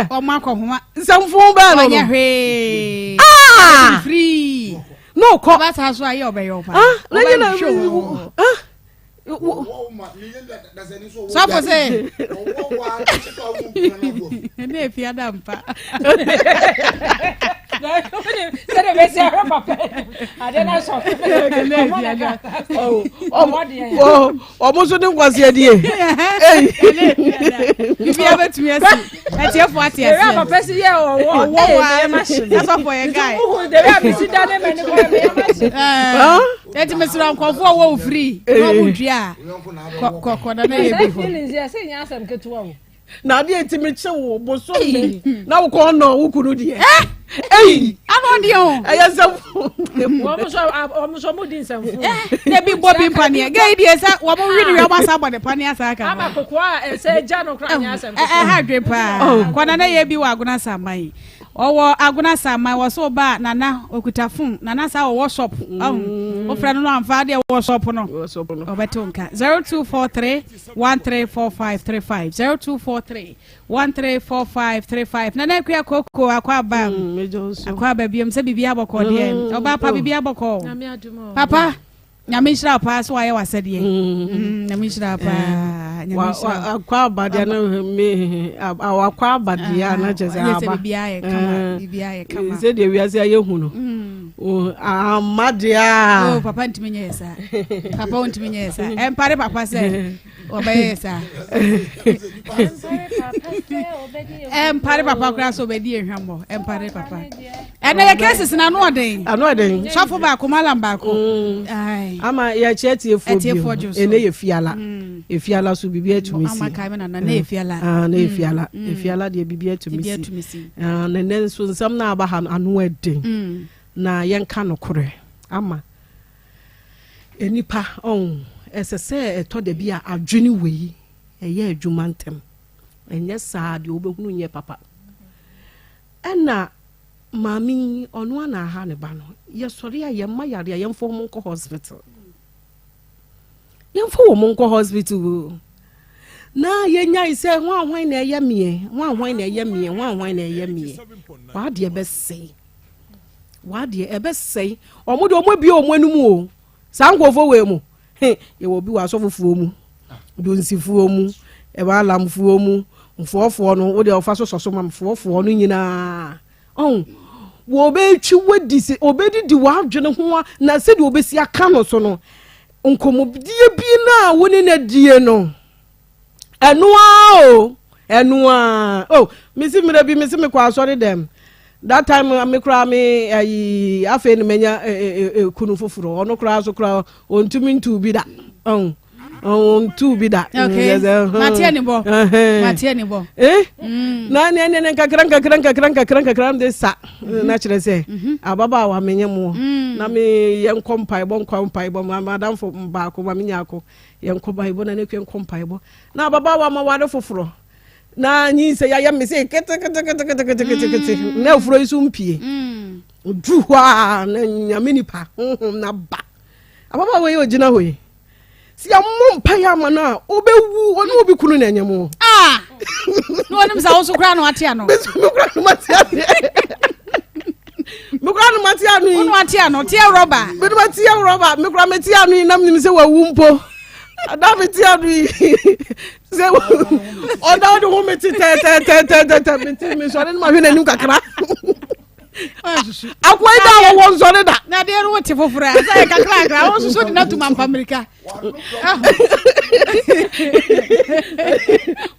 o ma ko homa samfo ba no nya hwe free no ko ba sa so aye obeyo pa na ye na so for say ne fi adampa Sede be se papa ade na so mo so den kwase adie bibi abetumi asi atiefo atiase papa si ye wo machine that's for your guy de be si da ne me ne ko me machine eti mesira nkofo wo free no budua ko na ye bi ho feelings ya se nya asam ketuwa wo na de eti me che wo bo so na wo ko no wo kunu de ano de o ayasam wo so mo din sam fu ne bi bo bi mpane ga ide sa wo mo wi ni wo ma sa bo de pane asa aka ama kokwa se ja no kra nya asam ha dwe pa ko na ye bi wa aguna samai owo aguna samai wo so ba nana okutafun nana sa wo shop o fra no amfa de wo shop no obetonka 0243134535 0243134535 nana kwa koko akwa ba akwa ba biam se bibia boko de oba pa bibia boko papa nyame shira pa so aye wasede nyame shira pa nyame shira akwa abadia na me akwa abadia na jese aba bibia ye kama se de wiase aye hu no amadia papa ntimi nyesa papa ntimi nyesa empare papa se obeyesa empare papa kra so obedi ehwambo empare papa ene ye cases na no oden sofo ba ko malam ba ko ai ama ya cheti efo ene ye fiala efiala so bibia etumisi ama kai na na efiala na efiala de bibia etumisi na nen so nsam na aba ha anu eden na yenka no kore ama enipa esese eto de bia adwene wei eye adwuma ntem enye saa de obehunu nye papa ena mami onu ana ha ne ba no ye sori ya yemma yare yemfo mo nko hospital yemfo wo mo nko hospital na yenya ise hwan na eye mie hwan na eye mie wa de be sei ebe sei omo de omo bi omo anum o sa nkofo we mu ye wo bi wa sofofuo mu do nsifuo mu e ba lamfuo mu mfofo no wo de ofa so ma mfofo no nyina wo be twi wadi se obedi di wa adwene ho na se de obesi aka no so no nkomodie bi na woni na die no enua misi mira bi misi me kwa asori dem that time me kra me ayi afa ni menya kunu foforo ono kra so kra ontumi ntu bi da ntu bi da matia ni bo na ne kakran de sa na kire se ababa wa menye mo na me yenkompai bo madam fo ba ko ma menya ko yenkompai bo na ne kwenkompai bo na ababa wa ma wade foforo na nyi se ya me se kete na ofuro isu mpie duwa na nyame nipa na ba ababa we ogina hoyi si amompa ya mana obewu oni obi kunu na nyemo no onim sa wo so kra no atia no besu no kra no matia Mekura no matia no. Unu atia no, tia rubber. Me no matia rubber. Mekura metia no nam nim se wawu mpo. Ada metia no. Se oda do ho meti te me so no ma hwe nanim kakra. Akwa ida wo nzore da. Na de ro wote fofora. Sai kakra kakra. Wo susu di na tuma mpa America.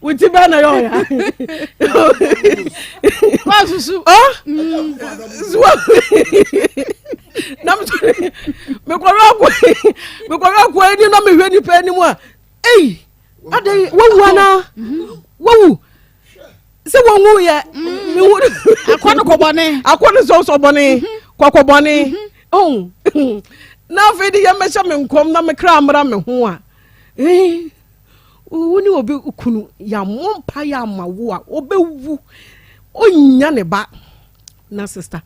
Wuti ba na yo ya. Wa susu. Nam me ko ni na me hwe ni pa ni mu a. Ade wo ana. Wo se wonwu ye me wu akwano kobone akwano so bone kwakobone na fe di ye mecha me nkom na me kra amra me ho a woni obi kunu ya mompa ya mawo a obewu onya ne ba na sister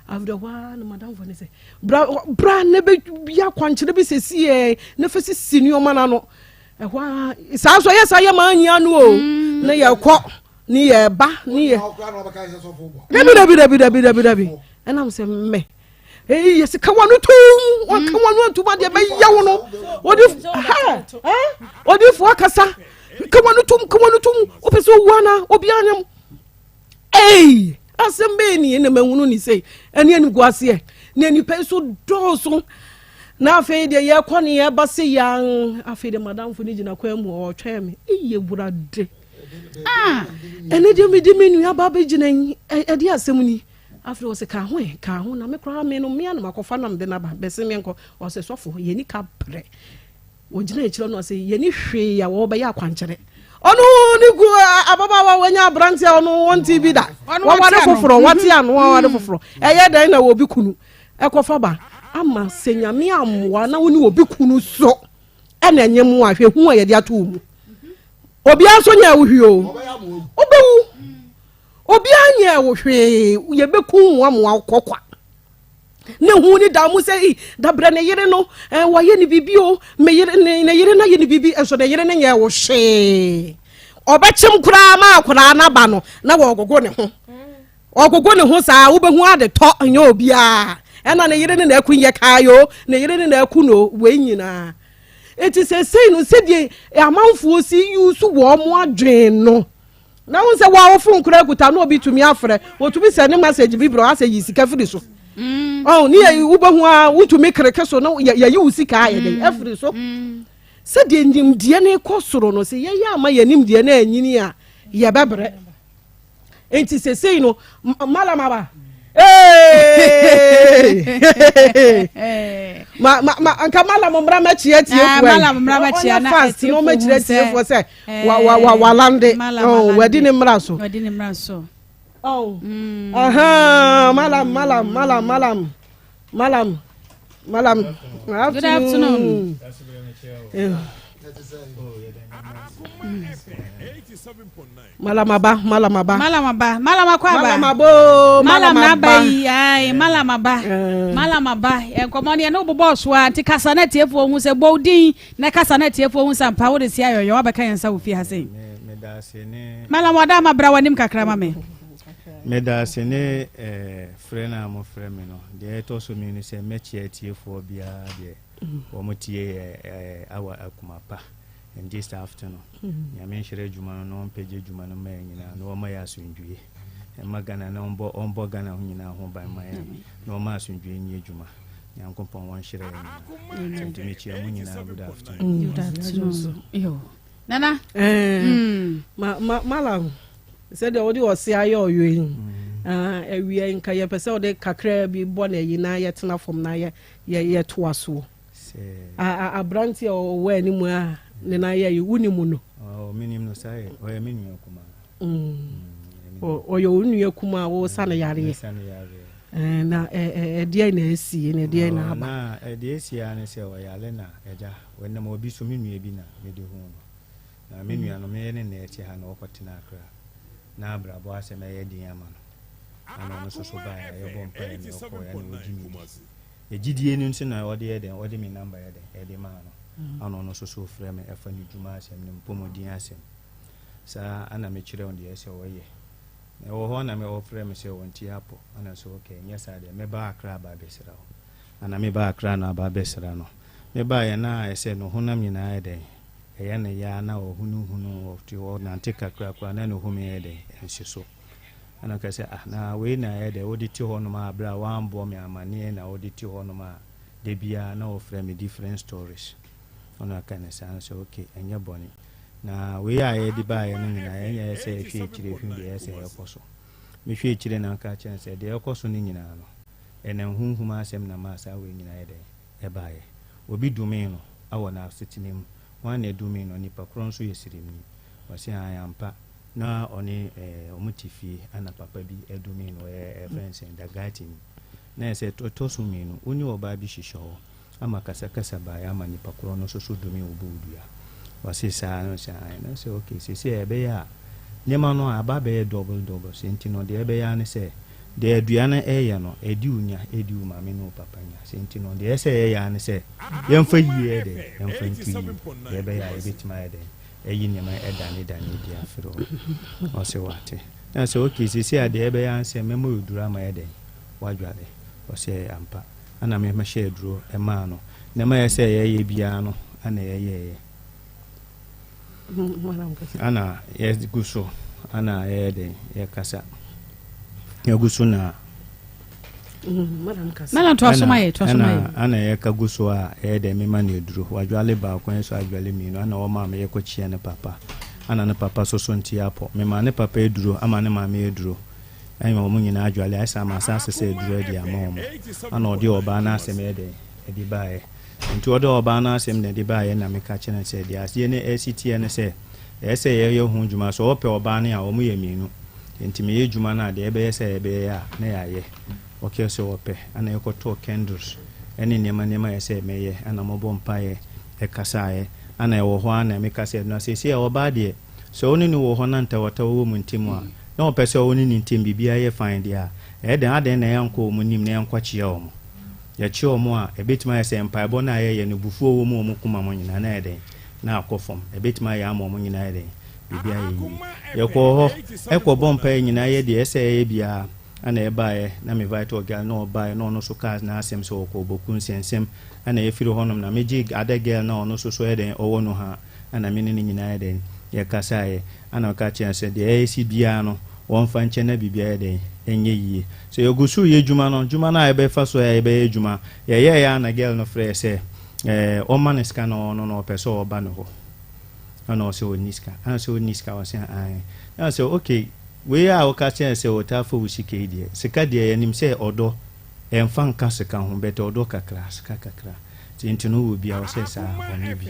after one madam for say bra ne be ya kwankyere be sesi e na fe sisi ni o mana no ehwa sa so ye sa ye ma anya no o na ye kọ ni ye ba ni ye dabi and I'm say me yes ka wanu tum de be yawo no odi fu akasa ka wanu tum opeso wana obi anyam asembe ni na mahunu ni sei ene ani guase na ni peso doso na afi de ye kọ ne ye ba se yan afi de madam fu ni gina kwa mu o twa me burade ene de me nu aba ba gina e de asem ni after o se ka ho na me kra me no me na makofa na me na ba be se me nko o se sofo ye ni ka pre o gina e kiro no se ye ni hwe ya wo ba ya kwankere onu ni gu ababa wa wanya branch ya onu won TV da wa wade foforo wate anu wa wade foforo eye dan na wo bi kunu e kofa ba ama senyame amwa na woni wo bi kunu so ena nyemu ahwe hu ye de ato mu obi aso nya wo hwe o obewu obi anya wo hwe ye beku wa mo akokwa ne hu ni da mu sei da bra ne yire no wa ye ni bibi o me yire ne yire na ye ni bibi enso de yire ne ye wo hwe obechem kura ma akura na ba no na wo gogo ne ho sa wo behu ade to nya obi a ena ne yire ne na akun ye kayo ne yire ne na akuno we nyina eti se sei no se die amanfo si yusu wo mo adwen no na won se wa ofun kura kuta no obi tumi afre otumi se ne message bi bro ase yi sika firi so ni ye ubehu a utumi kreke so no ye yi usika aye dey afri so se die ndim die ne kosoro no se ye ya ama ye nim die na anyini a ye bebre enti se sei no malama ba anka malama mra ma chia tie fu malama mra ma chia na fast no ma chia tie fu se wa lande wadi ne mra so aha malam good afternoon malama ba enkomo ne no bobo so anti kasa na tiefo hu se bodin na kasa na tiefo hu sampa wo de sia yoyo abeka yansa wo fi ha sei malama da ma bra wanim kakra ma me meda se ne frena mo freme no de to so mi ni se mechi tiefo bia de wo mo tie awa akuma pa and this afternoon ya men shire juma no peje juma no ma nyina no ma ya asundue e magana na ombo gana ho nyina ho ban ma ya no ma asundue nyi juma nyankopon won shire nyina tentimi mu nyina good afternoon yo nana malam said the odi wose ayo yoyin ewie nka ye pese odi kakra bi bo na yina yetena fom na ye to aso abranti o we ni mu a ne na ye wuni mu no minim no sai o ye minim kuma o yo unu kuma wo sana yare na dia na esi na dia na aba na dia esi ya ne se o yale na eja wenne mo bi so minu bi na me de hu no na minu no me ne na eche ha na okotena akra na brabo ase me ye dia ma no ana no so ba ye bo mpa ne ko ya no odi mi e gidie ni nse na odi ye den odi mi number ye den e de ma no ano no so frame e fa ni djuma asem ni mpomodin asem sa ana me kire on de ese wo ye ɛwɔ hɔ na mɛwɔfrɛ me sɛ wɔnti apɔ ana so okay nyɛ saa deɛ mɛba akra aba bɛsra wo ana meba akra na aba bɛsra no meba yɛ na ɛsɛ no honam nyinaa yɛ dɛn ɛyɛ ne ya na ɔhunuhunu ɔte nante kakra kora na ne home yɛ dɛn ɛnsi so ana ka sɛ na wei na yɛ dɛ wode te hɔ nom a berɛ a woambɔ me amanneɛ na wode te hɔ nom a da biara na wɔfrɛ me different stories ɔno aka ne saa no sɛ okay ɛnyɛ bɔne na wei a yɛde baeɛ no nyinaa ɛnyɛ sɛ ɛhwɛ akyire hu deɛ ɛsɛ ɛkɔ so mehwɛ akyire na nka kyɛn sɛ deɛ ɛkɔ so no nyinaa no ɛnam honhum asɛm na ma saa wei nyinaa yɛ dɛn ɛbaeɛ obi dumee no awɔ no asetena mu wan na dumee no nipa korɔ nso yɛ siremni wɔse ayampa na ɔne ɔmo te fie ana papa bi dumee no ɛyɛ friends and dagati na ɛsɛ tɔtɔ so mmienu wone ɔbaa bi hyehyɛ hɔ ama kasakasa baeɛ ama nipa korɔ no nso so dumee wɔ bɔɔdua wɔse saa no sɛ ayɛ na sɛ okay sɛ ɛbɛyɛ a nneɛma no a aba bɛyɛ double sɛ nti no deɛ ɛbɛyɛ ne sɛ deɛ aduane ɛyɛ no ɛdi wo nya ɛdi wo maame ne wo papa nya sɛ nti no deɛ ɛsɛ ɛyɛ ne sɛ yɛmfa yie dɛ yɛmfa nto yie deɛ ɛbɛyɛ a yɛbɛtumi ayɛ dɛ ɛyi nneɛma ɛdane di afere hɔ ɔsɛ wate na sɛ okay sɛsi a deɛ ɛbɛyɛ sɛ mɛma oduro ama yɛ dɛ wadwale ɔsɛ ampa ana mɛma hyɛ aduro ɛmaa no nneɛma yɛ sɛ yɛyɛ biara no ana yɛyɛyɛ ana yɛgu so ana yɛyɛ dɛ yɛkasa yɛgu so na ana yɛka gu so a ɛyɛ dɛ mema ne aduro wadwale baako yɛ so adwale mmienu ana wɔma me yɛkɔkyia ne papa ana ne papa so nti apɔ mema ne papa aduro ama ne maame aduro ɛyɛ wɔn nyinaa adwale ayɛ sɛ ama asase sɛ aduro adi ama wɔn ana ɔde ɔbaa no asɛm yɛ dɛ ɛde baeɛ nti ɔde ɔbaa no asɛm na ɛde baeɛ na meka kyerɛ sɛ deɛ aseɛ ne ɛsitie ne sɛ ɛyɛ sɛ yɛyɛ ho dwuma so ɔpɛ ɔbaa no a wɔn yɛ mmienu nti meyɛ dwuma no a deɛ ɛbɛyɛ sɛ ɛbɛyɛ a na yɛayɛ ɔkɛ sɛ wɔpɛ ana yɛkɔtɔɔ candles ɛne nneɛma yɛ sɛ mɛyɛ ana mɔbɔ mpaeɛ ɛkasaeɛ ana ɛwɔ hɔ ana meka sɛ no sɛsi a ɔbaa deɛ sɛ wo ne no wɔ hɔ na ntawɔta wɔ mu ntam a na ɔpɛ sɛ wo ne ne ntam biribiara yɛ fan deɛ a ɛyɛ dɛn adɛn na yɛnkɔ wɔ mu nim na yɛnkɔkyea wɔ mu yɛkye wɔ mu a ɛbɛtumi ayɛ sɛ mpaebɔ no a yɛyɛ no bufuo wɔ mu wɔ mu kuma mo nyinaa na yɛ dɛn na akɔ fam ɛbɛtumi ayɛ ama mo nyinaa yɛ dɛn biribi ayɛ yi yɛkɔ hɔ ɛkɔbɔ mpaeɛ nyinaa yɛ deɛ ɛsɛ ɛyɛ biara ana ɛbaeɛ na mevite ɔgal na ɔbaeɛ na ɔno so cars na asɛm sɛ ɔkɔ ɔbɔku nsɛnsɛm ana yɛfiri hɔnom na megye ada girl na ɔno so yɛ dɛn ɔwɔ no ha ana me ne no nyinaa yɛ dɛn yɛkasaeɛ ana ɔka kyerɛ sɛ deɛ ɛyɛ si biara no wɔmfa nkyɛn na biribi ayɛ dɛn ɛnyɛ yie so yɛgu so yɛ adwuma no a yɛbɛfa so a yɛbɛyɛ adwuma yɛyɛɛ ana girl no frɛ sɛ ɔma ne sika na ɔno na ɔpɛ sɛ ɔba no hɔ ana ɔsɛ ɔni sika ana sɛ ɔni sika ɔsɛ ae ana sɛ okay wei a woka kyerɛ sɛ wɔtaa fa wo sika yi deɛ sika deɛ yɛnim sɛ ɔdɔ ɛmfa nka sika ho bɛtɛ ɔdɔ kakra sika kakra nti no wɔ bia ɔsɛ saa ɔne bi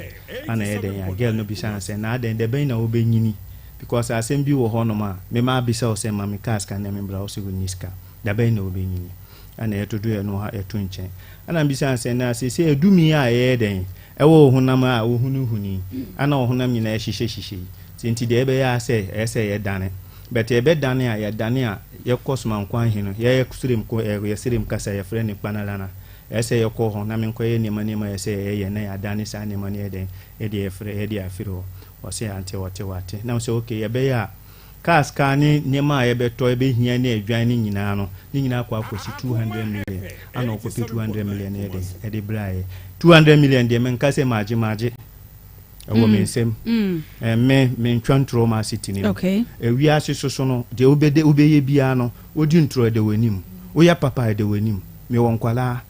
ana yɛ dɛn a girl no bisa sɛ na adɛn dɛ bɛn na wobɛnyini because asɛm bi wɔ hɔnom a mema abisa wo sɛ ma meka sika na membra wo sɛ wɔni sika da bɛn na wobɛnyini ana yɛtodo yɛ no ha ɛto nkyɛn ana bisa sɛ na sɛ ɛdumi a yɛyɛ dɛn ɛwɔ honam a wɔhunuhuni ana ɔhonam nyinaa hyehyɛ yi nti deɛ ɛbɛyɛ sɛ ɛyɛ sɛ yɛdane bɛtɛ yɛbɛdane a yɛdane a yɛkɔ somankwa ahe no yɛserem kasa yɛfrɛ ne kpanalana ɛyɛ sɛ yɛkɔ hɔ na menkɔyɛ nneɛma yɛ sɛ ɛyɛ na yɛadane saa nneɛma no yɛdɛn yɛde afiri hɔ ɔsɛ ante wɔte na sɛ okay yɛbɛyɛ a cars kaa ne nneɛma a yɛbɛtɔ yɛbɛhia ne adwan ne nyinaa no ne nyinaa kɔ akɔsi 200 million ana ɔkɔpɛ 200 million yɛdɛn ɛde brɛɛ 200 million deɛ menka sɛ magye ɛwɔ me nsɛm mentwa ntorɔ ma aseti ne mu ewiase so no deɛ wobɛyɛ biara no wodi ntorɔ ɛda w'anim woyɛ papa ɛda w'anim mewɔ nkwalaa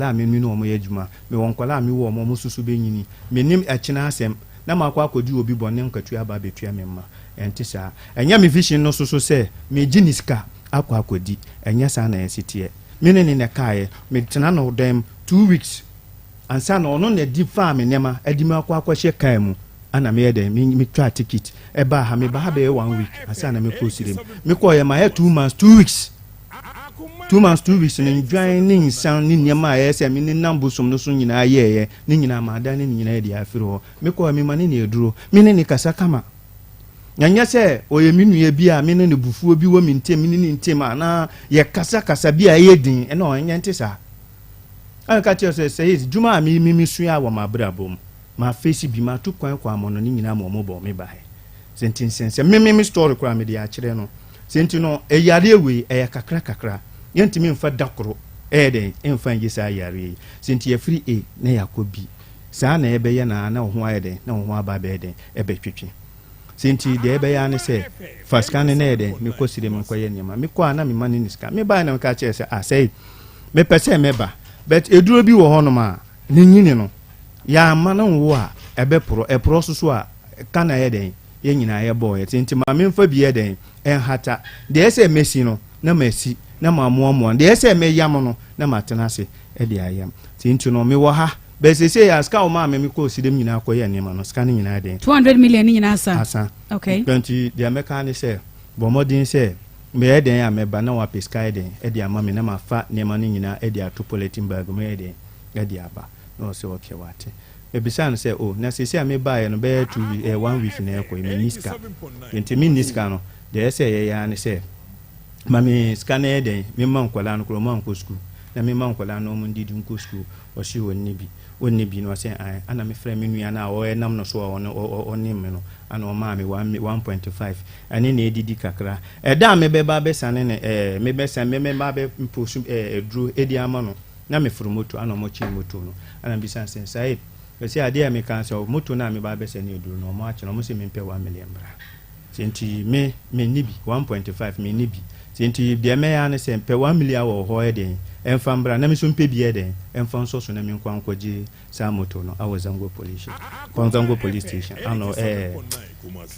a menu ne ɔmo yɛ adwuma mewɔ nkwalaa a mewɔ ɔmo susu bɛnyini menim ɛkyena asɛm na makɔ akɔdi obi bɔne nkatua aba bɛtua me mma ɛnte saa ɛnyɛ me vision no so sɛ megye ne sika akɔ akɔdi ɛnyɛ saa na ɛsiteɛ mene ne kaeɛ metena no dɛm 2 weeks ansa na ɔno na di fa me nneɛma adi me akɔ akɔhyɛ kaa mu ana meyɛ dɛ metwa ticket ɛba ha meba ha bɛyɛ 1 week ansa na mekɔ sirem mekɔɔyɛ ma yɛ 2 months 2 weeks 2 months 2 weeks ne ndwan ne nsan ne nneɛma a ɛyɛ sɛ me ne nam bosom no so nyinaa yɛɛyɛ ne nyinaa maada ne nyinaa yɛde afiri hɔ mekɔɔ me ma ne ne aduro me ne ne kasa kama nyanya sɛ ɔyɛ me nua bi a me ne ne bufuo bi wɔ me ntem me ne ne ntem anaa yɛ kasa bi a ɛyɛ din ɛna ɔnyɛ nte saa aka kyerɛ sɛ sɛ dwuma a me sua wɔ mabrabɔ mu ma face bi ma to kwan kwa mo no ne nyinaa mo bɔ me bae sɛ story kora me de akyerɛ no senti no eyare we kakra yentimi mfa dakoro den emfa ngisa yare senti free a na yakobi saa na ebe ya na ho ayede na ho aba be den ebe twetwe senti de ebe ya ne se faskane na eden me kosire me koye niam me ko ana me mani niska me ba na me ka che se say me pese me ba but eduro bi wo hono ma ne nyini no ya ma na wo a ebe pro so a kana eden ye nyina ye boy senti ma me mfa bi eden en hata de ese mesi no na mesi na ma moamo de ese me yam no na matena se e de ayam senti no me wo ha be se ya ska o ma me ko sidem nyina akoye niam no ska ne nyina den 200 million nyina asa okay 20 de American ni se bomodin se me eden ya me ba na wa pesca eden e de ama me na ma fa niam no nyina e de ato politin bag me eden e de aba no se okay wate e bisan se o na se me ba ye no be 1 week na ekoy me niska enti me niska no de se ye ya ni se mami scan eden me man kwala no kro man ko school na me man kwala no mun didi nko school o shi wonni bi no se ai ana me frɛ me nua na o enam no so o nim no ana o ma me 1.5 ani na edidi kakra da me be ba be sane ne me be san me ba be mposu edru edi ama no na me furu moto ana mo chi moto no ana bi san sen sai se ade me kan se moto na me ba be sane edru no mo achi no mo se me mpe 1 million bra senti me nibi 1.5 me nibi senti de me ya ne se mpe 1 million wo ho eden enfambra na mi so mpe bi eden enfan so so na mi nkwa nkwaji sa moto no awazango police station ano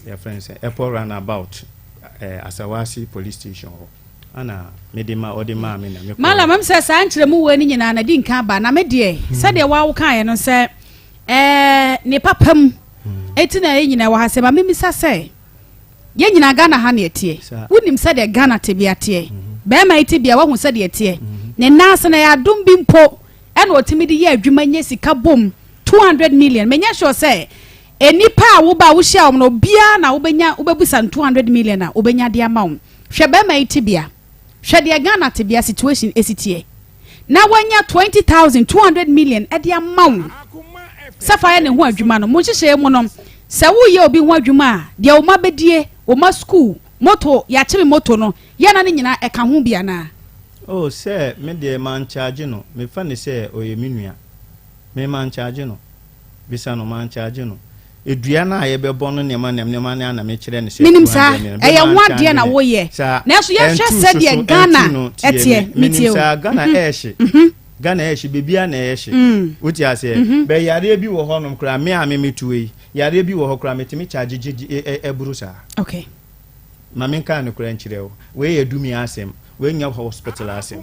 your friends airport runabout asawasi police station ana medima odima me na me mala mam se sa ankyere mu wani nyina na di nka ba na me de se de wa wo kan ye no se ne papam eti na ye nyina wa ha se ba me misa se ye nyina Ghana ha na etie wonim se de Ghana te bi atie be ma iti bia wa hu se de etie ne nasa na ya dum bi mpo ena otimi de ye adwuma nye sika bom 200 million menya sure say enipa a wo ba wo hia no bia na wo benya wo bebusa 200 million na wo benya de amount hwe be ma iti bia hwe de Ghana te bia situation esitie na wanya 20,000 200 million e de amount safa ya ne ho adwuma no mo hihye mu no se wo ye obi ho adwuma de wo ma bedie wo ma school moto ya chiri moto no ya na ne nyina e ka ho bia na oh say me de man charge no me fa ne say oye minua me man charge no bisa no man charge no edua na ye be bono ne ma na me kire ne say minim sa e ye ho de na wo ye na so ye hwe se de Ghana etie mitie o Ghana eshi bebia na eshi wuti ase be yare bi wo ho no kra me a me metuwe yare bi wo ho kra metimi charge eburu sa okay mame nka no kra nkyire wo we edumi asem we nya hospital asem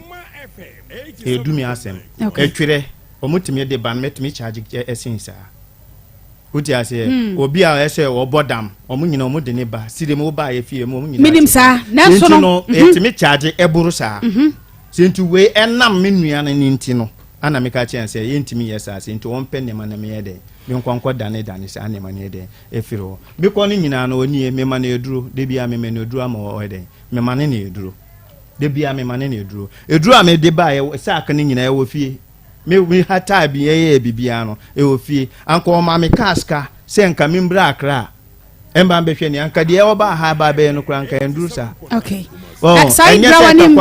edumi asem etwire omutimi de ban metimi charge esinsa wuti ase obi a ese obodam omunyina omudi ne ba sire mo ba ye fie mo omunyina minim sa na so no etimi charge eburu sa sintu we enam menua na ninti no ana meka chance yentimi yesa sintu won penne ma na me yede me nkwankwa dane sa na ma ne yede efiro bi ko ni nyina no oni me ma na eduro de bia me na eduro ama o yede me ma ne na eduro de bia me ma ne na eduro a me de ba ye sa aka ni nyina ye wo fie me hata bi ye bibia no e wo fie anko ma me kaska se nka me mbra akra emba mbehwe ni anka de e ba ha ba be no kra nka enduro sa okay sai brawanim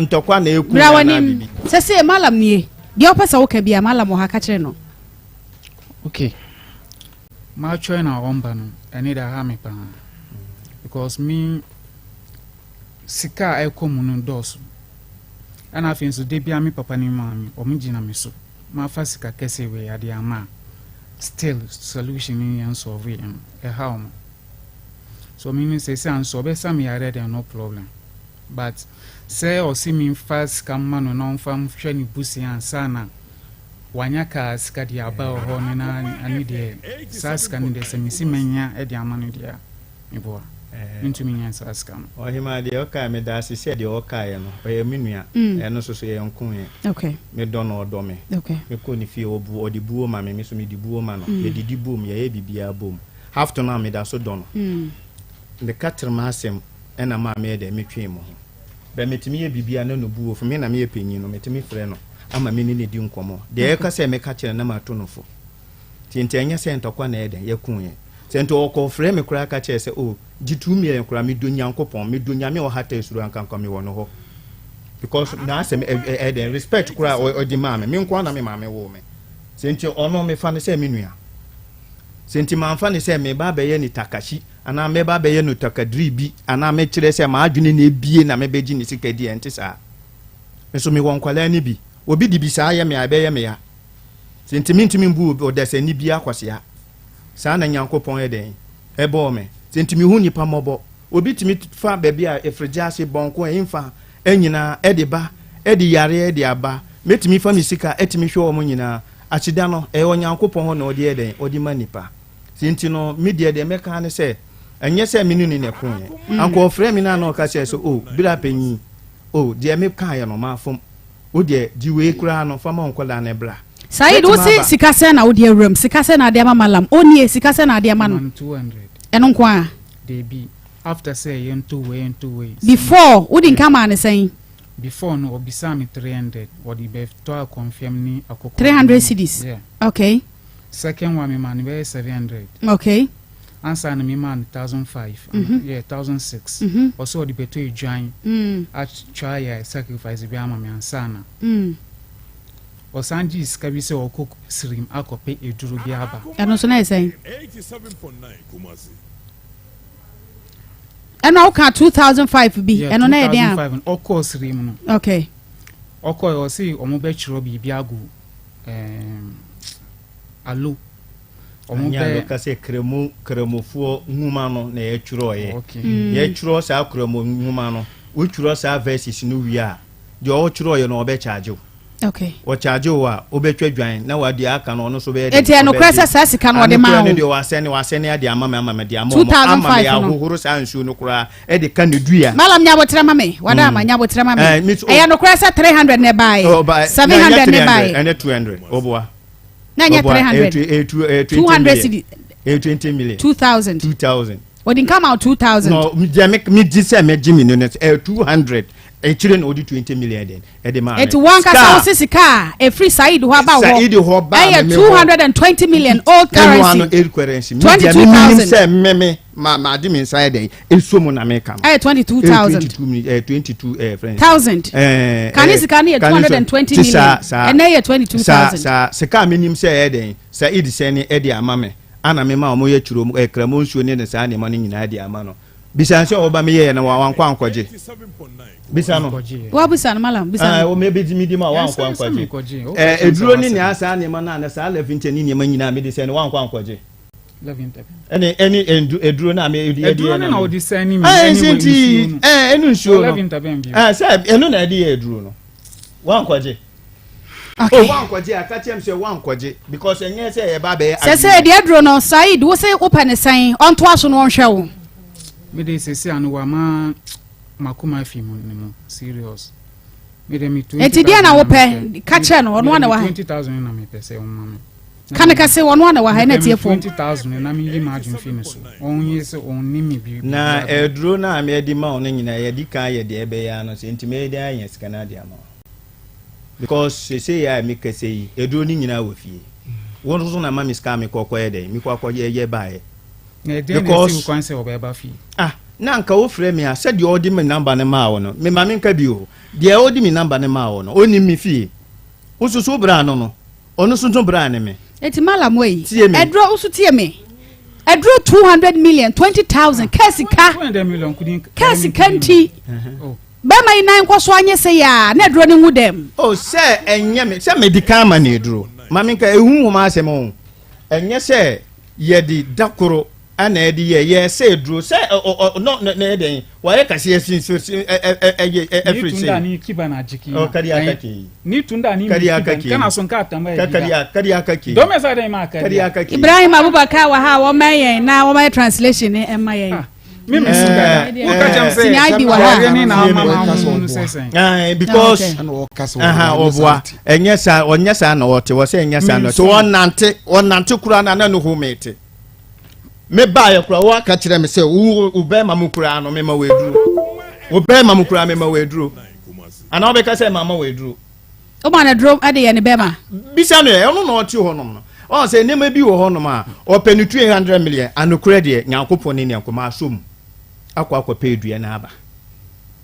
tokwa na eku brawanim se malam nie dia opesa wo ka bia malam ha ka kire no okay ma try na omba no eni da ha me pa because me sika e komu no dosu ana afin so de bia me papa ni mami o mjina me so ma fa sika kese we ade ama still solution ni yan solve how so meaning say so be some yare there no problem but say or see me fast come man no fam hwe ni busi ansana wanyaka sika dia aba ho ne na ani de saska ni de semisi menya e dia amanu dia meboa into me answer scam o hima de o ka me da se se de o ka ye no o ye menua e no so so ye nkun ye okay me do no do me okay me ko ni fie obu o di buo ma me so me di buo ma no me di buo ye ye bibia bom have to na me da so do no the cattle masem ena ma me de me twen mo be metimi ye bibia na no buo fo me na me ye panyin no metimi frɛ no ama me ni ne di nkomo de e ka se me ka kire na ma to no fo ti ntanya se ntokwa na eden ye kun ye sento oko frɛ me kura ka kyerɛ sɛ o gi 2 million kura me do nyankopɔn me do nyame o hata esuru ankanka me wɔ no hɔ because na asɛm the respect kura o di maame me nko na me maame wo me sento ɔno me fa ne sɛ me nua senti man fa ne sɛ me ba bɛyɛ ni takashi ana me ba bɛyɛ no takadri bi ana me kyerɛ sɛ ma adwene na ebie na me bɛgi ne sika di ente saa nso me won kwala ni bi obi di bi saa yɛ me abɛyɛ me ya senti mintimi mbu o da sɛ ni bi akwasea saa na nyankopɔn yɛ den ɛbɔ me senti me hu nipa mɔbɔ obi timi fa baabi a efrigya ase bɔnko ɛmfa ɛnyina ɛde ba ɛde yare ɛde aba metimi fa me sika ɛtimi hwɛ wɔ mo nyina akyida no ɛwɔ nyankopɔn hɔ na ɔde yɛ den ɔde ma nipa senti no media de meka ne sɛ ɛnyɛ sɛ me ne ne ko yɛ anko frɛ me na na ɔka sɛ so o bira panyi o de me ka yɛ no ma fom o de di we kura no fa ma onkola na bra Said wo se sika sɛ na wo de awram sika sɛ na de ama malam oni sika sɛ na de ama no 200 ɛno nko a they be after say yento way before wo din kama ne sɛn before no obisa me 300 what the be to confirm ni akoko 300 cedis yeah okay second one me man be 700 okay answer na me man 1005 yeah 1006 also the beto join at try sacrifice be ama me ansana Osanji iska bi se okok srim akope eduru bi aba ɛno so na ɛsɛn 87.9 Kumasi ɛno wo ka 2005 bi ɛno na yɛ den 2005 okọ srim no okay okọ o se omo be chiro bi bi agu alo omo be ka se kremofuo nwuma no na ye chiro ye chiro sa kremo nwuma no wo chiro sa verses no wi a de o chiro ye no obe charge okay o charge wa obetwa dwan na wadi aka no no so be eti eno kresa sa sika no de ma wo de wasene ade ama de ama ama ya hohoro sa nsu no kura e de ka ne dua malam nya botra mame wada ama nya botra mame e no kresa 300 ne buy 700 ne buy and 200 oboa na nya 300 200 20 million 2000 odin come out 2000 no me dise me jimi no 200 chire no odi 20 million den e de ma it one ka so sika e free Said ho ba ho Said ho ba e 220 million old currency 22,000 say me ma di me inside den eso mo na me ka e 22,000 22 friends 1000 kan sika na 220 million e na 22,000 sa sika menim say e den Said say ne e de ama me ana me ma o mo ye churo kramo nsuo ne sa ne ma no nyina de ama no bisanse oba me ye na wankwa ankoje bisa no wa bisa no malam bisa o me be di ma wankwa ankoje eduro ni ne asa ne ma na sa 11 ni ne ma nyina me de se ne wankwa ankoje 11 any eduro na me edi eduro na o di se ni me enu nsuo no se enu na edi eduro no wankwaje okay wankwaje akachem se wankwaje because enye se ye ba be se edi eduro no Said wo se open ne san on to aso no onhwe wo me dey say anu wa ma makoma fi mu no serious me dey me 20 eti dia na wo pe ka che no ono na wa 20,000 na me pe se on ma kan ka se ono na wa ha na tie fo 20,000 na me yi margin fi me so on yi se on ni me bi na eduro na me di ma on nyina ye di kan ye de ebe ya no se ntime dey anya sika na dia ma because say ya me ka say eduro ni nyina wo fie won so na ma me sika me kokko ye dey me kokko ye bae because kwanse obeba fi na nka wo frɛ me a sɛ de odi me number ne ma wo no me ma me nka bi o de odi me number ne ma wo no oni mi fi ususu bra no no onu sunsun bra ne me eti malam wey edro usu tie me edro 200 million 20,000 kasika 200 million kudin kasika nti ba mai nan kwaso anye se ya na edro ne hu dem sɛ enye me sɛ medical man edro ma me nka ehu hu ma asɛm o enye sɛ ye di dakoro ana edi ye say dro say no na eden wa ye kase yasin so every say tunda ni kiba na jiki kari akaki ni tunda ni kari akaki kana son ka tamba kari akaki do me sa dey ma kari akaki Ibrahim Abubakar wa ha wo mayen na wo may translation ni mayen me suga wo ka jam say ni wa ha ni na mama no say because obwa enya sa na wote wo say enya sa no so wonante kura na no hu mete me ba ya kura wa ka kire me se wo be ma mu kura no me ma weduru wo be ma mu kura me ma weduru ana obe ka se mama weduru o ma na drum ade ye ne be ma bisa no e no no ti ho no on say name bi wo hono ma o penu 200 million anokure de nyankopon ne nyankoma asom akwa pay dua na aba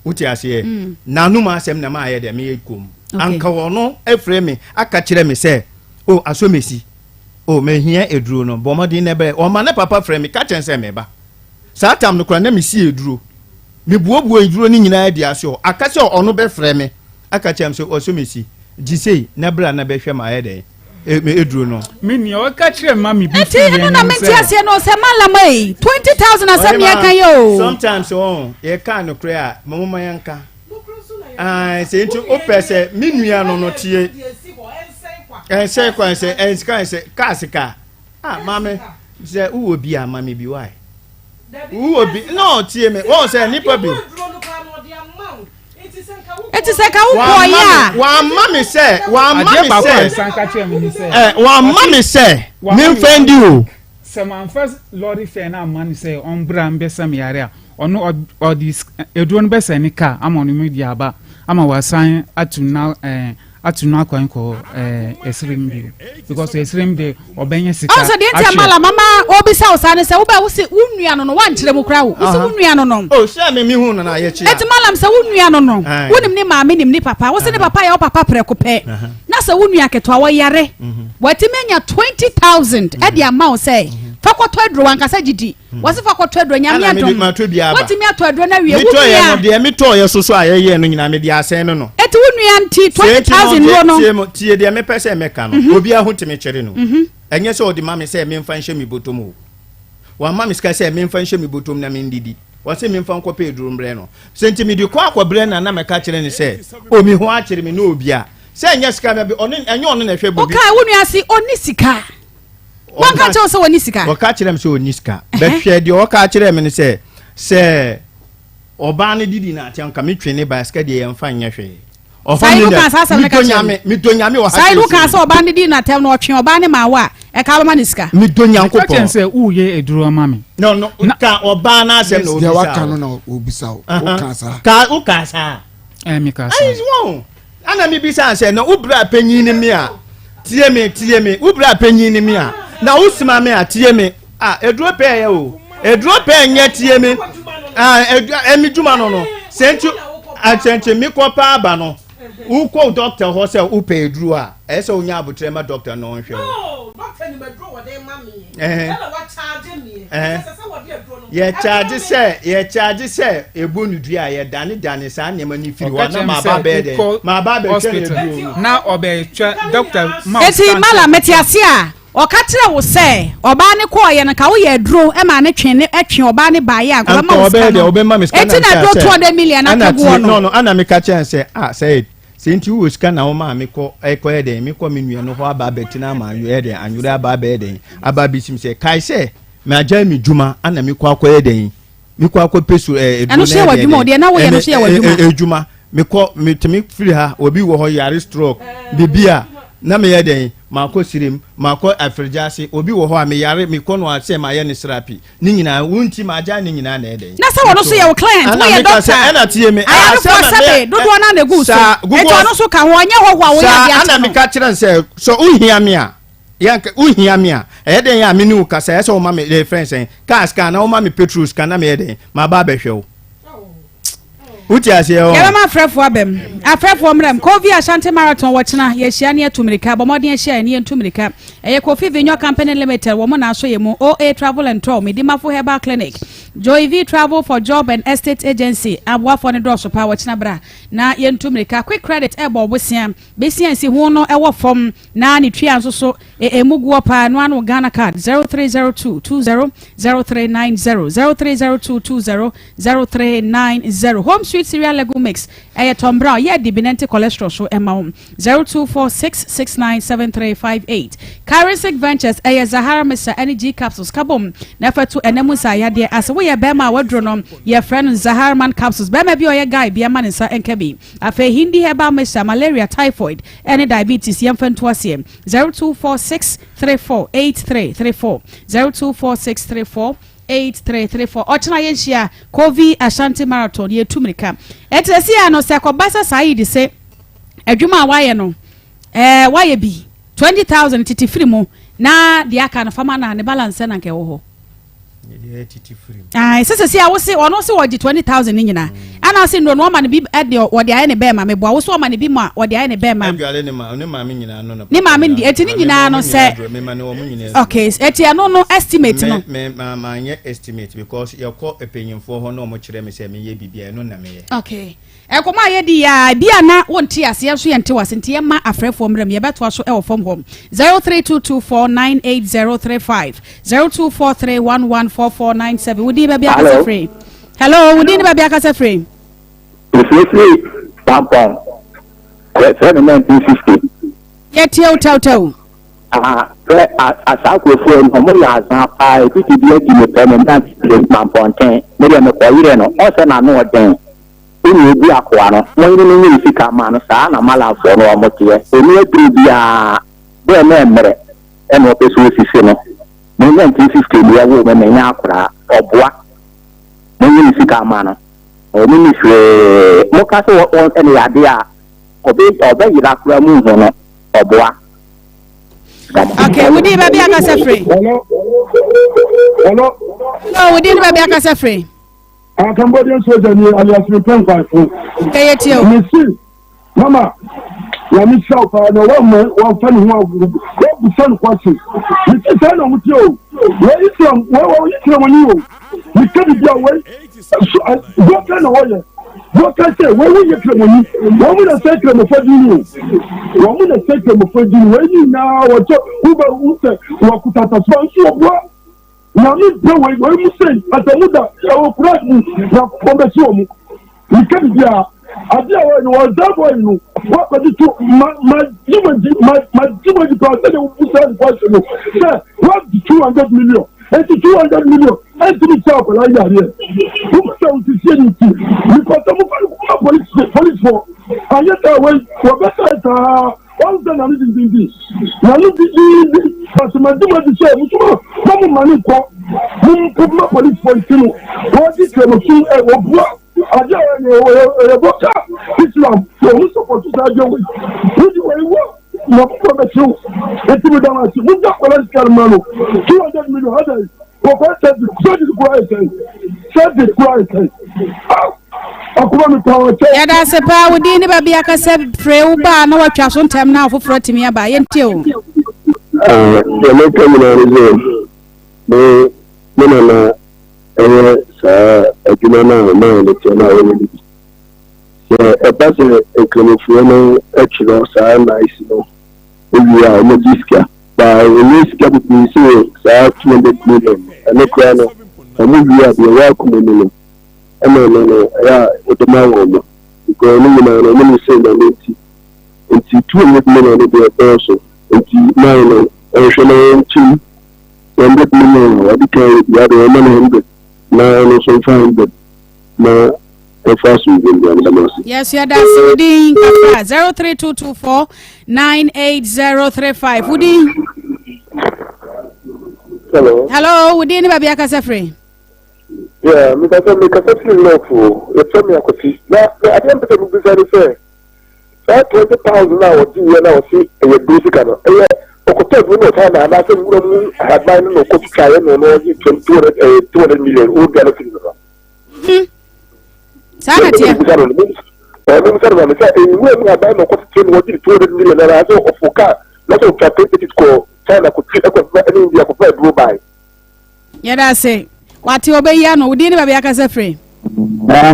uti ase na no ma asem na ma aye de me kom anka wono efre me aka kire me say o asomesi o me hia eduro no bomodi ne be o ma ne papa frɛ me ka chen say me ba saa tam no kura na me si eduro me buobuo eduro ni nyina de ase o aka se ono be frɛ me aka chem so asomesi jisei na bra na be hwɛ ma aye de me eduro no me ni o ka kire ma me bi eti eno na menti ase no se malamai 20,000 asem ye kan yo sometimes ye kan no kura a mama yanka se nti o pese me nua no tie say kwa say kasika mama say who will be a mama be why who will be no tie me o say nipa bi eti se ka wo boy ya wa mama say me friend you say man first lorry fair na man say on bra mbesa me yare ono or this edron besa ni ka ama no media ba ama wasan atuna kwan ko esrim bi because esrim de obenye sika also de ntia mala mama obisa osane se wo ba wo se wunua no no wan kire mu kra wo se wunua no no oh share me hu no na ye chi eti malam se wunua no no wonim ni maame nim ni papa wo se ni papa ya wo papa preko pe na se wunua ketwa wo yare wati menya 20,000 e de amount say fakoto edro wankasa gidi wose fakoto edro nyame adom wati mi ato edro na wie wunua de mi to ye soso ayeye no nyina me de asen no eti wunua nti 20,000 no tie de me pese meka no obi ahotime kyere no enye se odi mama se me mfa nhye mi botom o wa mama ska se me mfa nhye mi botom na me ndidi wose me mfa nkɔ pedro mbre no senti mi di kwa bre na meka kyere ni se o mi ho akyere mi no obi a se enye ska me bi enye ono na hwe bobi o kai wunua si oni sika wanka che so woni sika o ka kyerɛ me so woni sika be hwɛ de o ka kyerɛ me ne se oba ne didi na atenka me twene ba sika de ye mfa nyɛ hwɛ mitonyame wa sai luka so oba ne didi na atem no otwe oba ne ma wa e ka ba ne sika mitonyanko po ka se uye eduro mame no ka oba na asem no obisa wa ka no na obisa o ka sa mi ka sa ai won ana mi bisa se no ubra panyin ni mi a tie me ubra panyin ni mi a na usima me a tie me eduro pe ye o eduro pe nye tie me emi djuma no sentu atente mi ko pa aba no uko doctor ho se upe eduro a ese onya abotre ma doctor no hwe o doctor ni medro wo dey mami ela wa charge me se wo dey eduro no ye charge se ebonu dua ye dane sa nyama ni firi wa na ma ba be de na obe twa doctor ma eti mala metiase a o ka kire wo se oba ne ko ye na ka wo ye duro e ma ne twene etwe oba ne ba ye agba ma wo ska eti na do 200 million akago no ana me ka kire se say senti wo ska na wo ma me ko ye den me ko me nua no ho aba betina ma ye den anwure aba be den aba bisim se kai se me aja mi djuma ana me ko akoye den me ko akopesu eno se wa djuma de na wo ye no se wa djuma me ko me temi firi ha obi wo ho yare stroke bibia na me ye den mako sirim mako afrjase obi wo ho a me yare me ko no ase ma ye ne srapi ni nyina wunti ma aja ni nyina na eden na se wono so ye wo client wo ye doctor ana tie me sabe dodo na na gu so eto no so ka ho anya ho ho wo ya dia ana me ka kire se so uhia me a yanka uhia me a eden ya me ni ukasa ese wo ma me the friends cars ka na wo ma me petrol ka na me eden ma ba be hwe uti ase o ya ma frefo abem afrefo mrem Kofi Ashanti Marathon wachina ye hia ne atumrika bomodin hia ne atumrika eye Kofi Vinyo Company Limited wo mo na so ye mo OA Travel and Tour Medimafo Herbal Clinic Joy V Travel for Job and Estate Agency abwa for ne do so pa wachina bra na ye atumrika quick credit e bo bosia besia si ho no e wo fom na ne twa so so emuguo pa no anu Ghana card 0302200390 0302200390 home sweet cereal lego mix Tom Brown yeah dibinente cholesterol so emma 0246697358 Carisic Ventures Zahara Mr Energy Capsules kabom na fatu enemu sa ya de as we bema wadro no your friend Zaharman Capsules bema bi oye guy bia man nsa enkabi afa hindi herbal mixture malaria typhoid any diabetes yemfanto asem 0246348334 0246348334 ochina yenhia Kofi Ashanti Marathon ye tumrika etesi ano se akobasa saidi se adwuma waye no waye bi 20,000 titi free mu na de aka na fama na ne balance na nke wo ho sese si a wo se ono se wo di 20,000 ni nyina ana se no ma ne bi de wo de aye ne be ma me bo wo so ma ne bi ma wo de aye ne be ma ne ma me nyina no ni ma me ndi eti ni nyina no se okay eti ano no estimate no me ma nye estimate because you call epenyimfo ho no mo kire me se me ye bibia no na me ye okay Akoma ye di ya bia na wonti ase so ye nte wase nte ye ma afrefo mrem ye beto so e wo fom hom 0322498035 0243114497 wudi ba bia ka free hello wudi ni ba bia ka free free Sarpong 1950 ye tie tau asako fo mo ya san pa e ti bi ti me permanent Sarpong ten me de me ko yire no o se na no den ni bi akwa no mo ni ni sika ma no sa na mala fo no mo tie eni etri bia be na emre e no pe so sisi no mo ni 1950 bia wo me na nya akra oboa mo ni sika ma no o ni hwe mo ka so on eni ade a obe yira akra mu ho no oboa okay wudi ba bia ka se free hello wudi ba bia ka se free Cambodian soldier ni alias Repent Kayetio. Mama, ya mi shout na one funny one. Go son question. You say no with you. Where is from? Where you from you? You can be away. Go can away. Go can say where you from you? What will say from for you? What will say from for you? Where you now what who say what could that sponsor what? Na mi pe we mu say atamuda e o kura ni na komesi omu ikedi dia adia we no dabo inu wa ko di to ma jimaji ko say we say question no say what 200 million 200 million and to talk like that here who say we see ni because mo ko police for ayeta we better one thing I need to do. Now look at but my do the same. Come money for my police for you. What is the machine? I Islam. So who support to say you? Who do I work? No promise you. It's me down. We got political money. 200 million. What said the price? Ya da se pa wudi ni ba bia ka se free u ba na watwa so ntem na afoforo timi aba ye ntie o me come na reason me na sa aduna na le tena o ni e ba se ekonomi no e chiro sa na isi no we are no diska ba we diska bi se sa 200 million and ko no we are the welcome no no, yeah, with the man woman. Because no say that it's 200 million to be a person. It's 9 and 200 million. I declare the other 100. Now, also 500. Now, yes, you are that Woody 03224988035. Woody. Hello, Woody ni baby akasafre. Yeah, me ka say lawful. You tell me akosi. Na I don't think we say say. 20,000 now what you now see e basic ano. Okoto we no time na say we no advise no ko try no 200 million o get it no. Sana tia. Me say we advise no ko try no 200 million na so ofoka. Not to try it ko China ko try ko India ko buy buy. Yeah, that's it. Wati obeya no wudi ni ba bia ka se free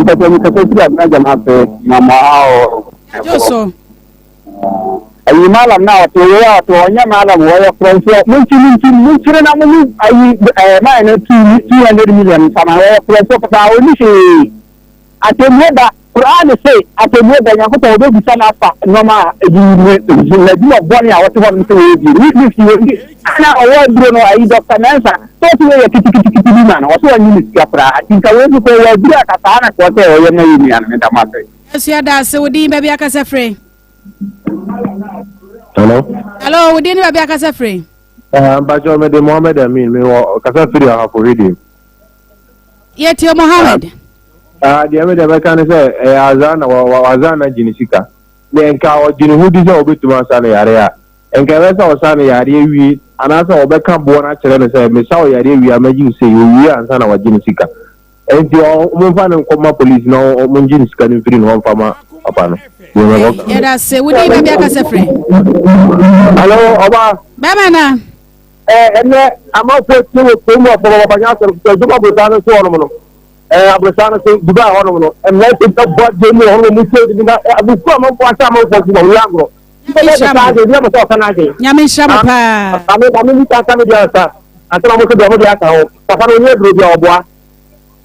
mpete mi kase ti na jama pe mama o joso ayi malam na to ya to nya malam wo ya franco mun cire na mun ayi ma na 200 million sama wo franco pa o ni se atemeda Quran say atemeda nya ko to be bisa na fa no ma na di oboni a wote won se ni ana owo duro no ayi Dr. Mensa to ti we kiti bi man o so ni sia pra tinka we ko ya duro ka ta na ko te o ye na yimi an ta ma pe sia da se wodi ba bia ka se free hello wodi ni ba bia ka se free Bajo me de Mohammed Amin me wo ka se free ha for reading yeti Mohammed the me de kan say azana wa azana jinisika le nka o jini hudi se obetuma sana yare ya enkawesa osane yare wi anasa obeka bo na kire ne say me saw yare wi amaji say wi ansa na waji sika enti o fa ne nkoma police na o munji sika ne firi no fama papa no yada se wudi ba bia ka se frɛ hello oba baba na ene amafo tiwo temu baba nya so juma botano so ono no abosana so duba ono no ene ta bodde mu ono mu se di na abu ko ma ko ata ma ko ko yagro nyame nhyira pa ame ni ta me dia sa atara mo ko do mo dia ka ho papa no nye bro dia oboa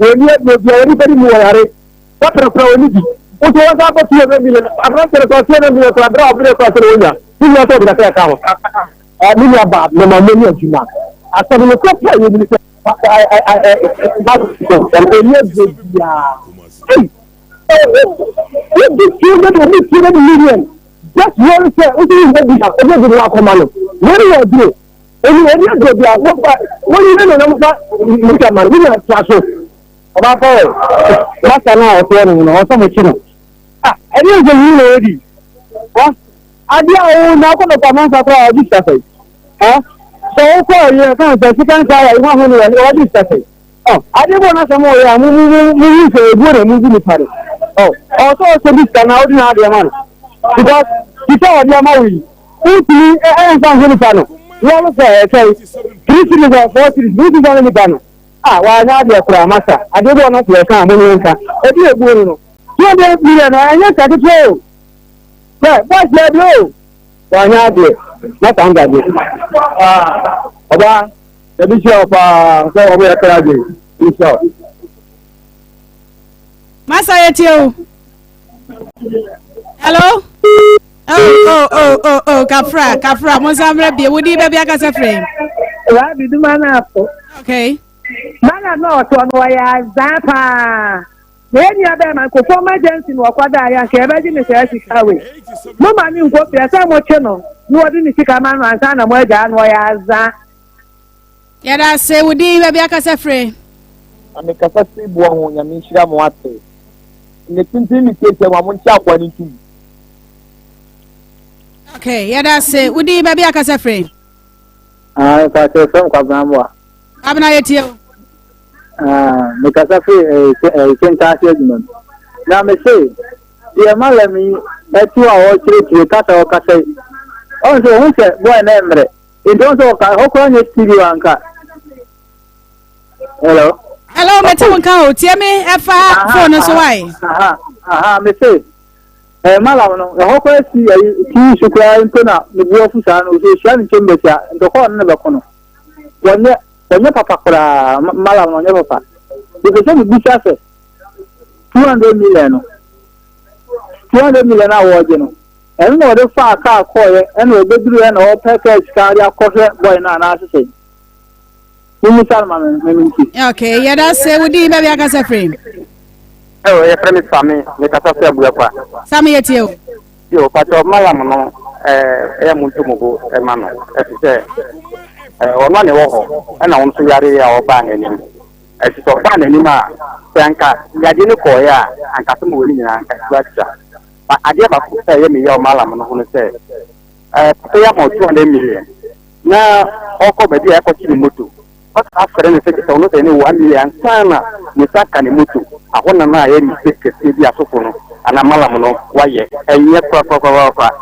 oni e dia oni bari mu yare patra pra oni di o to wa ko tie be mi abra tere ko tie be mi ko abra obre ko tere onya ni ya to da ka ho ni ya ba no ma me ni ajuma atara mo ko pa yi ni ba ko ni dia million just one say o ti go bi ka o go bi Akoma no where you do any go bi Akoma wọ́n ní nínú náà nípa nípa màá nínú àtúnṣe ọba fọwọ́ láti àná ọ̀tún ẹnu ìnáwó ọ̀tún mi kìnnà ẹni ìjọ yìí lè rí wọ́n adé àwọn náà kọ́ lọ́pàá máa ń sàkóso ọdún ìṣẹ̀fẹ̀ sọ ó kọ́ ẹ̀yẹ fún ìṣẹ̀ sí káńtà ìwọ̀n àwọn ènìyàn ọdún ìṣẹ̀fẹ̀ adé bọ̀ náà sọmọ ọ̀yà mú ìṣẹ̀ ègbó rẹ̀ mú bí nípa rẹ̀ ọ̀tọ́ ọ̀ṣẹ́ bí sànà ọdún náà adé máa because kita wadi amawi uti san hini pano wala sa 3 series or 4 series uti san hini pano wa nya de kura masa ade bo na tie kan mo nka e bi egbu no so de bi na anya ka to ba se do wa nya de na tan ga de oba e bi se opa so obo ya kra de insha masa yetio hello kafra monsamre bie wodi be bia ka se frame wa bi du mana po okay mana no to no ya zapa weni abe man ko former agency no kwada ya ke be ji ni se sikawe mo ma ni nko pe sa mo che no ni wodi ni sika ma no ansa na mo aja no ya za ya da se wodi be bia ka se frame ame ka fa si bo ho nya mi hira mo ate ne tintin ni ke wa mo ncha kwa ni tu. Okay, yeah, that's it. Udi baby akase frame. Ka se from kwa bamwa. Abna yetio. Me ka sa free kenta segment. Na me say, ye malami etu a o chire ka sa o ka say. On so hu se boy na emre. Indon so ka hokro nye studio anka. Hello. Hello, me te won ka o tie me efa phone so why? Me say malam no hokko si ki shukra into na me bo fusa no so sha ni chembe tia ndoko na be kono wonye papa kura malam no nye papa because me bisa se 200 million na woje no en no de fa ka koye en o beduru en o package ka ya kohwe boy na na asese ni salma me minti okay yeah that's it wodi be bia ka se frame ye premise fami me ka sa se abuya kwa sami yetio yo pato malam no e muntu mugo e mano e se ono ne wo ho e na won so yare ya oba ngani e se so ba nani ma sanka yaje ne ko ya anka so mo ni na anka kwacha ade ba ko se ye me ya malam no ho se pato ya mo 200 million na oko be dia ko chiri moto afere ne se ke ono te ne 1 million sana ni saka ne moto ahona na ye ni sekete bi asofo no ana malam no waye enye kwa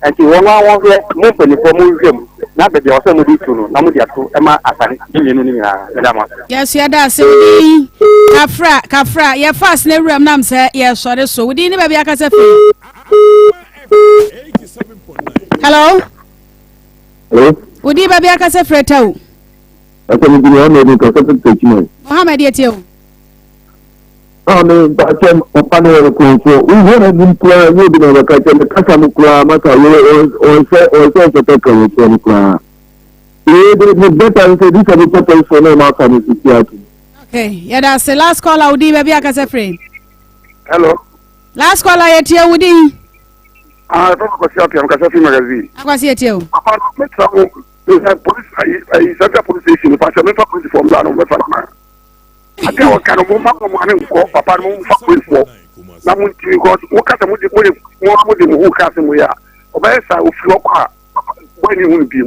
enti wona wo ye mo peni fo mo wiem na be de o se mo di tu no na mo di ato e ma asane ni ni ni na ma yes ya da se kafra ye fast na ram nam se ye sore so wudi ni ba bia ka se fe hello wudi ba bia ka se fe taw akoni bi o ni ko se te chimo Mohammed yetio me bache opano ko so uwona nimkwa yobi na wakati kaka mkwa maka o se te ko so mkwa de beta se di se te so na maka ni siati okay yeah that's the last call Audi baby akase frame hello last call yetio wudi to ko si api amka se magazine akwasi yetio apa metra ko police ai central police station pa se me fa police form la no me fa na ate o kanu mo ma ko mo ane ko papa mo fa ko ifo na mo ti ko wo ka se mo di mo mo mo ka se mo ya o ba sa o fi o kwa when you won't be.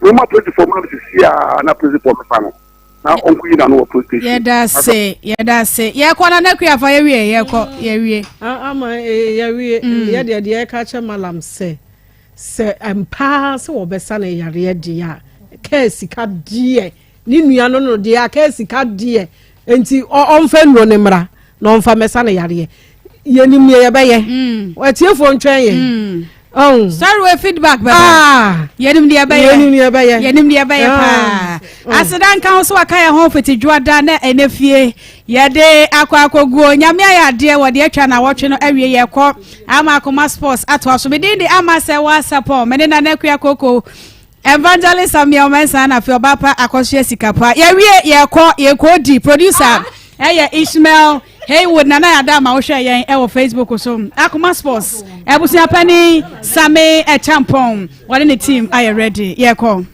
We might 24 months here and a prison for the family. Now, Uncle, you know, police. Yeah, that's it. Yeah, that's it. Yeah, Kwana Nekria for a year. Yeah, I'm a dear catcher, Malam say. Say, and pass or Bessana Yaria dear. Casey cat dear. Ninu no dear, Casey cat dear. And see, on fen ronemra, non for Messana Yaria. Yenim ya baye. What's your phone train? Oh, Serwaa feedback baba. Yenim dia baye pa. Asedan kan so akaya ho fiti dwada na enefie. Yede akwakoguo nyame ayade wo de atwa na wotwe no awie ye kɔ ama Akoma sports ato aso me din ama Serwaa Sarpong me na nakua koko evangelist Samuel Mensa na fi obapa akɔhye sikapa ye kɔ ye kodi producer Ishmael Haywood nana yada ma wo hwɛ yɛn ɛwɔ Facebook so Akoma sports ebusia pani Same Sarpong wɔne ne team are ready ye kɔ